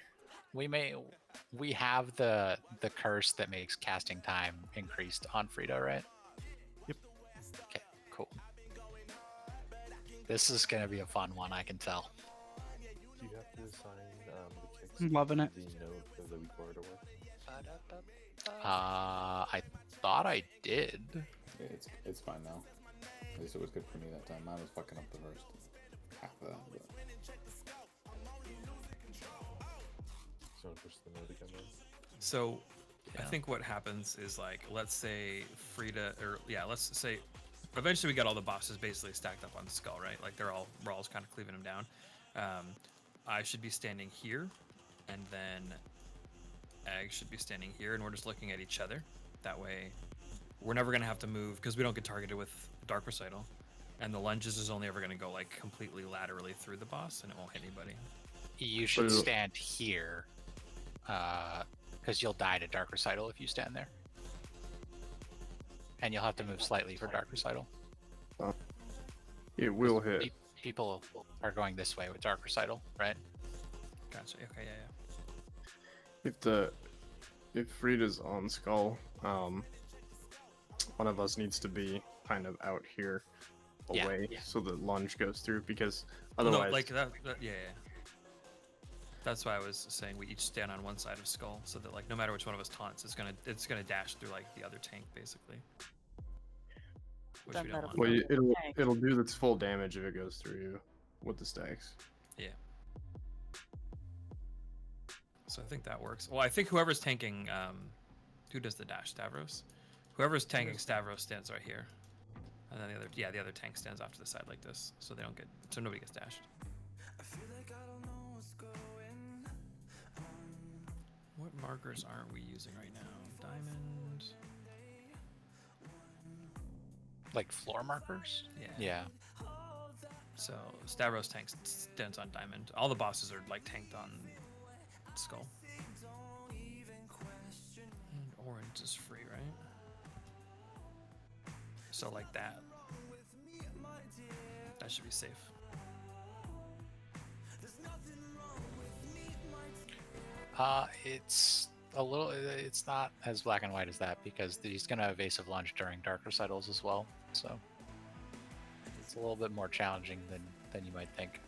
We have the curse that makes casting time increased on Frida, right? Yep. Okay, cool. This is gonna be a fun one, I can tell. Do you have to assign the kicks Loving it. the node for the weak aura to work? I thought I did. Yeah, it's fine now. At least it was good for me that time. Mine was fucking up the first half of that. But... So push the node again then? So, Yeah. I think what happens is like, let's say Frida, or yeah, let's say, eventually we got all the bosses basically stacked up on Skull, right? Like we're all kind of cleaving them down. I should be standing here, and then Ag should be standing here, and we're just looking at each other. That way, we're never gonna have to move because we don't get targeted with Dark Recital, and the lunges is only ever gonna go like completely laterally through the boss, and it won't hit anybody. You should stand here, because you'll die to Dark Recital if you stand there. And you'll have to move slightly for Dark Recital. It will hit. People are going this way with Dark Recital, right? Gotcha. Okay, yeah. If Frida's on Skull, one of us needs to be kind of out here away so the lunge goes through, because otherwise... No, like that yeah. That's why I was saying we each stand on one side of Skull, so that like no matter which one of us taunts, it's gonna dash through like the other tank basically. Which we don't want. Well, it'll do its full damage if it goes through you with the stacks. Yeah. So I think that works. Well, I think whoever's tanking, who does the dash? Stavros. Whoever's tanking Stavros stands right here, and then the other tank stands off to the side like this, so nobody gets dashed. What markers aren't we using right now? Diamond. Like floor markers? Yeah. So Stavros stands on diamond. All the bosses are like tanked on Skull. And orange is free, right? So like that. That should be safe. It's not as black and white as that, because he's gonna evasive lunge during Dark Recitals as well, so it's a little bit more challenging than you might think.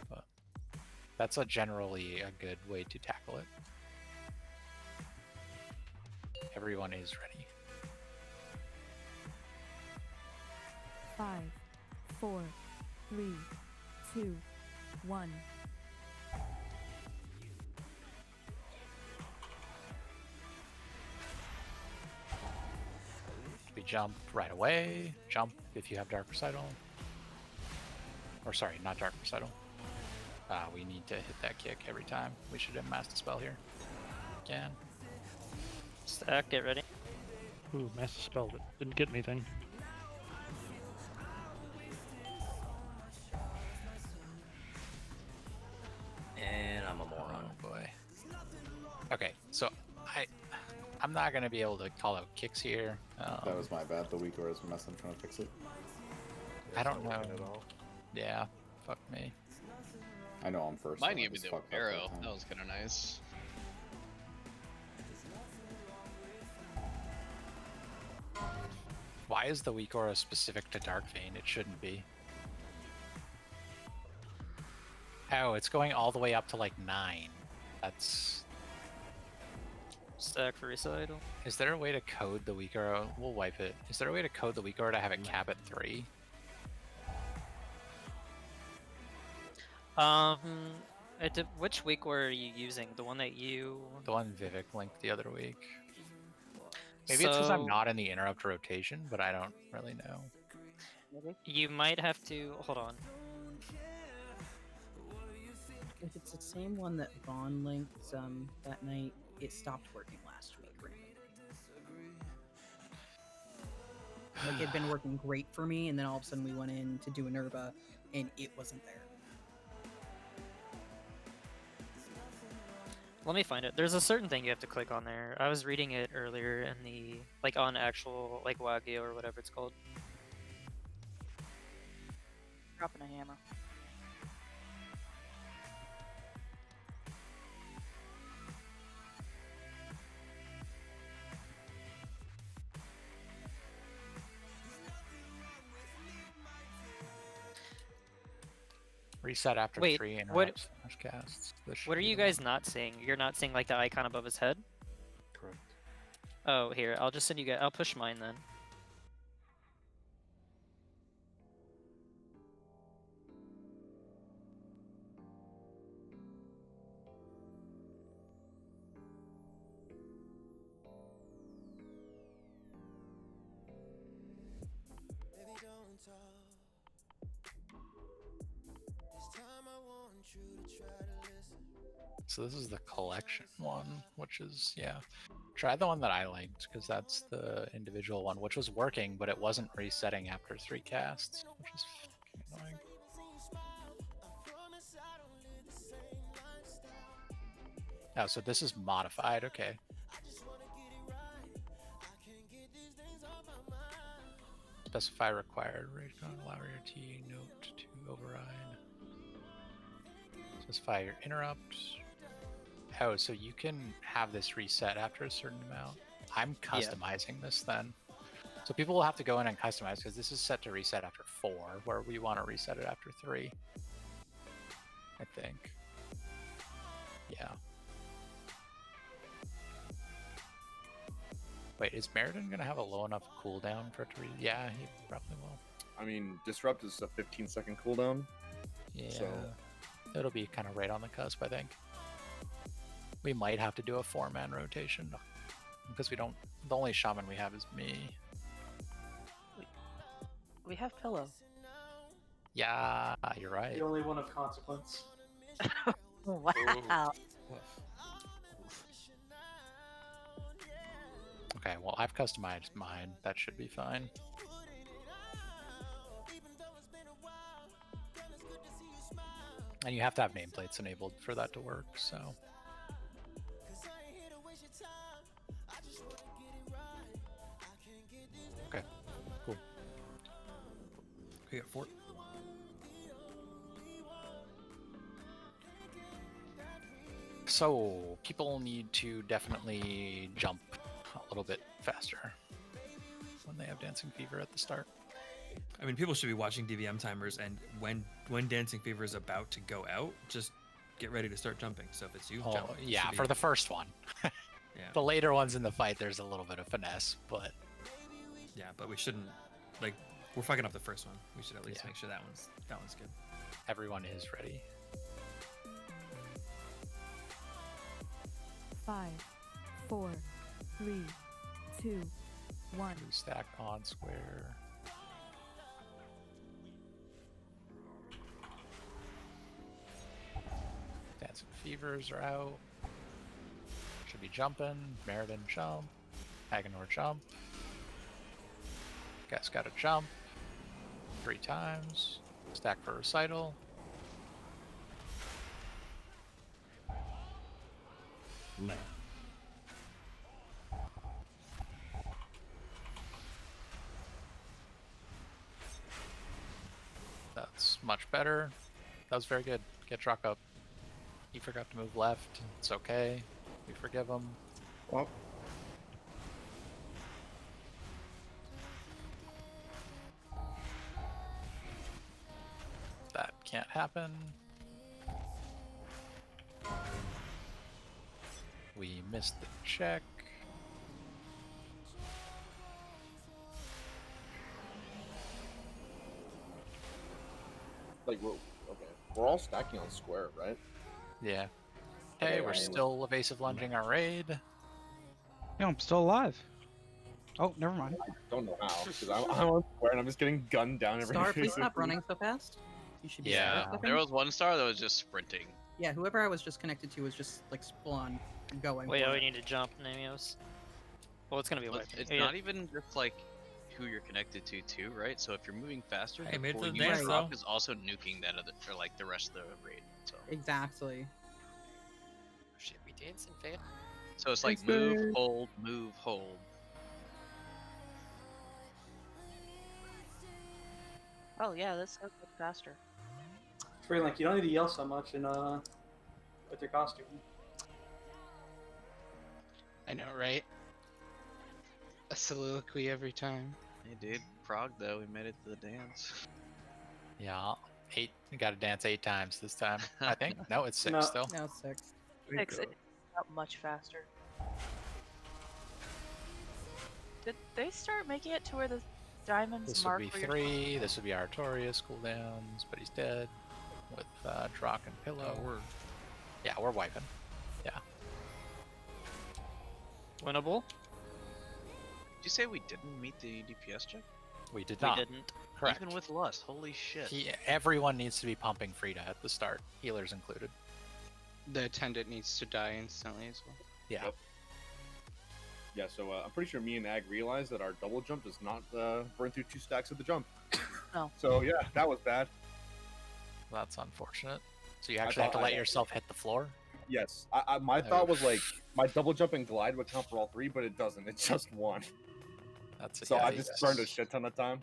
But that's generally a good way to tackle it. Everyone is ready. 5, 4, 3, 2, 1. We jump right away. Jump if you have Dark Recital. Or sorry, not Dark Recital. We need to hit that kick every time. We should have Master Spell here. Again. Stack, get ready. Ooh, Master Spell, but didn't get anything. And I'm a moron. Oh boy. Okay, so I'm not gonna be able to call out kicks here. That was my bad. The weak aura is a mess. I'm trying to fix it. I don't know. Yeah, fuck me. I know I'm first. Mine so I gave me just the fucked up arrow. time. That was kind of nice. Why is the weak aura specific to Dark Vein? It shouldn't be. Oh, it's going all the way up to like 9. That's... Stack for recital. Is there a way to code the weak aura? We'll wipe it. Is there a way to code the weak aura to have it cap at 3? Which week were you using? The one that you... The one Vivek linked the other week. Maybe it's because I'm not in the interrupt rotation, but I don't really know. You might have to... Hold on. If it's the same one that Vaughn linked that night, it stopped working last week. Like, it'd been working great for me, and then all of a sudden we went in to do inerva, and it wasn't there. Let me find it. There's a certain thing you have to click on there. I was reading it earlier in the... Like, on actual, like, Wagyu or whatever it's called. Dropping a hammer. Reset after Wait, 3 what? interrupts casts. What are you guys not seeing? You're not seeing like the icon above his head? Correct. Oh, here. I'll just send you guys. I'll push mine then. So this is the collection one, which is, yeah. Try the one that I linked, because that's the individual one, which was working, but it wasn't resetting after 3 casts, which is fucking annoying. Oh, so this is modified, okay. Specify required, rate on allow your T note to override. Specify your interrupt. Oh, so you can have this reset after a certain amount. I'm customizing this then. So people will have to go in and customize because this is set to reset after 4, where we want to reset it after 3. I think. Yeah. Wait, is Meriden going to have a low enough cooldown for it to Yeah, he probably will. I mean, Disrupt is a 15-second cooldown. Yeah. So... It'll be kind of right on the cusp, I think. We might have to do a 4-man rotation because we don't. The only shaman we have is me. We have Pillow. Yeah, you're right. The only one of consequence. Wow. Okay, well, I've customized mine. That should be fine. And you have to have nameplates enabled for that to work, so. Okay, cool. We got 4. So, people need to definitely jump a little bit faster when they have Dancing Fever at the start. I mean, people should be watching DVM timers, and when Dancing Fever is about to go out, just get ready to start jumping. So if it's you, jump. Yeah, for the first one. Yeah. The later ones in the fight, there's a little bit of finesse, but... Yeah, but we shouldn't, like, we're fucking up the first one. We should at least make sure that one's good. Everyone is ready. 5, 4, 3, 2, 1. Stack on square. Dancing Fevers are out. Should be jumping. Meriden jump. Agonor jump. Guys gotta jump 3 times. Stack for recital. Left. much better. That was very good. Get Drock up. He forgot to move left. It's okay. We forgive him. Well, That can't happen. We missed the check. like we're We're all stacking on square, right? Yeah. Hey, Okay, we're still evasive lunging our raid. Yeah, I'm still alive. Oh, never mind. I don't know how, because I'm on square and I'm just getting gunned down every Star, please stop running so fast. You should be Yeah, star there was one star that was just sprinting. Yeah, whoever I was just connected to was just like spawn going. Wait, for oh, we it. need to jump, Namios. Well, it's gonna be a Well, weapon. it's Yeah, not even just like who you're connected to too, right? So if you're moving faster, Hey, the made it pull to the you dance, drop though. is also nuking that other, or like the rest of the raid. So Exactly. Shit, we dancing, fam. so it's like Thanks, move, babe. hold, move, hold. Oh yeah, this goes faster. Free Link, you don't need to yell so much in with your costume. I know, right? A soliloquy every time. Hey, dude, prog though, we made it to the dance. Yeah, 8. We got to dance 8 times this time. I think. No, it's 6 No. still. Now it's 6. It's not much faster. Did they start making it to where the diamonds This would mark be where you're 3. This would be Artorias cooldowns, but he's dead. With Drock and Pillow. Yeah, we're wiping. Yeah. Winnable? Did you say we didn't meet the DPS check? We did We not. didn't. Correct. Even with Lust, holy shit. Everyone needs to be pumping Frida at the start, healers included. The attendant needs to die instantly as well. Yeah. Yep. Yeah, so I'm pretty sure me and Ag realized that our double jump does not burn through 2 stacks of the jump. No. So yeah, that was bad. That's unfortunate. So you actually have to let yourself hit the floor? Yes, my thought was like my double jump and glide would count for all 3, but it doesn't. It's just 1. That's so I just burned a shit ton of time.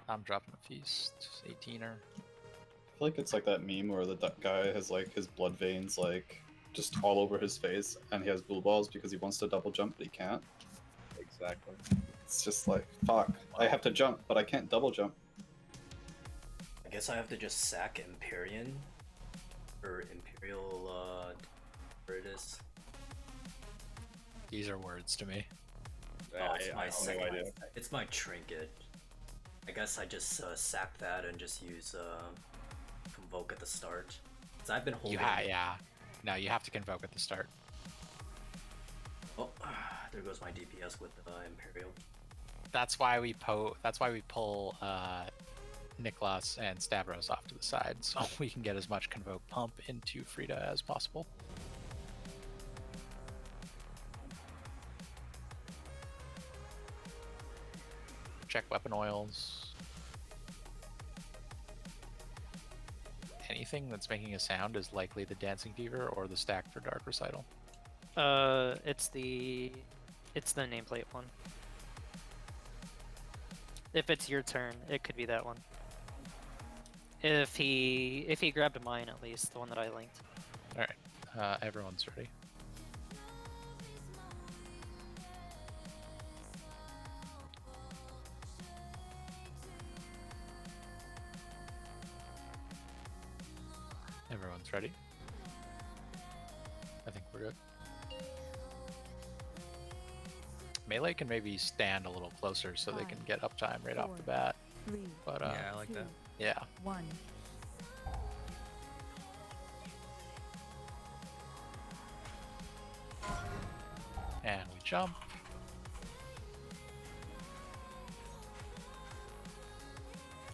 I'm dropping a feast. 18er. I feel like it's like that meme where the guy has like his blood veins like just all over his face, and he has blue balls because he wants to double jump but he can't. Exactly. It's just like fuck. I have to jump, but I can't double jump. I guess I have to just sack Empyrean or Imperial. Where it is. These are words to me. Oh, it's I my have no second. idea. It's my trinket. I guess I just sack that and just use convoke at the start. Cause I've been holding. Yeah. No, you have to convoke at the start. Oh, there goes my DPS with Imperial. That's why we pull Niklas and Stavros off to the side, so we can get as much convoke pump into Frida as possible. Check weapon oils. Anything that's making a sound is likely the Dancing Fever or the stack for Dark Recital. It's the nameplate one. If it's your turn, it could be that one. If he grabbed mine at least, the one that I linked. All right, everyone's ready. Everyone's ready. I think we're good. Melee can maybe stand a little closer so they can get uptime right off the bat. But yeah, I like that. Yeah. 1. And we jump.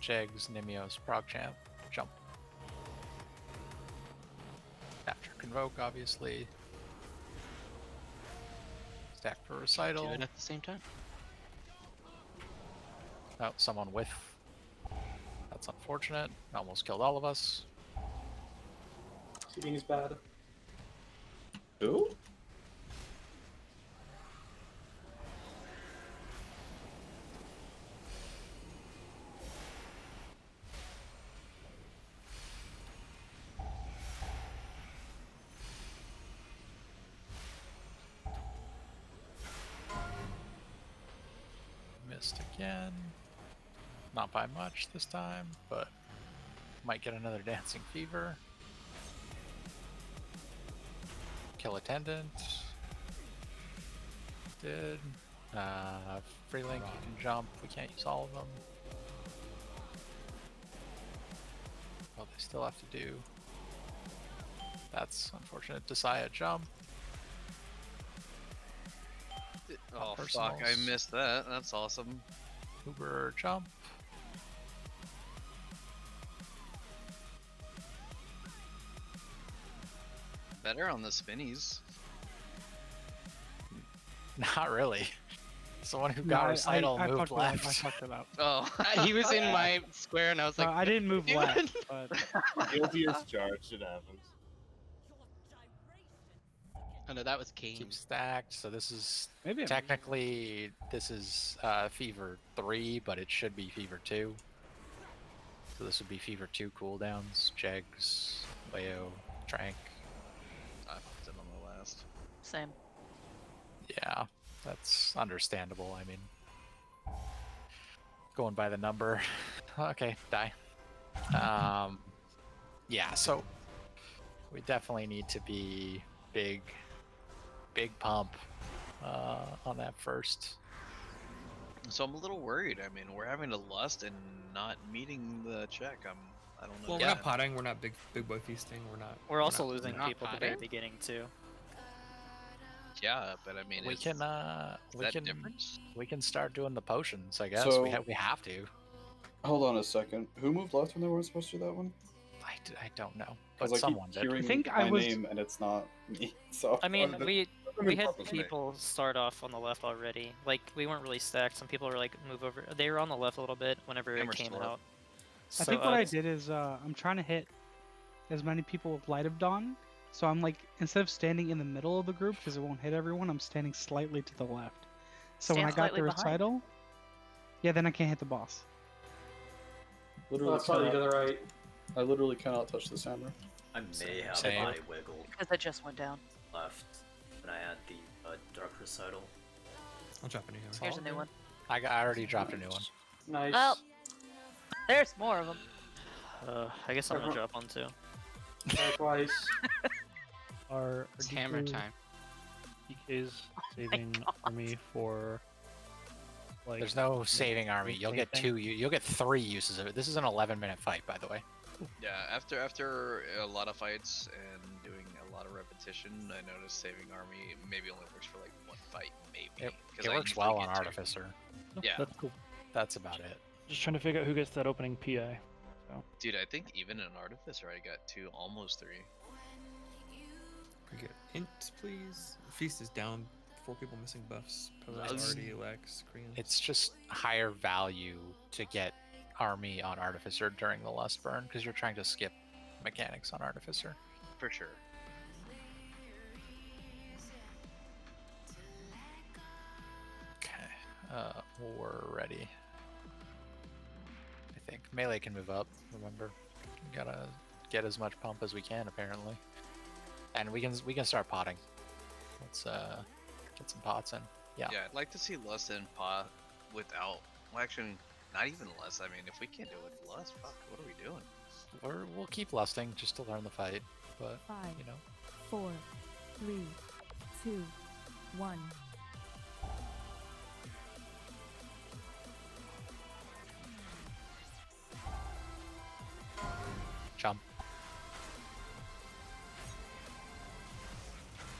Jegs, Nimios, ProgChamp, jump. After Convoke, obviously. Stack for Recital. Do it at the same time. Oh, someone with. That's unfortunate. Almost killed all of us. Cheating is bad. Who? again. Not by much this time, but might get another dancing fever. Kill attendant. Did. Free link, you can jump. We can't use all of them. Well, they still have to do. That's unfortunate. Desire jump. Oh fuck, I missed that. That's awesome. Uber jump. Better on the spinnies. Not really. Someone who No, got I recital moved fucked it up. left. I fucked it up. Oh, He was in my square, and I was No, like, I didn't move "What are you left, doing?" but Guilty as charged. It happens. Oh no, that was Kane. Keep stacked. So this is maybe technically this is Fever 3, but it should be Fever 2. So this would be Fever 2 cooldowns. Jegs, Leo, Trank. I fucked it on the last. Same. Yeah, that's understandable. I mean, going by the number. Okay, die. Yeah, so we definitely need to be big pump on that first. So I'm a little worried. I mean, we're having to lust and not meeting the check. I don't know. Well, we're not potting. We're not big boy feasting. We're not. We're also not, losing people at the very beginning too. Yeah, but I mean, We is can that difference? we can start doing the potions. I guess So- we have to. Hold on a second. Who moved left when they weren't supposed to do that one? I don't know, Because but I keep someone did. hearing I think my I was- name and it's not me. So I mean, we had purpose me. people start off on the left already. Like we weren't really stacked. Some people were like move over. They were on the left a little bit whenever And it we're came still up. out. I think what I did is I'm trying to hit as many people with Light of Dawn. So I'm like, instead of standing in the middle of the group because it won't hit everyone, I'm standing slightly to the left. So when I Stand got the slightly behind. recital, yeah, then I can't hit the boss. Literally That's probably to cannot- the right. I literally cannot touch this hammer. I may have Same. my wiggle Because it just went down. left when I had the Dark Recital. I'll drop a new hammer. Here's a new one. I already dropped a new one. Nice. Well, there's more of them. I guess I'm gonna drop one too. Likewise. Our It's hammer DK time. DK's saving army for like. There's no saving army. You'll get anything. you'll get 3 uses of it. This is an 11-minute fight, by the way. Yeah, after a lot of fights and doing a lot of repetition, I noticed saving army maybe only works for like 1 fight, maybe. It 'Cause it I works usually well on get 2. Artificer. No, Yeah. that's cool. That's about it. Just trying to figure out who gets that opening PI. So Dude, I think even in Artificer I got 2, almost 3. Pretty good. Int, please. Feast is down. 4 people missing buffs. Pillars, Artie, Lex, Koreans. It's just higher value to get army on Artificer during the Lust Burn because you're trying to skip mechanics on Artificer. For sure. Okay, we're ready. I think melee can move up. Remember, we gotta get as much pump as we can apparently, and we can start potting. Let's get some pots in. Yeah. Yeah, I'd like to see Lust and Pot without. Well, actually, not even Lust. I mean, if we can't do it with Lust, fuck, what are we doing? We'll keep lusting just to learn the fight, but 5, you know. 4, 3, 2, 1. Jump.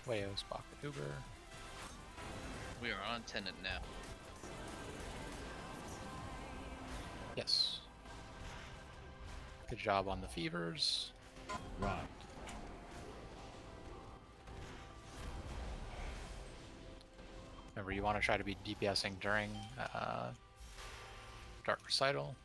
Wayo, Spock, Uber. We are on Tenant now. Yes. Good job on the fevers. Right. Remember, you want to try to be DPSing during Dark Recital.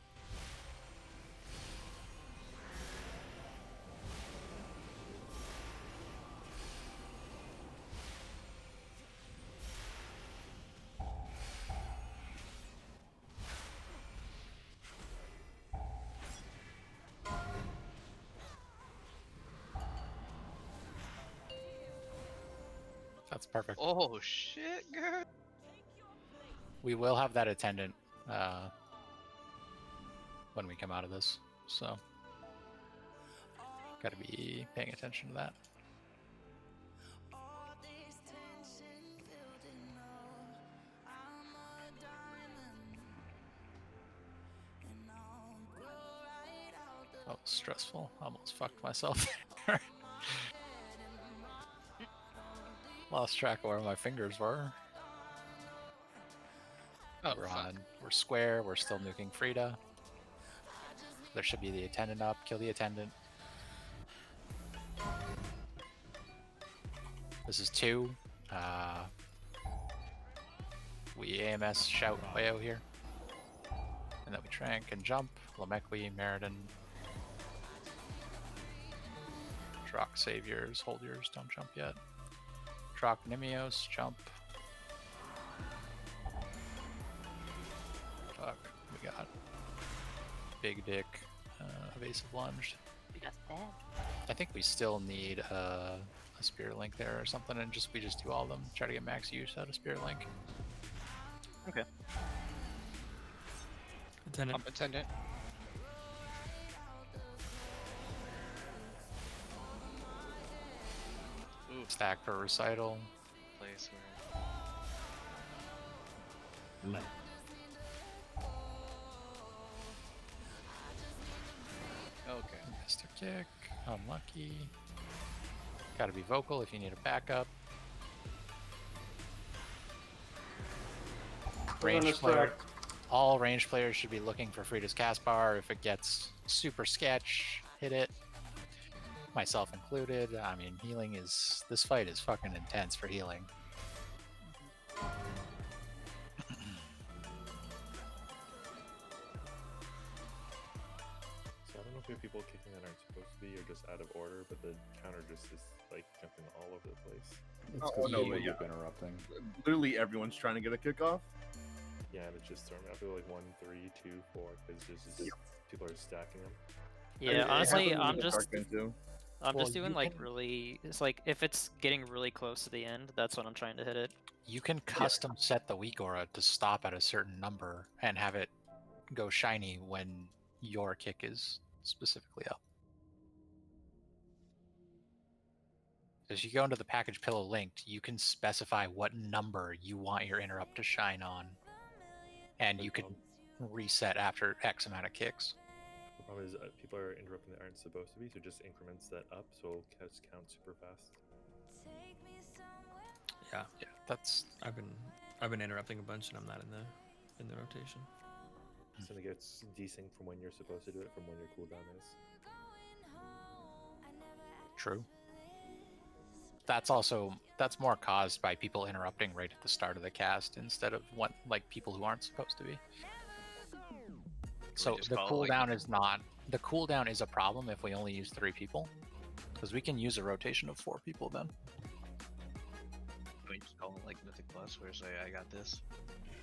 That's perfect. Oh shit, girl. We will have that attendant when we come out of this. So, gotta be paying attention to that. That was stressful. Almost fucked myself there. Lost track of where my fingers were. Oh, We're square. We're still nuking Frida. There should be the attendant up. Kill the attendant. This is 2. We AMS shout Wayo here. And then we Trank and jump. Lamekwi, Meriden. Drock save yours, hold yours, don't jump yet. Drock Nimios, jump. Fuck, we got Big Dick, evasive lunge. We got that. I think we still need a Spirit Link there or something, and we just do all of them. Try to get max use out of Spirit Link. Okay. Attendant. Up attendant. Ooh. Stack for recital. Place where. Left. Okay. Mr. Kick. Unlucky. Gotta be vocal if you need a backup. Range player. All range players should be looking for Frida's cast bar. If it gets super sketch, hit it. Myself included. I mean, healing is... This fight is fucking intense for healing. So I don't know if we have people kicking that aren't supposed to be or just out of order, but the counter just is like jumping all over the place. It's because people keep interrupting. Literally everyone's trying to get a kickoff. Yeah, and it's just throwing. I feel like 1, 3, 2, 4 because just people are stacking them. Yeah, honestly, I'm Well, just doing you like can- really. It's like if it's getting really close to the end, that's when I'm trying to hit it. You can custom set the weak aura to stop at a certain number and have it go shiny when your kick is specifically up. As you go into the package pillow linked, you can specify what number you want your interrupt to shine on, and you can reset after X amount of kicks. The problem is people are interrupting that aren't supposed to be, so it just increments that up, so it'll just count super fast. Yeah, that's. I've been interrupting a bunch, and I'm not in the rotation. So it gets desync from when you're supposed to do it from when your cooldown is. True. That's more caused by people interrupting right at the start of the cast instead of people who aren't supposed to be. So the cooldown is not. The cooldown is a problem if we only use 3 people, because we can use a rotation of 4 people then. We just call it like Mythic Plus, where it's like, I got this.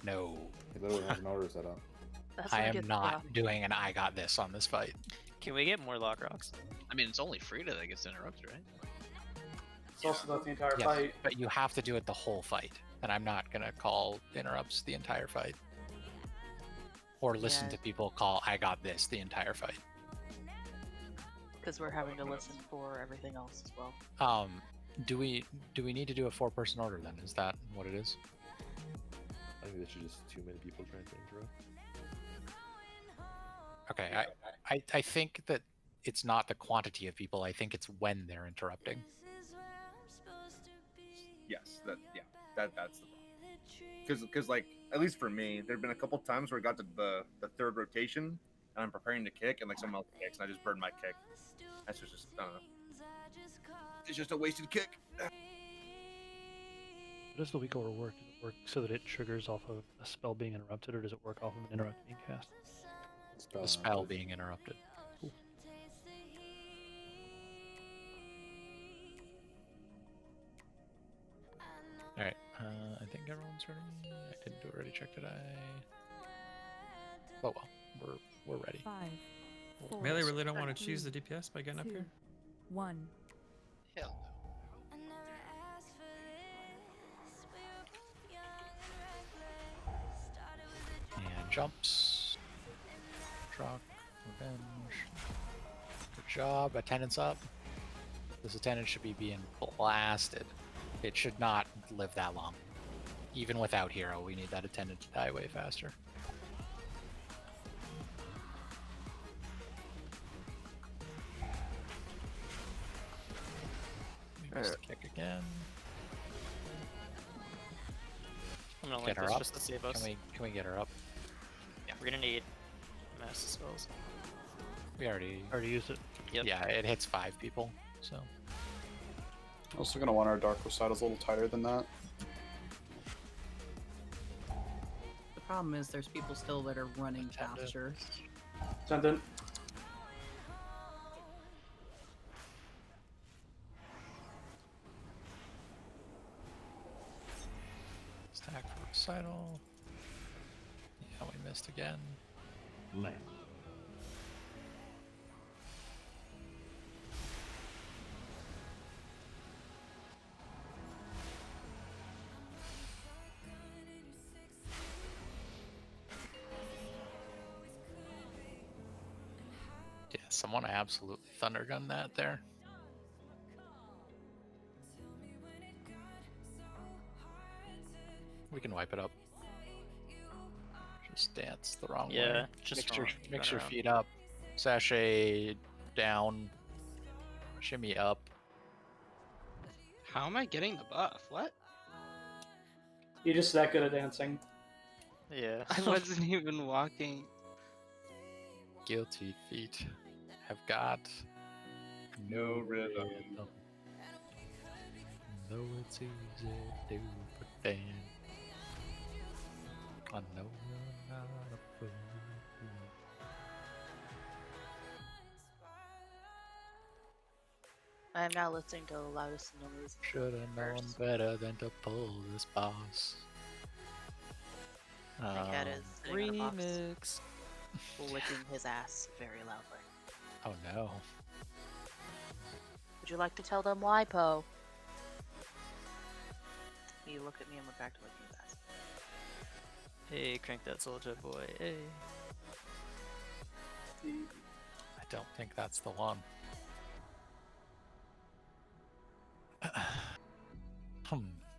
No. He literally has an order set up. I am not doing an I got this on this fight. Can we get more lock rocks? I mean, it's only Frida that gets interrupted, right? It's also not the entire Yes, fight. but you have to do it the whole fight, and I'm not gonna call interrupts the entire fight. Or listen to people call I got this the entire fight. Because we're having to listen for everything else as well. Do we need to do a 4-person order then? Is that what it is? I think there's just too many people trying to interrupt. Okay, I think that it's not the quantity of people. I think it's when they're interrupting. Yes, that's the problem. Because like at least for me, there've been a couple times where I got to the 3rd rotation and I'm preparing to kick, and like someone else kicks, and I just burn my kick. That's just I don't know. It's just a wasted kick. How does the weak aura work? Does it work so that it triggers off of a spell being interrupted, or does it work off of an interrupt being cast? The spell being interrupted. Cool. Alright, I think everyone's ready. I didn't do it already, check did I? Oh well, we're ready. 5, 4, Melee really don't want to choose the DPS by getting up here. 1. Hell And Jumps. Truck. Revenge. Good job. Attendance up. This attendance should be being blasted. It should not live that long. Even without hero, we need that attendant to die way faster. We missed the kick again. I'm gonna Get link her this up. just to save us. Can we get her up? Yeah, we're gonna need mass spells. We already used it. Yep. Yeah, it hits 5 people, so. Also gonna want our dark recitals a little tighter than that. The problem is there's people still that are running faster. Sentient. Stack for recital. Yeah, we missed again. Land. Yeah, someone absolutely thundergun that there. We can wipe it up. Just dance the wrong way. Yeah, just mix your, wrong. mix Turn your around. feet up. Sashay down. Shimmy up. How am I getting the buff? What? You're just that good at dancing. Yeah. I wasn't even walking. Guilty feet have got no rhythm. Though it's easy to pretend, I know you're not a fool. I am now listening to the loudest and noise. Should have known better than to pull this boss. My cat is sitting on a box, Remix. licking his ass very loudly. Oh no. Would you like to tell them why, Poe? He looked at me and went back to licking his ass. Hey, crank that soldier boy. Hey. I don't think that's the one.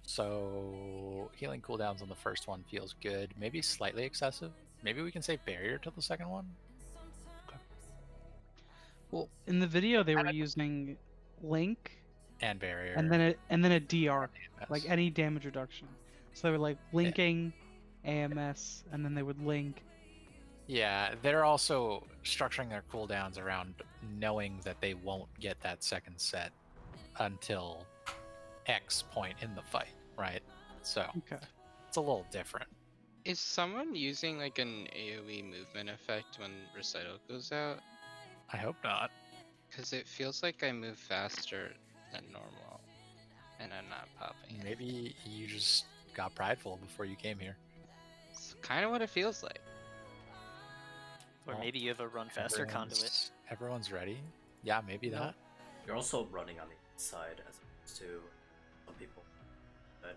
So healing cooldowns on the first one feels good. Maybe slightly excessive. Maybe we can save barrier till the second one. Well, in the video they were using Link And barrier. and then a DR, like any damage reduction. So they were like linking AMS, and then they would link. Yeah, they're also structuring their cooldowns around knowing that they won't get that second set until X point in the fight, right? So it's a little different. Is someone using like an AoE movement effect when recital goes out? I hope not. Because it feels like I move faster than normal, and I'm not popping. Maybe you just got prideful before you came here. It's kind of what it feels like. Or maybe you have a run faster conduit. Everyone's ready. Yeah, maybe that. You're also running on the inside as opposed to some people. But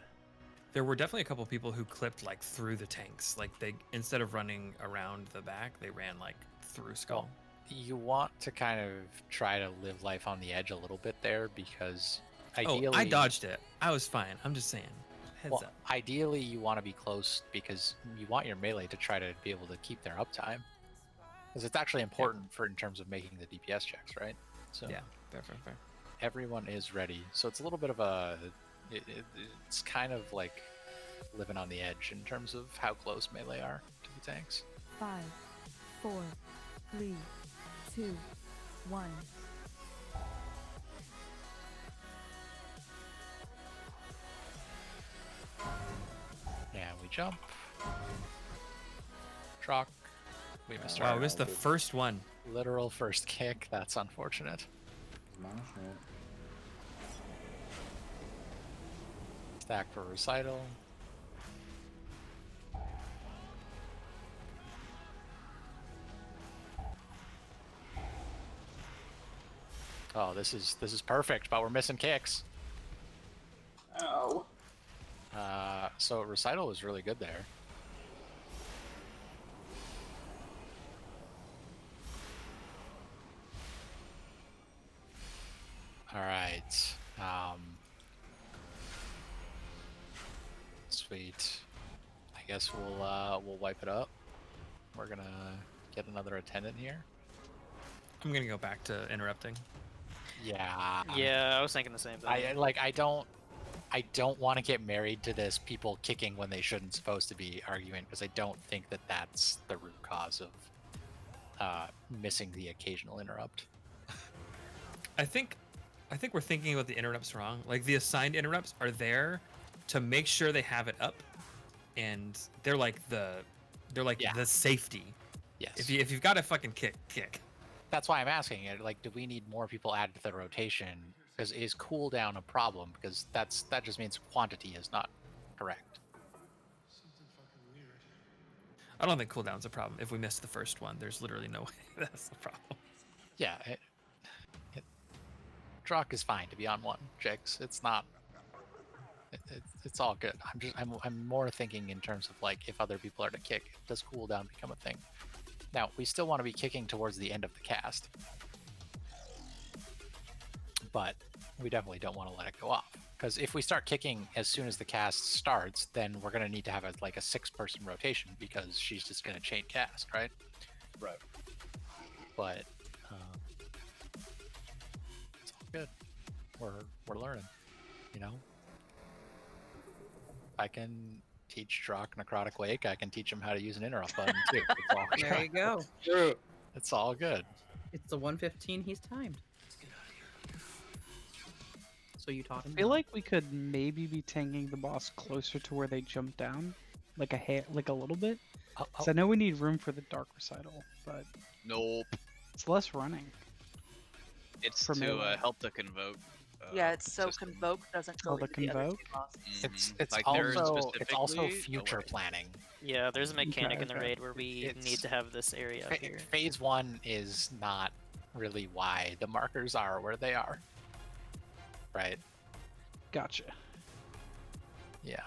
There were definitely a couple people who clipped like through the tanks. Like they, instead of running around the back, they ran like through Skull. You want to kind of try to live life on the edge a little bit there because ideally... Oh, I dodged it. I was fine. I'm just saying. Heads Well, up. ideally you want to be close because you want your melee to try to be able to keep their uptime. Because it's actually important for in terms of making the DPS checks, right? So Yeah, fair. everyone is ready. So it's a little bit of a... it's kind of like living on the edge in terms of how close melee are to the tanks. 5, 4, 3, 2, 1. Yeah, we jump. Truck. We missed Wow, our we missed the first one. literal first kick. That's unfortunate. Stack for recital. Oh, this is perfect, but we're missing kicks. Ow. So recital was really good there. All right. Sweet. I guess we'll wipe it up. We're gonna get another attendant here. I'm gonna go back to interrupting. Yeah. Yeah, I was thinking the same thing. I don't want to get married to this people kicking when they shouldn't supposed to be arguing, because I don't think that that's the root cause of missing the occasional interrupt. I think we're thinking about the interrupts wrong. Like, the assigned interrupts are there to make sure they have it up, and they're like the safety. Yes. If you've got to fucking kick. That's why I'm asking it. Like, do we need more people added to the rotation? Because is cooldown a problem? Because that just means quantity is not correct. I don't think cooldown's a problem. If we miss the first one, there's literally no way that's the problem. Yeah. Drock is fine to be on one, Jix. It's not. It's all good. I'm more thinking in terms of, like, if other people are to kick, does cooldown become a thing? Now, we still want to be kicking towards the end of the cast, but we definitely don't want to let it go off. Because if we start kicking as soon as the cast starts, then we're going to need to have a 6-person rotation, because she's just going to chain cast, right? Right. But it's all good. We're learning, you know? I can teach Drock Necrotic Wake. I can teach him how to use an interrupt button too. It's all There you go. It's all good. It's the 115 he's timed. So you taught him. I feel like we could maybe be tanking the boss closer to where they jump down, like a little bit. So I know we need room for the dark recital, but Nope. it's less running. It's For to melee. help the convoke. Yeah, it's so Convoke doesn't go Oh, the into the other two Convoke? bosses. It's Like, there also specifically- future planning. Yeah, there's a mechanic in the okay. raid where we need to have this area up here. Phase 1 is not really why the markers are where they are. Right? Gotcha. Yeah.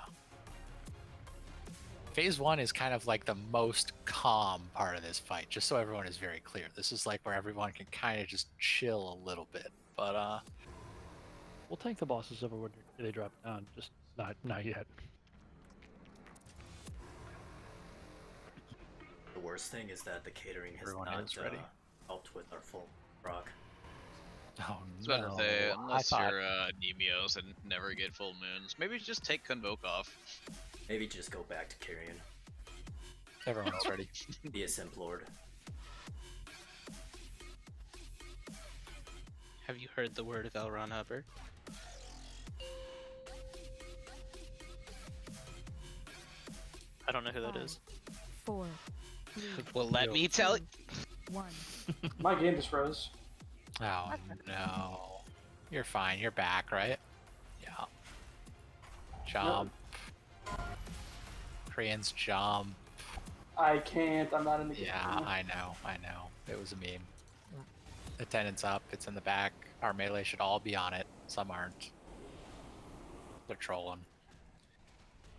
Phase 1 is kind of like the most calm part of this fight, just so everyone is very clear. This is like where everyone can kind of just chill a little bit. But We'll tank the bosses over when they drop down, just not yet. The worst thing is that the catering has Everyone not is ready. helped with our full proc. Oh, I was about to say, no. unless I thought- you're Nemios and never get full moons, maybe just take Convoke off. Maybe just go back to Carrion. Everyone's ready. Be a Simp Lord. Have you heard the word of L. Ron Hubbard? I don't know who that is. 4, 3, Well, let me tell you. 1. My game just froze. Oh no. You're fine. You're back, right? Yeah. Jump. Koreans jump. I can't. I'm not in the game. Yeah, I know. It was a meme. Attendance up. It's in the back. Our melee should all be on it. Some aren't. They're trolling.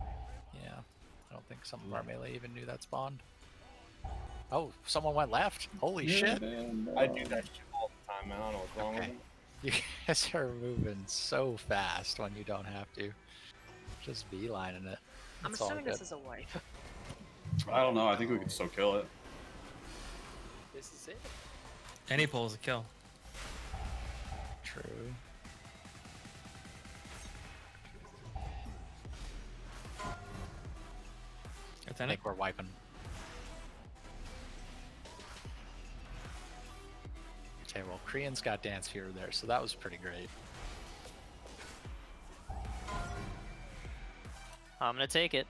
Yeah. I don't think some of our melee even knew that spawned. Oh, someone went left. Holy shit. I do that shit all the time, man. I don't know what's wrong with me. You guys are moving so fast when you don't have to. Just beelining it. I'm It's all assuming good. this is a wife. I don't know. I think we can still kill it. This is it. Any pull is a kill. True. I think we're wiping. Okay, well, Koreans got Dance Fever there, so that was pretty great. I'm gonna take it.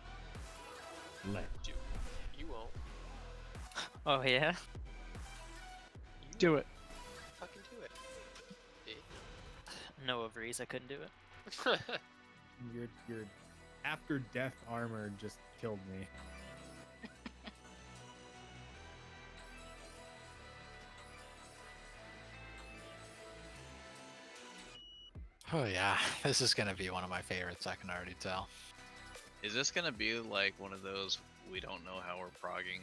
You won't. Oh yeah? Do it. Fucking do it. No ovaries, I couldn't do it. Your after death armor just killed me. Oh yeah, this is gonna be one of my favorites, I can already tell. Is this gonna be like one of those we don't know how we're progging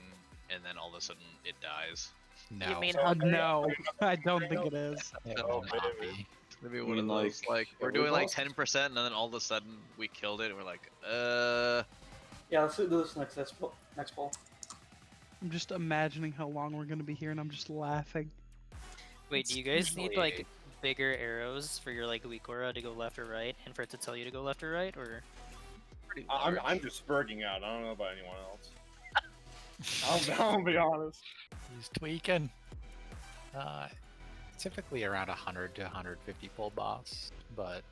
and then all of a sudden it dies? No. You mean No, I don't think it is. It will not be. Maybe I one of mean, those like we're we doing like lost. 10%, and then all of a sudden we killed it. And we're like, Yeah, let's do this next poll. I'm just imagining how long we're gonna be here, and I'm just laughing. Wait, It's do you guys need usually- like bigger arrows for your like weak aura to go left or right, and for it to tell you to go left or right, or? I'm just spurging out. I don't know about anyone else. I'll be honest. He's tweaking. Typically around 100 to 150 pull boss, but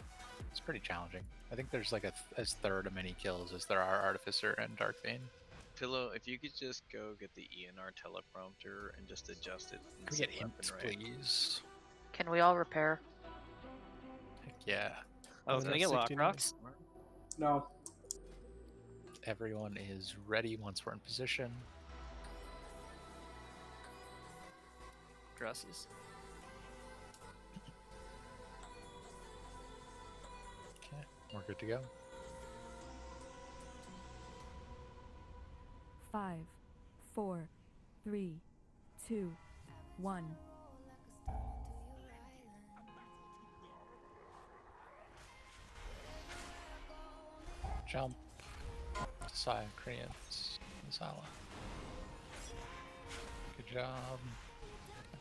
it's pretty challenging. I think there's like as third of many kills as there are Artificer and Dark Vein. Pillow, if you could just go get the ENR teleprompter and just adjust it. And Can we set get weapon hints, right. please? Can we all repair? Heck yeah. Oh, can we get lock rocks? No. Everyone is ready once we're in position. Gracias. Okay, we're good to go. 5, 4, 3, 2, 1. Jump. Sai, Koreans. Masala. Good job.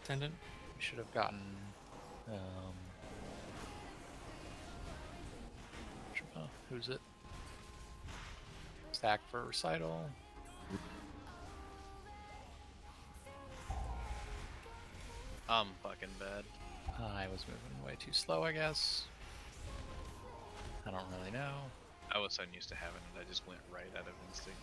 Attendant. We should have gotten who's it? Stack for recital. I'm fucking bad. I was moving way too slow, I guess. I don't really know. I was so used to having it, I just went right out of instinct.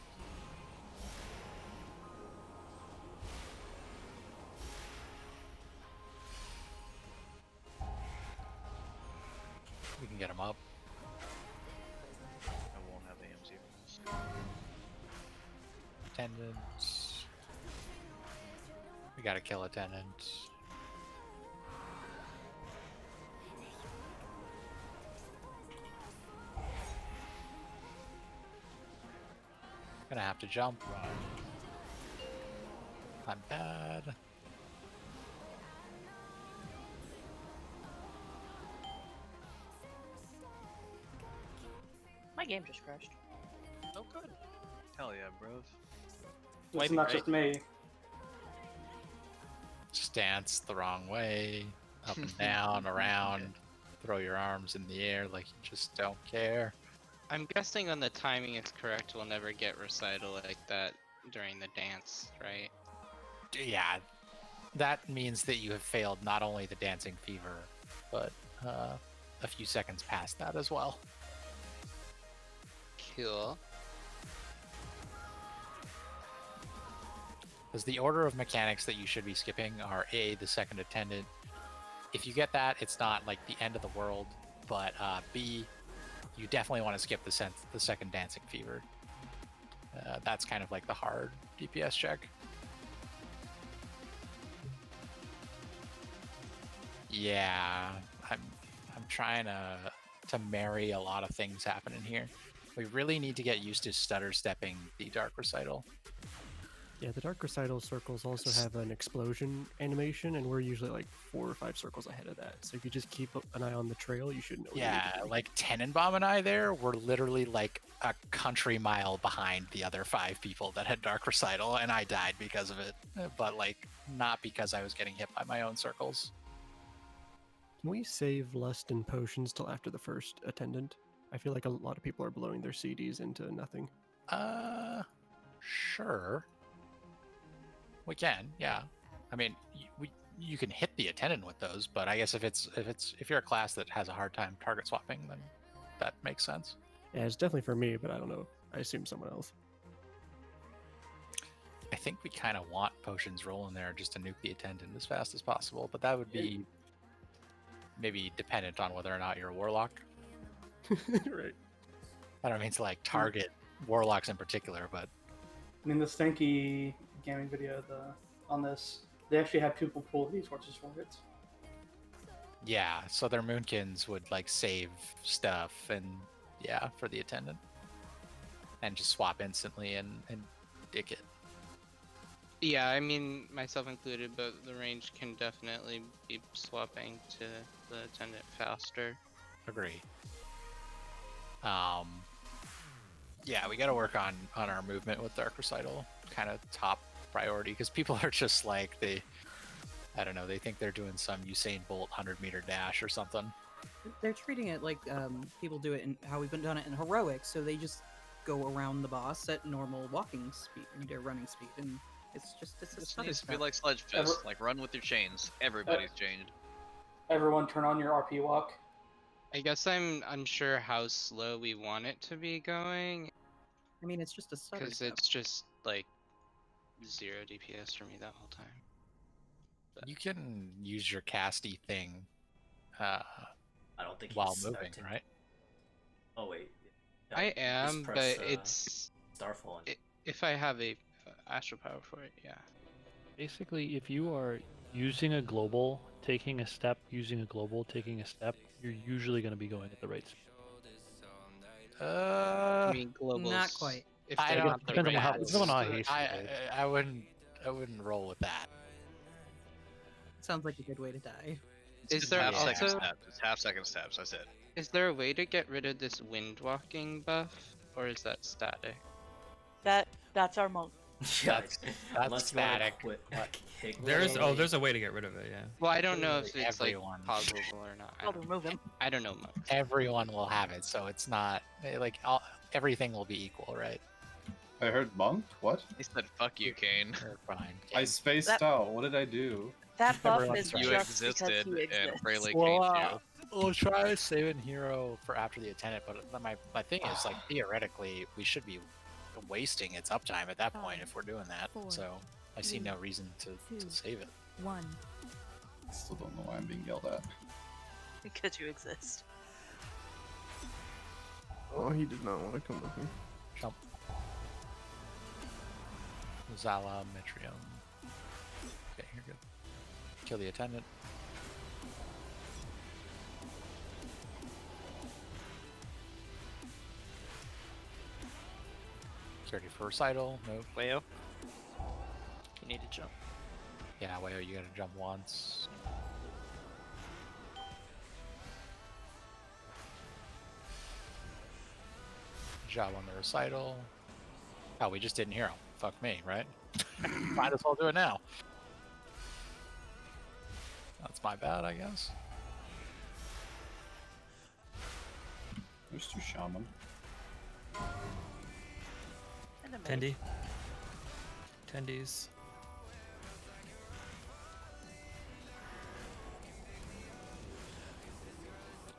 We can get him up. I won't have AMZ for this. Attendants. We gotta kill attendants. Gonna have to jump. I'm bad. My game just crashed. Oh, good. Hell yeah, bro. It's not just me. Stance the wrong way, up and down, around, throw your arms in the air like you just don't care. I'm guessing when the timing is correct, we'll never get recital like that during the dance, right? Yeah, that means that you have failed not only the dancing fever, but a few seconds past that as well. Cool. Because the order of mechanics that you should be skipping are A, the second attendant. If you get that, it's not like the end of the world, but B, you definitely want to skip the second dancing fever. That's kind of like the hard DPS check. Yeah, I'm trying to marry a lot of things happening here. We really need to get used to stutter stepping the Dark Recital. Yeah, the Dark Recital circles also have an explosion animation, and we're usually like 4 or 5 circles ahead of that. So if you just keep an eye on the trail, you should know. Yeah, like Tenenbaum and I there were literally like a country mile behind the other 5 people that had Dark Recital, and I died because of it. But like, not because I was getting hit by my own circles. Can we save Lust and Potions till after the first attendant? I feel like a lot of people are blowing their CDs into nothing. Sure. We can, yeah. I mean, you can hit the attendant with those, but I guess if you're a class that has a hard time target swapping, then that makes sense. Yeah, it's definitely for me, but I don't know. I assume someone else. I think we kind of want potions rolling there just to nuke the attendant as fast as possible, but that would be maybe dependent on whether or not you're a warlock. Right. I don't mean to like target warlocks in particular, but I mean, the Stanky gaming video on this, they actually had people pull these horses for it. yeah, so their moonkins would like save stuff and yeah, for the attendant. And just swap instantly and dick it. Yeah, I mean, myself included, but the range can definitely be swapping to the attendant faster. Agree. Yeah, we got to work on our movement with Dark Recital, kind of top priority, because people are just like I don't know, they think they're doing some Usain Bolt 100-meter dash or something. They're treating it like people do it in how we've been done it in heroic, so they just go around the boss at normal walking speed or running speed, and it's a This stutter needs to be step. like Sledge Fist, like run with your chains. Everybody's chained. Everyone turn on your RP walk. I guess I'm unsure how slow we want it to be going. I mean, it's just a stutter Because step. it's just like 0 DPS for me that whole time. You can use your casty thing I don't think while he's moving, acting. right? Oh wait. Yeah, I you just am, press, but it's Starfall. if I have a astral power for it, yeah. Basically, if you are using a global, taking a step, using a global, taking a step, you're usually going to be going at the right speed. I mean, globals. Not quite. If I they're don't not the depends on how- right depends on how globals. hasty it is. I wouldn't roll with that. Sounds like a good way to die. Is It's there half-second also steps. It's half-second steps. That's it. is there a way to get rid of this wind walking buff, or is that static? That's our monk. Yeah, That's unless you wanna static. quit kick There's literally. there's a way to get rid of it. Yeah. Well, I don't know if it's Everyone. like possible or not. I'll remove him. I don't know much. Everyone will have it, so it's not like everything will be equal, right? I heard monk. What? He said, "Fuck you, Kane." You're fine. I spaced That- out. What did I do? That buff Everyone's is right. You just because existed, he and exists. Brayley Well, caned you. we'll try saving hero for after the attendant, but my thing is like theoretically we should be wasting its uptime at that point if we're doing that. So I see no reason to save it. 1. I still don't know why I'm being yelled at. Because you exist. Oh, he did not want to come with me. Jump. Zala, Metrium. Okay, you're good. Kill the attendant. Ready for recital? Nope. Wayo. You need to jump. Yeah, Wayo, you gotta jump once. Job on the recital. Oh, we just didn't hear him. Fuck me, right? Might as well do it now. That's my bad, I guess. There's 2 shaman. Tendy. Tendies.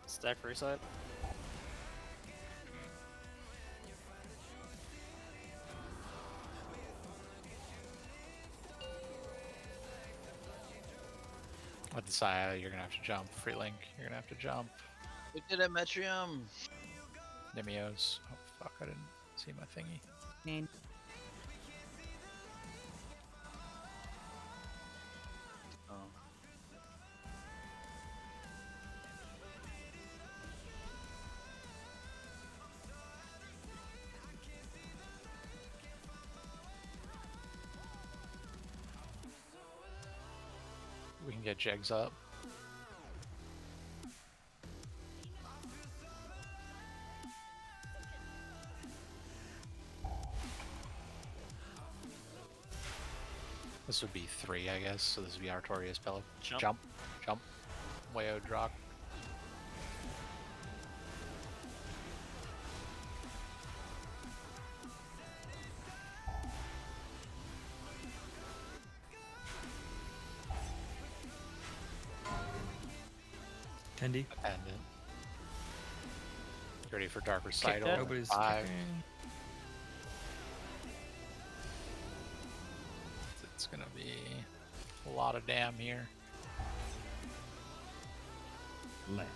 Stack reset. With the Saya, you're gonna have to jump. Free Link, you're gonna have to jump. We did it, Metrium. Nimios. Oh fuck, I didn't see my thingy. Name. Oh. We can get Jegs up. This would be 3, I guess. So this would be Artorias Pellet. Jump. Jump. Wayo drop. Tendy. Attendant. Ready for Dark Recital. it. Nobody's 5. kicking. It's gonna be a lot of damn here. Land.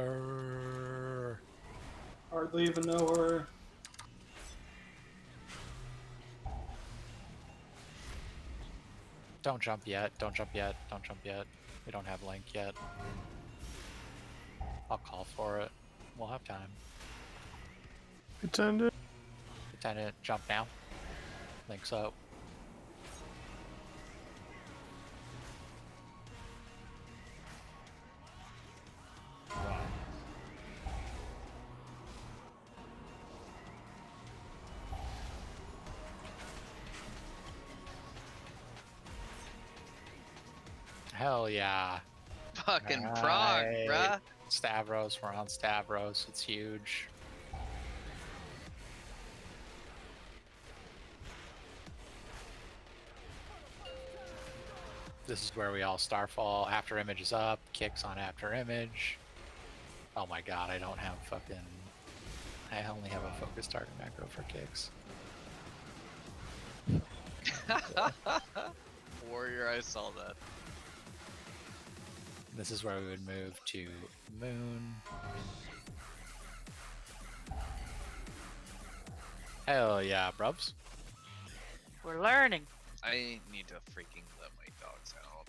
Pusher. Hardly even know her. Don't jump yet. Don't jump yet. Don't jump yet. We don't have Link yet. I'll call for it. We'll have time. Attendant. Attendant, jump now. Link's up. Wow. Hell yeah. Fucking prog, Right. bruh. Stavros, we're on Stavros. It's huge. This is where we all starfall. After image is up. Kicks on after image. Oh my god, I don't have fucking... I only have a focus target macro for kicks. Warrior, I saw that. This is where we would move to Moon. Hell yeah, brubs. We're learning. I need to freaking let my dogs out.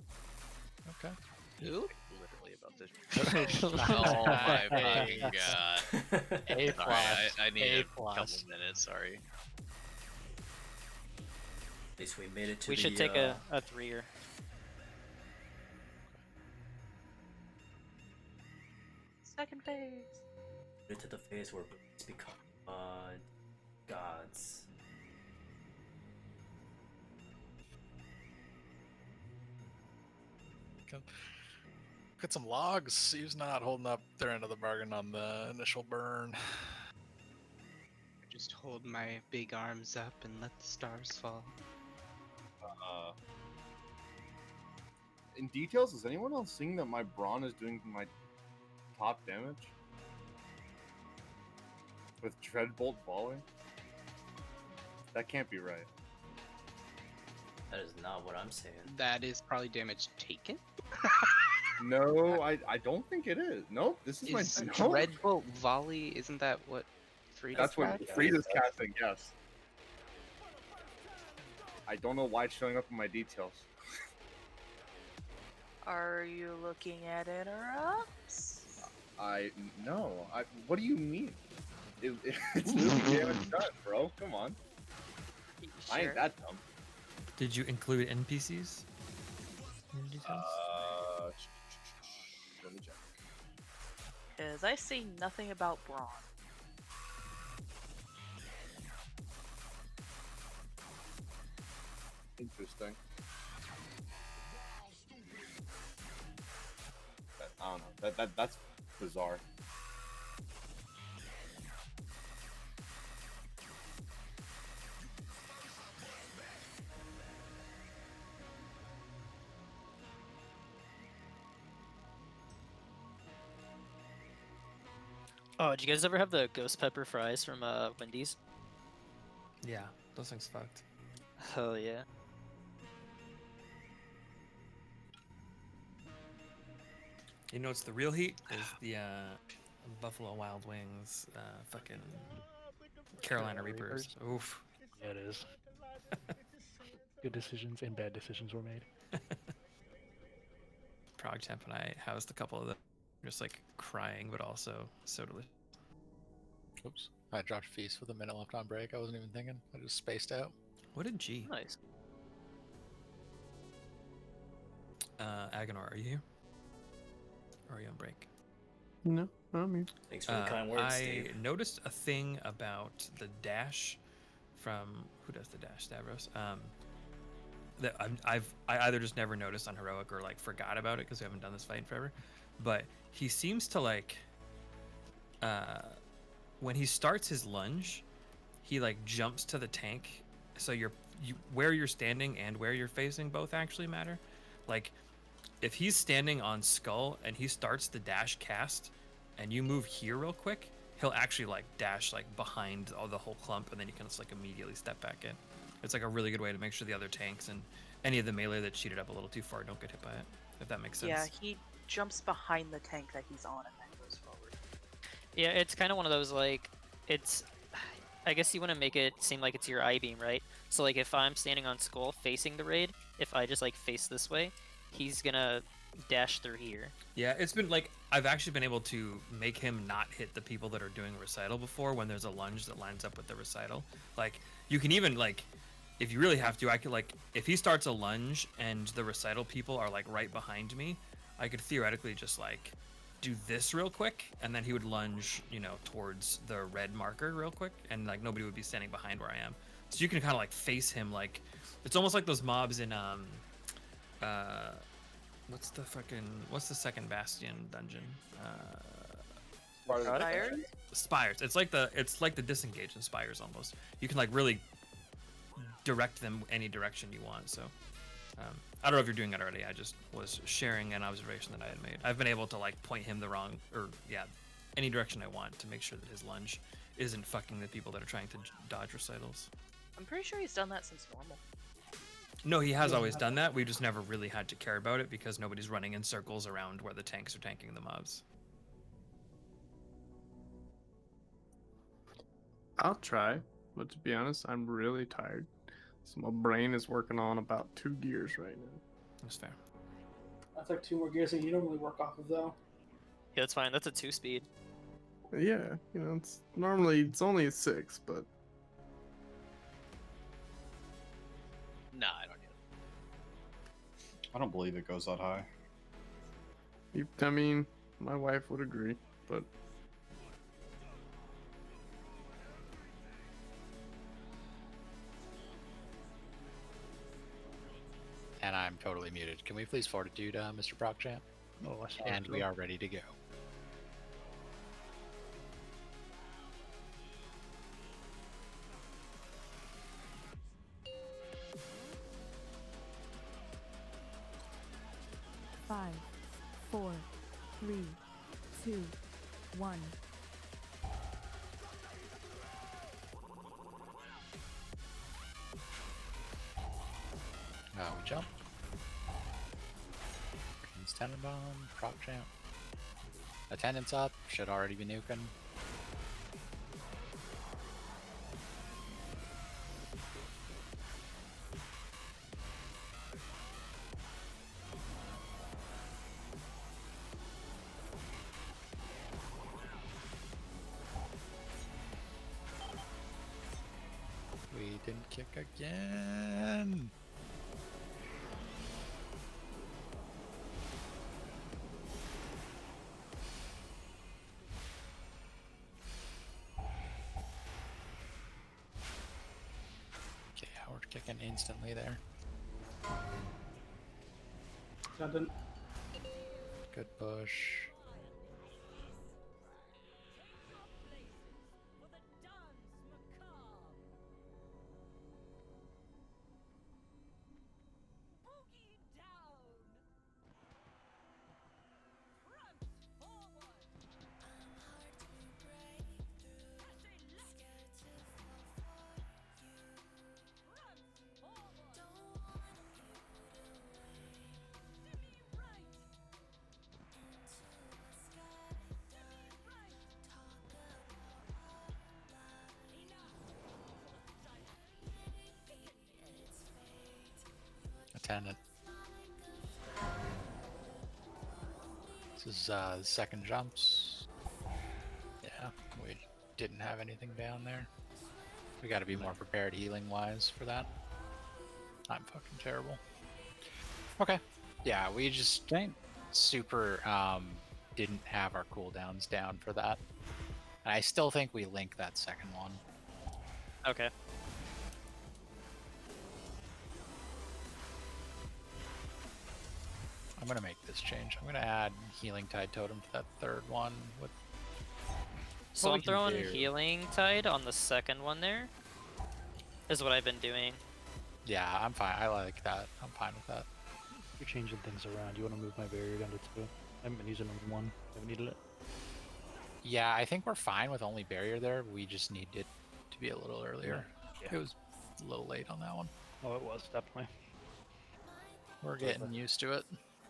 Okay. Who? Literally about this. Oh my fucking god. A Sorry, plus. I need A a plus. couple minutes, sorry. At least we made it to We the, should take a 3-er. Second phase. made it to the phase where it's become gods. Get some logs. He's not holding up their end of the bargain on the initial burn. Just hold my big arms up and let the stars fall. In details, is anyone else seeing that my Brawn is doing my top damage? With Dreadbolt falling? That can't be right. That is not what I'm saying. That is probably damage taken. No, I don't think it is. Nope, this is my no. Dreadbolt volley. Isn't that what Frida's That's what casting? Frida's casting, yes. I don't know why it's showing up in my details. Are you looking at interrupts? No. What do you mean? It's literally damage done, bro. Come on. I ain't that dumb. Did you include NPCs? in your details? Let me check. Because I see nothing about Brawn. Interesting. I don't know. That's bizarre. Oh, did you guys ever have the ghost pepper fries from Wendy's? Yeah, those things fucked. Hell yeah. You know, it's the real heat is the Buffalo Wild Wings, fucking Carolina Reapers. Oof. Yeah, it is. Good decisions and bad decisions were made. Prog Temp and I housed a couple of them, just like crying, but also so delicious. Oops. I dropped Feast with a minute left on break. I wasn't even thinking. I just spaced out. What did G? Nice. Agonor, are you here? Or are you on break? No, not me. Thanks for the kind words, I Steve. noticed a thing about the dash from who does the dash, Stavros? That I either just never noticed on heroic or like forgot about it because we haven't done this fight in forever. But he seems to like when he starts his lunge, he like jumps to the tank. So where you're standing and where you're facing both actually matter. Like if he's standing on Skull and he starts the dash cast and you move here real quick, he'll actually like dash like behind the whole clump and then you can just like immediately step back in. It's like a really good way to make sure the other tanks and any of the melee that cheated up a little too far don't get hit by it, if that makes sense. Yeah, he jumps behind the tank that he's on and then goes forward. Yeah, it's kind of one of those like, I guess you want to make it seem like it's your I-beam, right? So like if I'm standing on Skull facing the raid, if I just like face this way, he's gonna dash through here. Yeah, it's been like I've actually been able to make him not hit the people that are doing recital before when there's a lunge that lines up with the recital. Like you can even like if you really have to, I could like if he starts a lunge and the recital people are like right behind me, I could theoretically just like do this real quick and then he would lunge, you know, towards the red marker real quick and like nobody would be standing behind where I am. So you can kind of like face him like it's almost like those mobs in what's the second Bastion dungeon? Spires? Spires. It's like the disengage in Spires almost. You can like really direct them any direction you want. So I don't know if you're doing it already. I just was sharing an observation that I had made. I've been able to like point him the wrong any direction I want to make sure that his lunge isn't fucking the people that are trying to dodge recitals. I'm pretty sure he's done that since normal. No, he has always done that. We've just never really had to care about it because nobody's running in circles around where the tanks are tanking the mobs. I'll try, but to be honest, I'm really tired. So my brain is working on about 2 gears right now. That's fair. That's like 2 more gears that you normally work off of, though. Yeah, that's fine. That's a 2-speed. Yeah, you know, it's only a 6, but Nah, I don't need it. I don't believe it goes that high. I mean, my wife would agree, but And I'm totally muted. Can we please fortitude, Mr. Prochamp? Oh, I saw And we are ready to go. Five, 4, 3, 2, 1. We jump. King's Tenenbaum, Prochamp. Attendance up, should already be nuking. We didn't kick again. Okay, Howard kicking instantly there. Didn't. Good push. Attendant. This is second jumps. Yeah, we didn't have anything down there. We got to be more prepared healing wise for that. I'm fucking terrible. Okay. Yeah, we just super didn't have our cooldowns down for that. And I still think we link that second one. Okay. I'm gonna make this change. I'm gonna add Healing Tide Totem to that third one with. So I'm throwing Healing Tide on the second one there. Is what I've been doing. Yeah, I'm fine. I like that. I'm fine with that. You're changing things around. You want to move my barrier down to 2. I haven't been using only 1. Haven't needed it. Yeah, I think we're fine with only barrier there. We just need it to be a little earlier. Yeah. It was a little late on that one. Oh, it was definitely. We're getting used to it.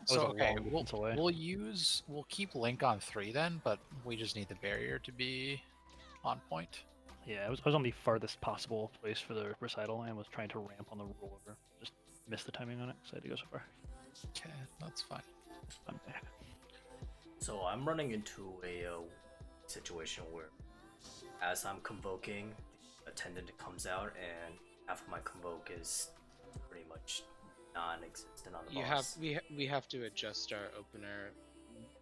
That was So a okay, long distance away. we'll keep Link on 3 then, but we just need the barrier to be on point. Yeah, I was on the farthest possible place for the recital and was trying to ramp on the roller. Just Missed the timing on it, so I had to go so far. Okay, that's fine. I'm back. So I'm running into a situation where, as I'm convoking, the attendant comes out and half of my convoke is pretty much non-existent on the boss. We have to adjust our opener.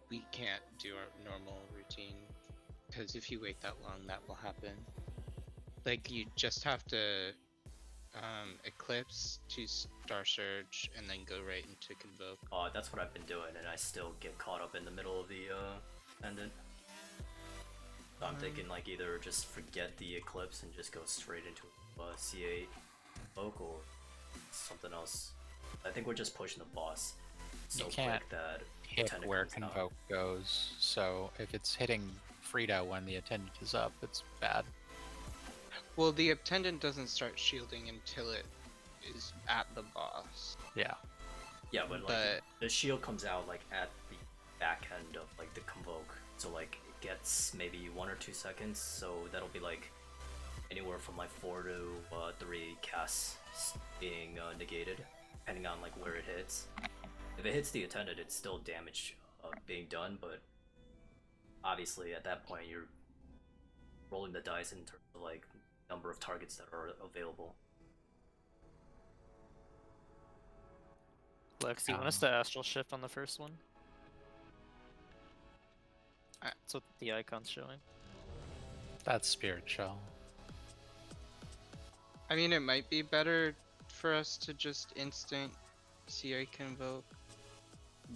We can't do our normal routine because if you wait that long, that will happen. Like you just have to eclipse to Star Surge and then go right into convoke. Oh, that's what I've been doing, and I still get caught up in the middle of the attendant. So I'm thinking like either just forget the eclipse and just go straight into C8 convoke or something else. I think we're just pushing the boss so You can't quick that hit attendant where comes out. convoke goes, so if it's hitting Frida when the attendant is up, it's bad. Well, the attendant doesn't start shielding until it is at the boss. Yeah. Yeah, but like the shield comes out like at the back end of like the convoke, so like it gets maybe 1 or 2 seconds, so that'll be like anywhere from like 4 to 3 casts being negated, depending on like where it hits. If it hits the attendant, it's still damage being done, but obviously at that point you're rolling the dice in terms of like number of targets that are available. Lex, do you want us to astral shift on the first one? That's what the icon's showing. That's spirit shell. I mean, it might be better for us to just instant CA convoke,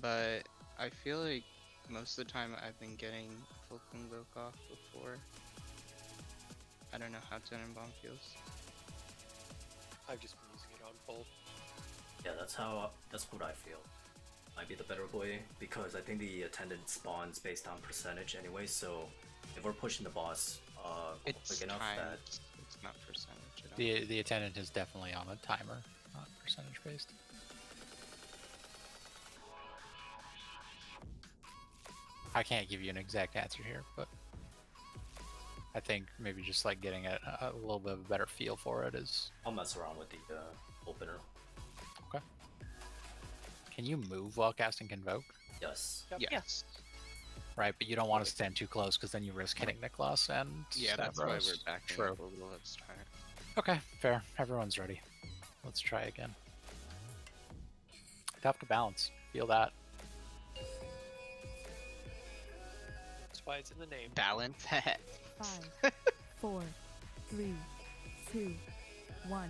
but I feel like most of the time I've been getting full convoke off before. I don't know how Tenenbaum feels. I've just been using it on full. Yeah, that's what I feel. Might be the better way, because I think the attendant spawns based on percentage anyway, so if we're pushing the boss quick enough that it's not percentage at all. The attendant is definitely on a timer, not percentage based. I can't give you an exact answer here, but I think maybe just like getting a little bit of a better feel for it is. I'll mess around with the opener. Okay. Can you move while casting Convoke? Yes. Yes. Right, but you don't want to stand too close because then you risk hitting Nicholas and Yeah, that's why Stavros. we're backing True. up a little. Let's try it. Okay, fair. Everyone's ready. Let's try again. Tough to balance. Feel that. That's why it's in the name. Balance. 5, 4, 3, 2, 1.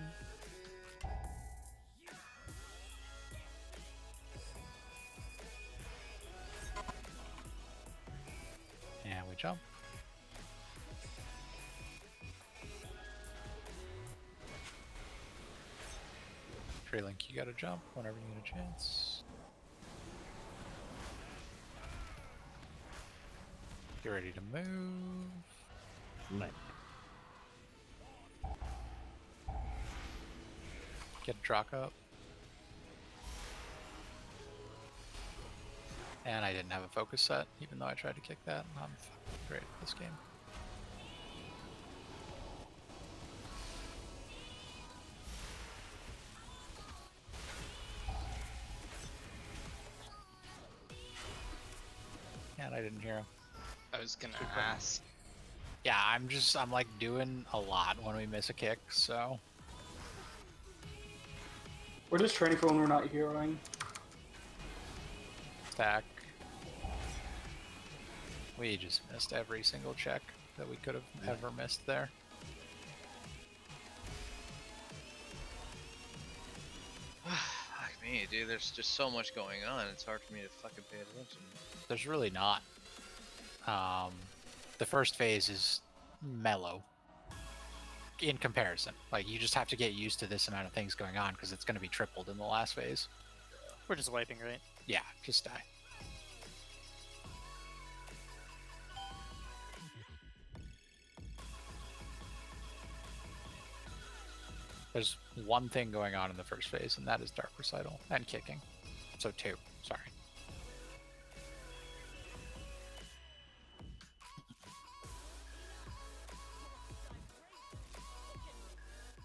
And we jump. Freelink, you gotta jump whenever you get a chance. Get ready to move. Nice. Get a Drock up. And I didn't have a focus set, even though I tried to kick that. I'm fucking great at this game. And I didn't hear him. I was gonna ask. Yeah, I'm like doing a lot when we miss a kick, so. We're just training for when we're not heroing. Stack. We just missed every single check that we could have ever missed there. Fuck me, dude. There's just so much going on. It's hard for me to fucking pay attention. There's really not. The first phase is mellow in comparison. Like, you just have to get used to this amount of things going on because it's going to be tripled in the last phase. We're just wiping, right? Yeah, just die. There's one thing going on in the first phase, and that is Dark Recital and kicking. So 2, sorry.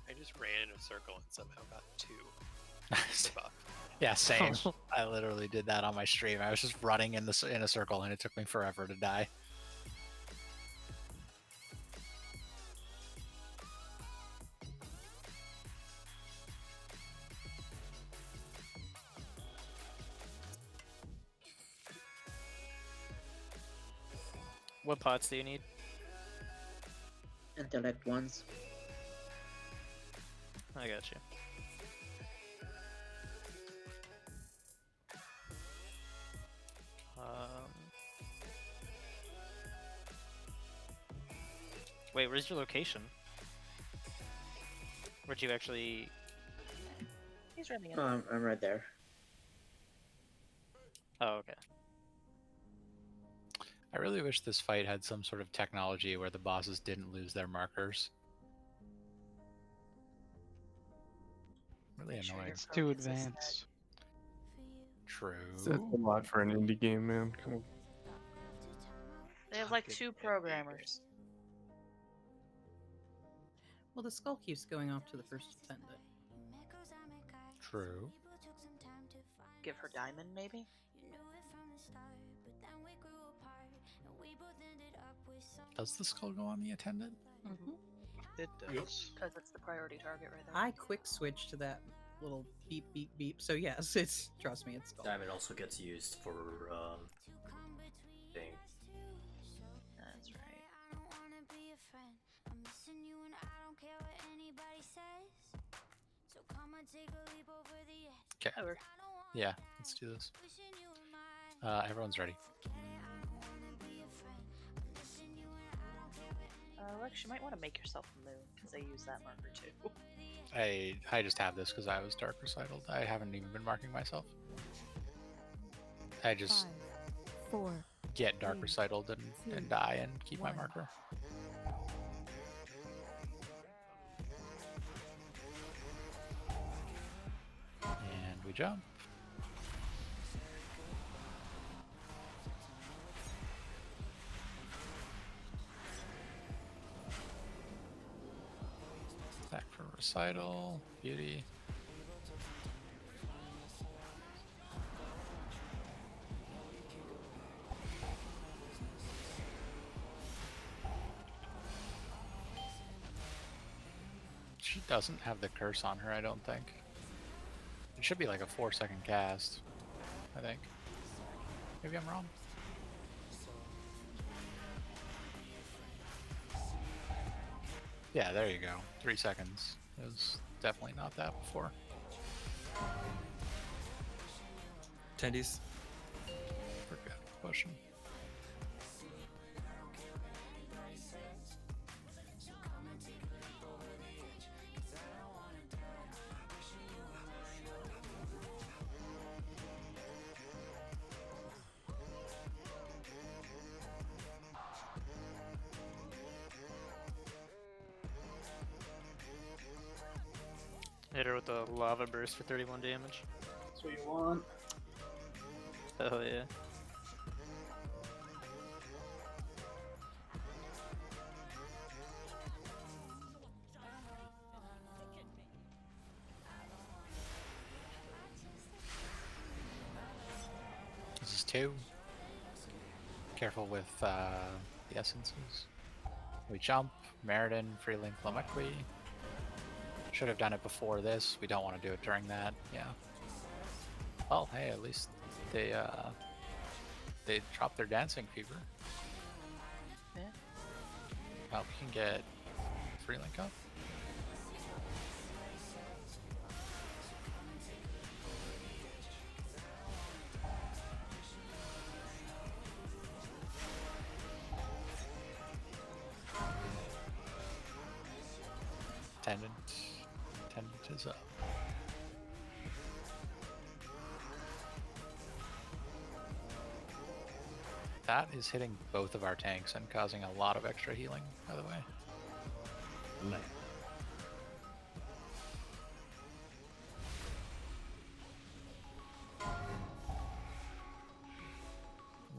I just ran in a circle and somehow got 2. buff. Yeah, same. I literally did that on my stream. I was just running in a circle, and it took me forever to die. What pots do you need? Intellect ones. I got you. Wait, where's your location? Where'd you actually... He's running in. I'm right there. Oh, okay. I really wish this fight had some sort of technology where the bosses didn't lose their markers. Really annoying. It's too advanced. True. That's a lot for an indie game, man. Come on. They have like 2 programmers. Well, the skull keeps going off to the first attendant. True. Give her diamond, maybe? Does the skull go on the attendant? Mm-hmm. It does. Because it's the priority target right there. I quick switch to that little beep beep beep. So yes, it's trust me, it's skull. Diamond also gets used for thing. That's right. Okay. Yeah, let's do this. Everyone's ready. Lex, you might want to make yourself a moon, because they use that marker too. I just have this because I was dark recitaled. I haven't even been marking myself. I just 5, 4, get dark recitaled and die and keep my marker. And we jump. Back for recital. Beauty. She doesn't have the curse on her, I don't think. It should be like a 4-second cast, I think. Maybe I'm wrong. Yeah, there you go. 3 seconds. It was definitely not that before. Tendies. Forget pushing. Hit her with a lava burst for 31 damage. That's what you want. Oh yeah. This is 2. Careful with the essences. We jump. Meriden, Freelink, Lamequi. Should have done it before this. We don't want to do it during that. Yeah. Well, hey, at least they dropped their dancing fever. Yeah. Well, we can get Freelink up. Tendant is up. That is hitting both of our tanks and causing a lot of extra healing, by the way. Left.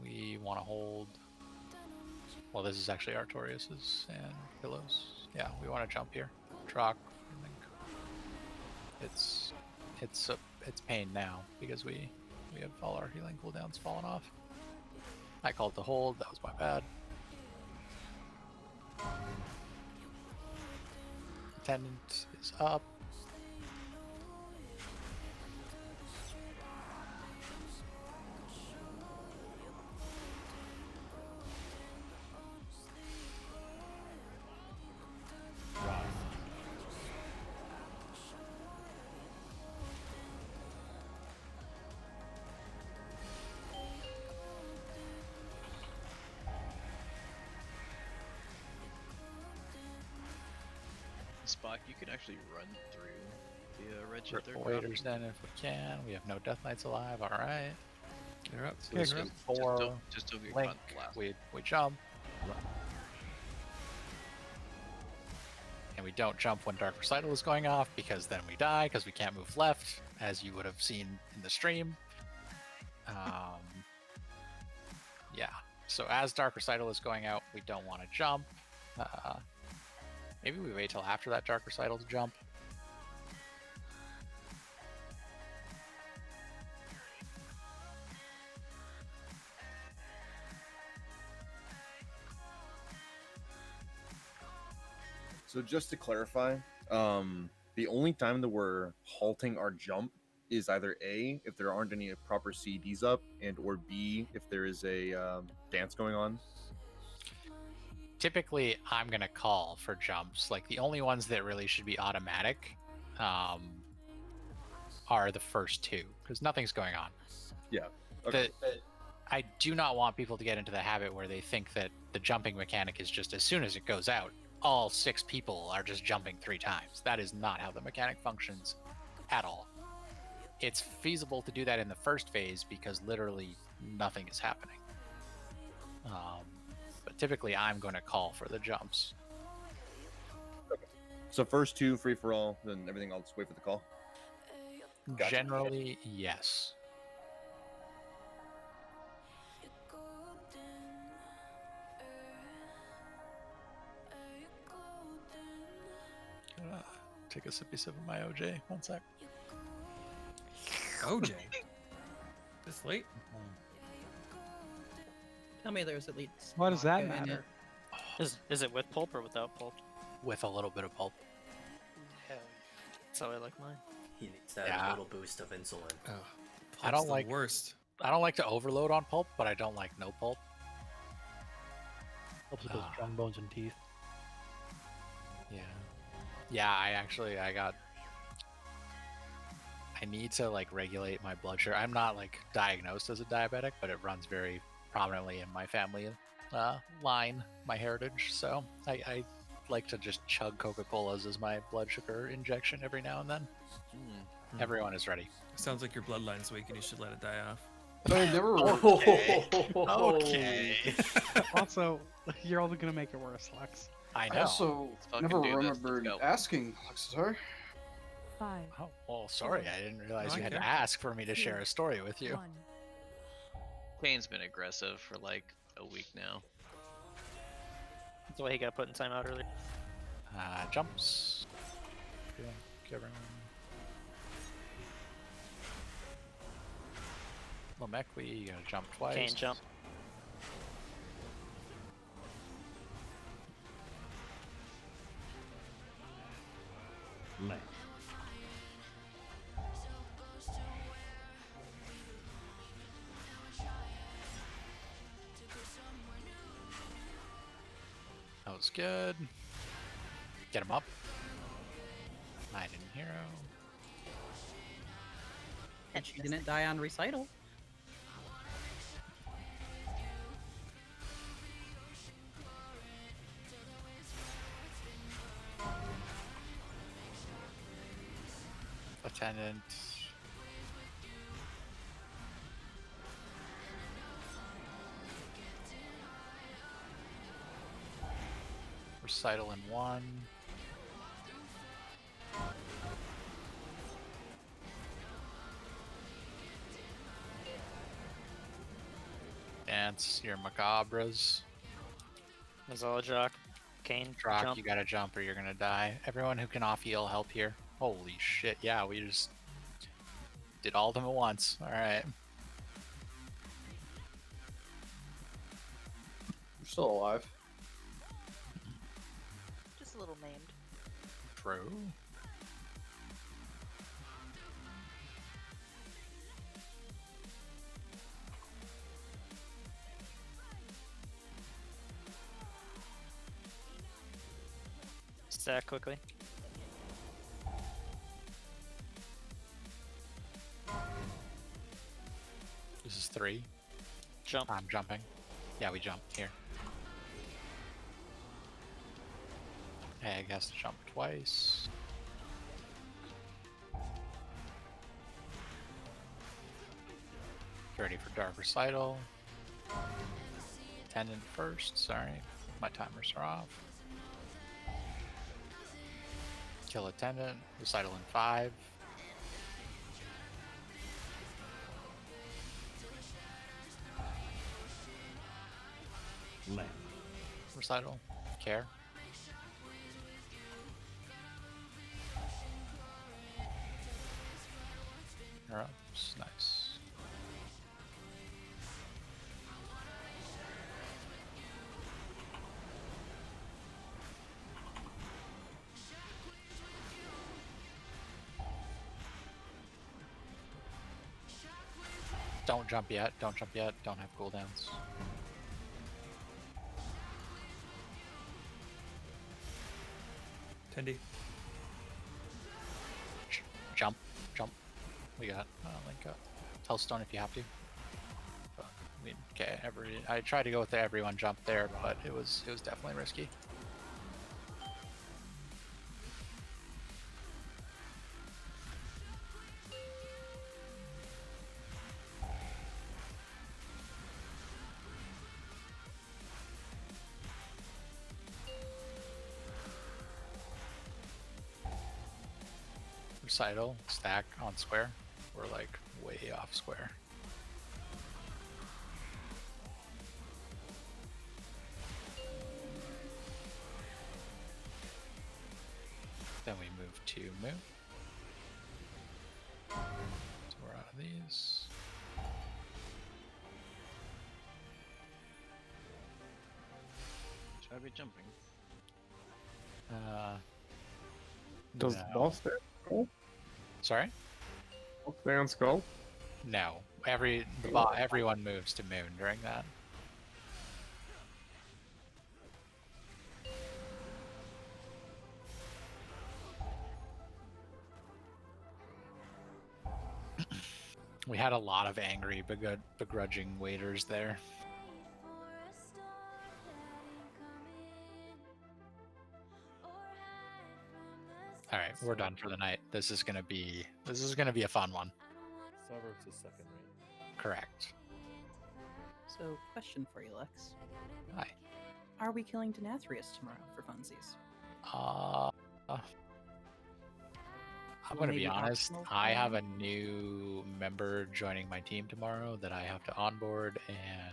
We want to hold. Well, this is actually Artorias's and Pillows. Yeah, we want to jump here. Troc. It's it's pain now because we have all our healing cooldowns fallen off. I called the hold. That was my bad. Attendant is up. Spock, you can actually run through the red ship there. Waiters then if we can. We have no Death Knights alive. All right. They're up. So this is 4. Just don't get Link. caught last. We jump. And we don't jump when Dark Recital is going off because then we die because we can't move left, as you would have seen in the stream. Yeah. So as Dark Recital is going out, we don't want to jump. Maybe we wait till after that Dark Recital to jump. So just to clarify, the only time that we're halting our jump is either A, if there aren't any proper CDs up, and or B, if there is a dance going on. Typically, I'm going to call for jumps. Like, the only ones that really should be automatic are the first 2, because nothing's going on. Yeah. Okay. I do not want people to get into the habit where they think that the jumping mechanic is just as soon as it goes out, all 6 people are just jumping 3 times. That is not how the mechanic functions at all. It's feasible to do that in the first phase because literally nothing is happening. But typically I'm going to call for the jumps. Okay. So first 2 free for all, then everything I'll just wait for the call. Gotcha. Generally, yes. Take a sippy sip of my OJ. One sec. OJ? This late? Tell me there's at least. Why does that vodka in matter? Is it with pulp or without pulp? With a little bit of pulp. Hell yeah. That's how I like mine. He needs that little boost of insulin. Oh, I don't the like worst. I don't like to overload on pulp, but I don't like no pulp. Helps with those strong bones and teeth. Yeah, I need to like regulate my blood sugar. I'm not like diagnosed as a diabetic, but it runs very prominently in my family line, my heritage. So I like to just chug Coca-Colas as my blood sugar injection every now and then. Everyone is ready. Sounds like your bloodline's weak and you should let it die off. But I never. Okay. Also, you're only gonna make it worse, Lex. I I know. also never remembered asking Alexatar. 5. Oh, well, sorry. I didn't realize you had to Okay. ask for me to share a story with you. 1. Kane's been aggressive for like a week now. That's why he got put in timeout earlier. Jumps. Yeah, everyone. Lamek, we gotta jump twice. Kane, jump. Left. That was good. Get him up. Knight and hero. And she didn't die on recital. Attendant. Recital in 1. Dance your macabras. Mazala Jock. Kane, Drock, jump. you gotta jump or you're gonna die. Everyone who can off heal, help here. Holy shit, yeah, we just Did all of them at once. All right. You're still alive. Just a little maimed. True. Stack quickly. This is 3. Jump. I'm jumping. Yeah, we jump here. Egg has to jump twice. Ready for Dark Recital. Attendant first, sorry. My timers are off. Kill Attendant. Recital in 5. Land. Recital. Care. Interrupts. Nice. Don't jump yet. Don't jump yet. Don't have cooldowns. Tendy. Jump. Jump. We got link up. Tell Stone if you have to. But, I mean, okay. I tried to go with the everyone jump there, but it was definitely risky. Recital, stack on square. We're like way off square. Then we move to Moon. So we're out of these. Should I be jumping? Does No. the boss stay on skull? Sorry? Stay on skull? No. Everyone moves to Moon during that. We had a lot of angry, begrudging waiters there. All right, we're done for the night. This is gonna be a fun one. Starbucks is second rate. Correct. So, question for you, Lex. Hi. Are we killing Denathrius tomorrow for funsies? I'm gonna be Maybe honest. optional I have a plan? new member joining my team tomorrow that I have to onboard, and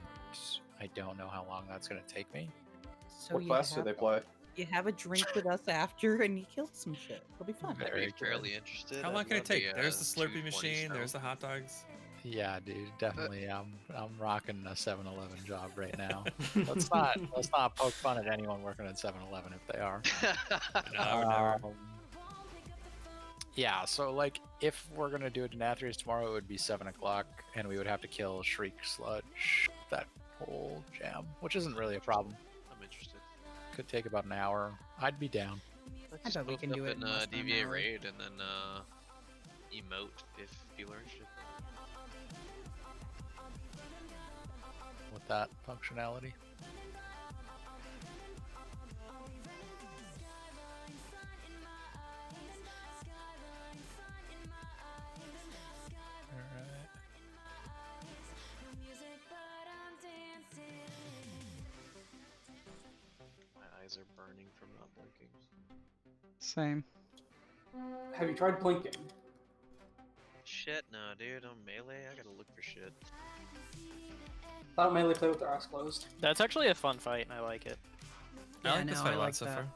I don't know how long that's gonna take me. So What you class do have- they play? You have a drink with us after, and you kill some shit. It'll be fun. Very I'd be fairly good. interested. How long I'd can it love take? There's the 220 Slurpee machine. snow. There's the hot dogs. Yeah, dude, definitely. I'm rocking a 7-Eleven job right now. let's not poke fun at anyone working at 7-Eleven if they are. No, I would never. Yeah, so like if we're gonna do a Denathrius tomorrow, it would be 7 o'clock, and we would have to kill Shriek Sludge, that whole jam, which isn't really a problem. I'm interested. Could take about an hour. I'd be down. I bet we can do it in in less than an DVA hour. raid and then emote if people are interested. With that functionality. Alright. My eyes are burning from not blinking. Same. Have you tried blinking? Shit, no, dude. I'm melee. I gotta look for shit. I don't mainly play with their eyes closed. That's actually a fun fight, and I like it. I Yeah, like this no, fight I a lot like so that. far.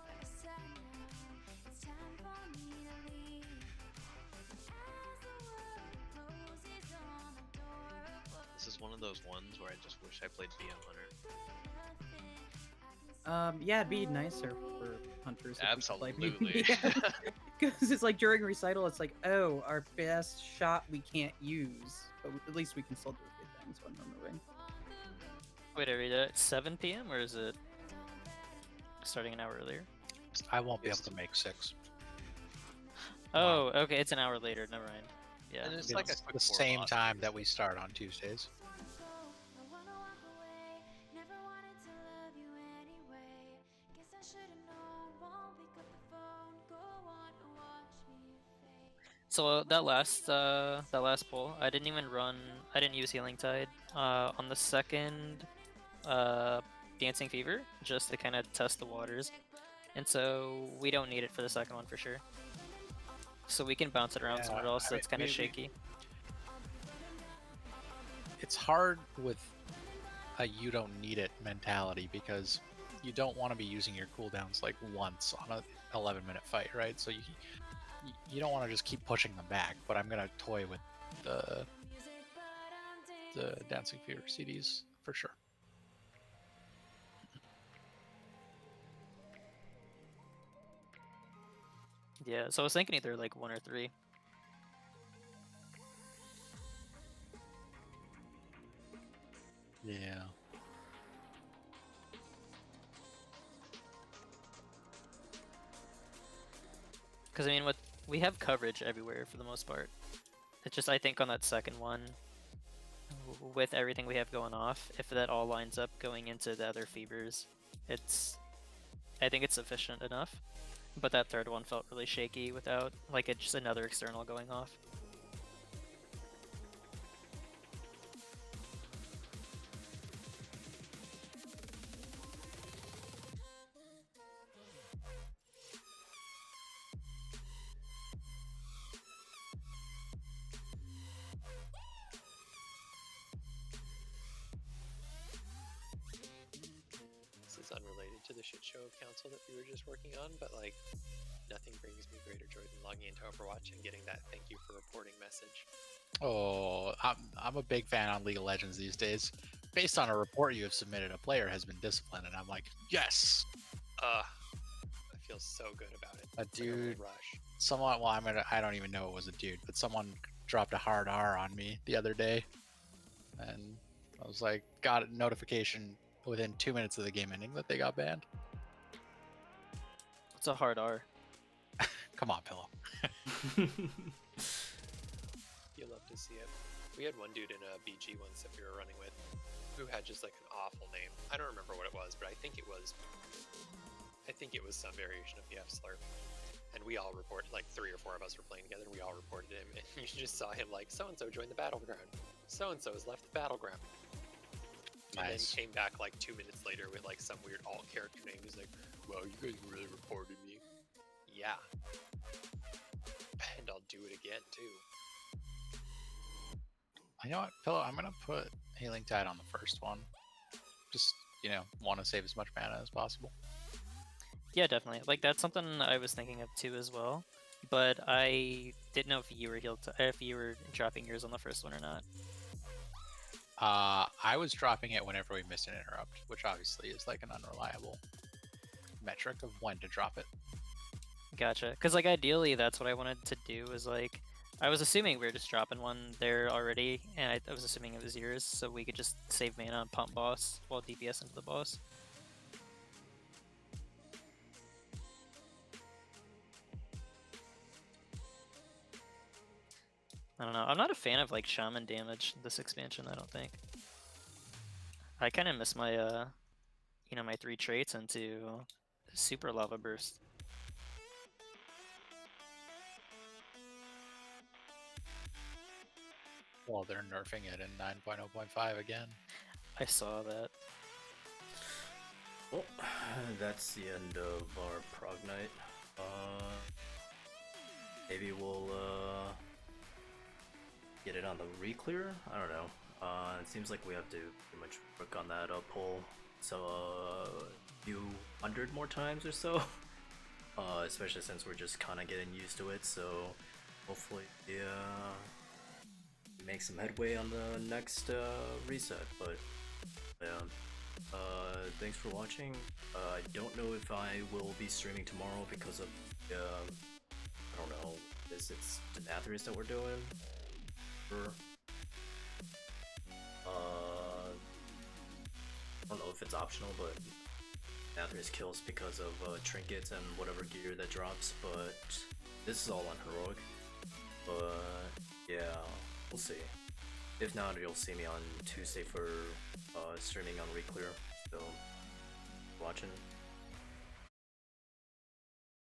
those ones where I just wish I played BM Hunter. Yeah, it'd be nicer for hunters. Absolutely. Because it's like during recital, it's like, oh, our best shot we can't use, but at least we can still do good things when we're moving. Wait, are we at 7 p.m. or is it starting an hour earlier? I won't be able to make 6. Oh, okay, it's an hour later. Never mind. Yeah, And it's It's like the same time that we start on Tuesdays. So that last pull, I didn't even run. I didn't use Healing Tide on the second Dancing Fever just to kind of test the waters, and so we don't need it for the second one for sure. So we can bounce it around somewhere else that's kind of shaky. It's hard with a you don't need it mentality because you don't want to be using your cooldowns like once on a 11-minute fight, right? So you don't want to just keep pushing them back, but I'm gonna toy with the Dancing Fever CDs for sure. Yeah, so I was thinking either like 1 or 3. Yeah. Because I mean, we have coverage everywhere for the most part. It's just I think on that second one, with everything we have going off, if that all lines up going into the other fevers, I think it's sufficient enough. But that third one felt really shaky without like just another external going off. This is unrelated to the shit show of council that we were just working on, but like nothing brings me greater joy than logging into Overwatch and getting that thank you for reporting message. Oh, I'm a big fan on League of Legends these days. Based on a report you have submitted, a player has been disciplined, and I'm like, yes. I feel so good about it. A It's like a little dude, rush. someone. Well, I don't even know it was a dude, but someone dropped a hard R on me the other day, and I was like, got a notification within 2 minutes of the game ending that they got banned. It's a hard R. Come on, Pillow. You'll love to see it. We had one dude in a BG once that we were running with who had just like an awful name. I don't remember what it was, but I think it was some variation of the F slur. And we all reported, like 3 or 4 of us were playing together, and we all reported him, and you just saw him like, so-and-so joined the battleground. So-and-so has left the battleground. Nice. And then came back like 2 minutes later with like some weird alt character name. He's like, wow, you guys really reported me. Yeah. And I'll do it again too. You know what, Pillow? I'm gonna put Healing Tide on the first one. Just, want to save as much mana as possible. Yeah, definitely. Like that's something I was thinking of too as well. But I didn't know if you were if you were dropping yours on the first one or not. I was dropping it whenever we missed an interrupt, which obviously is like an unreliable metric of when to drop it. Gotcha. Because like ideally, that's what I wanted to do. Was like I was assuming we were just dropping one there already, and I was assuming it was yours, so we could just save mana and pump boss while DPS into the boss. I don't know. I'm not a fan of like shaman damage this expansion. I don't think. I kind of miss my my 3 traits into super lava burst. Well, they're nerfing it in 9.0.5 again. I saw that. Well, that's the end of our prog night. Maybe we'll get it on the re-clear? I don't know. It seems like we have to pretty much work on that poll. So a few hundred more times or so. Especially since we're just kind of getting used to it. So hopefully make some headway on the next reset. But yeah, thanks for watching. I don't know if I will be streaming tomorrow because of I don't know, it's Denathrius that we're doing. Or, I don't know if it's optional, but Denathrius kills because of trinkets and whatever gear that drops. But this is all on heroic. But yeah, we'll see. If not, you'll see me on Tuesday for streaming on Reclear. So, watching.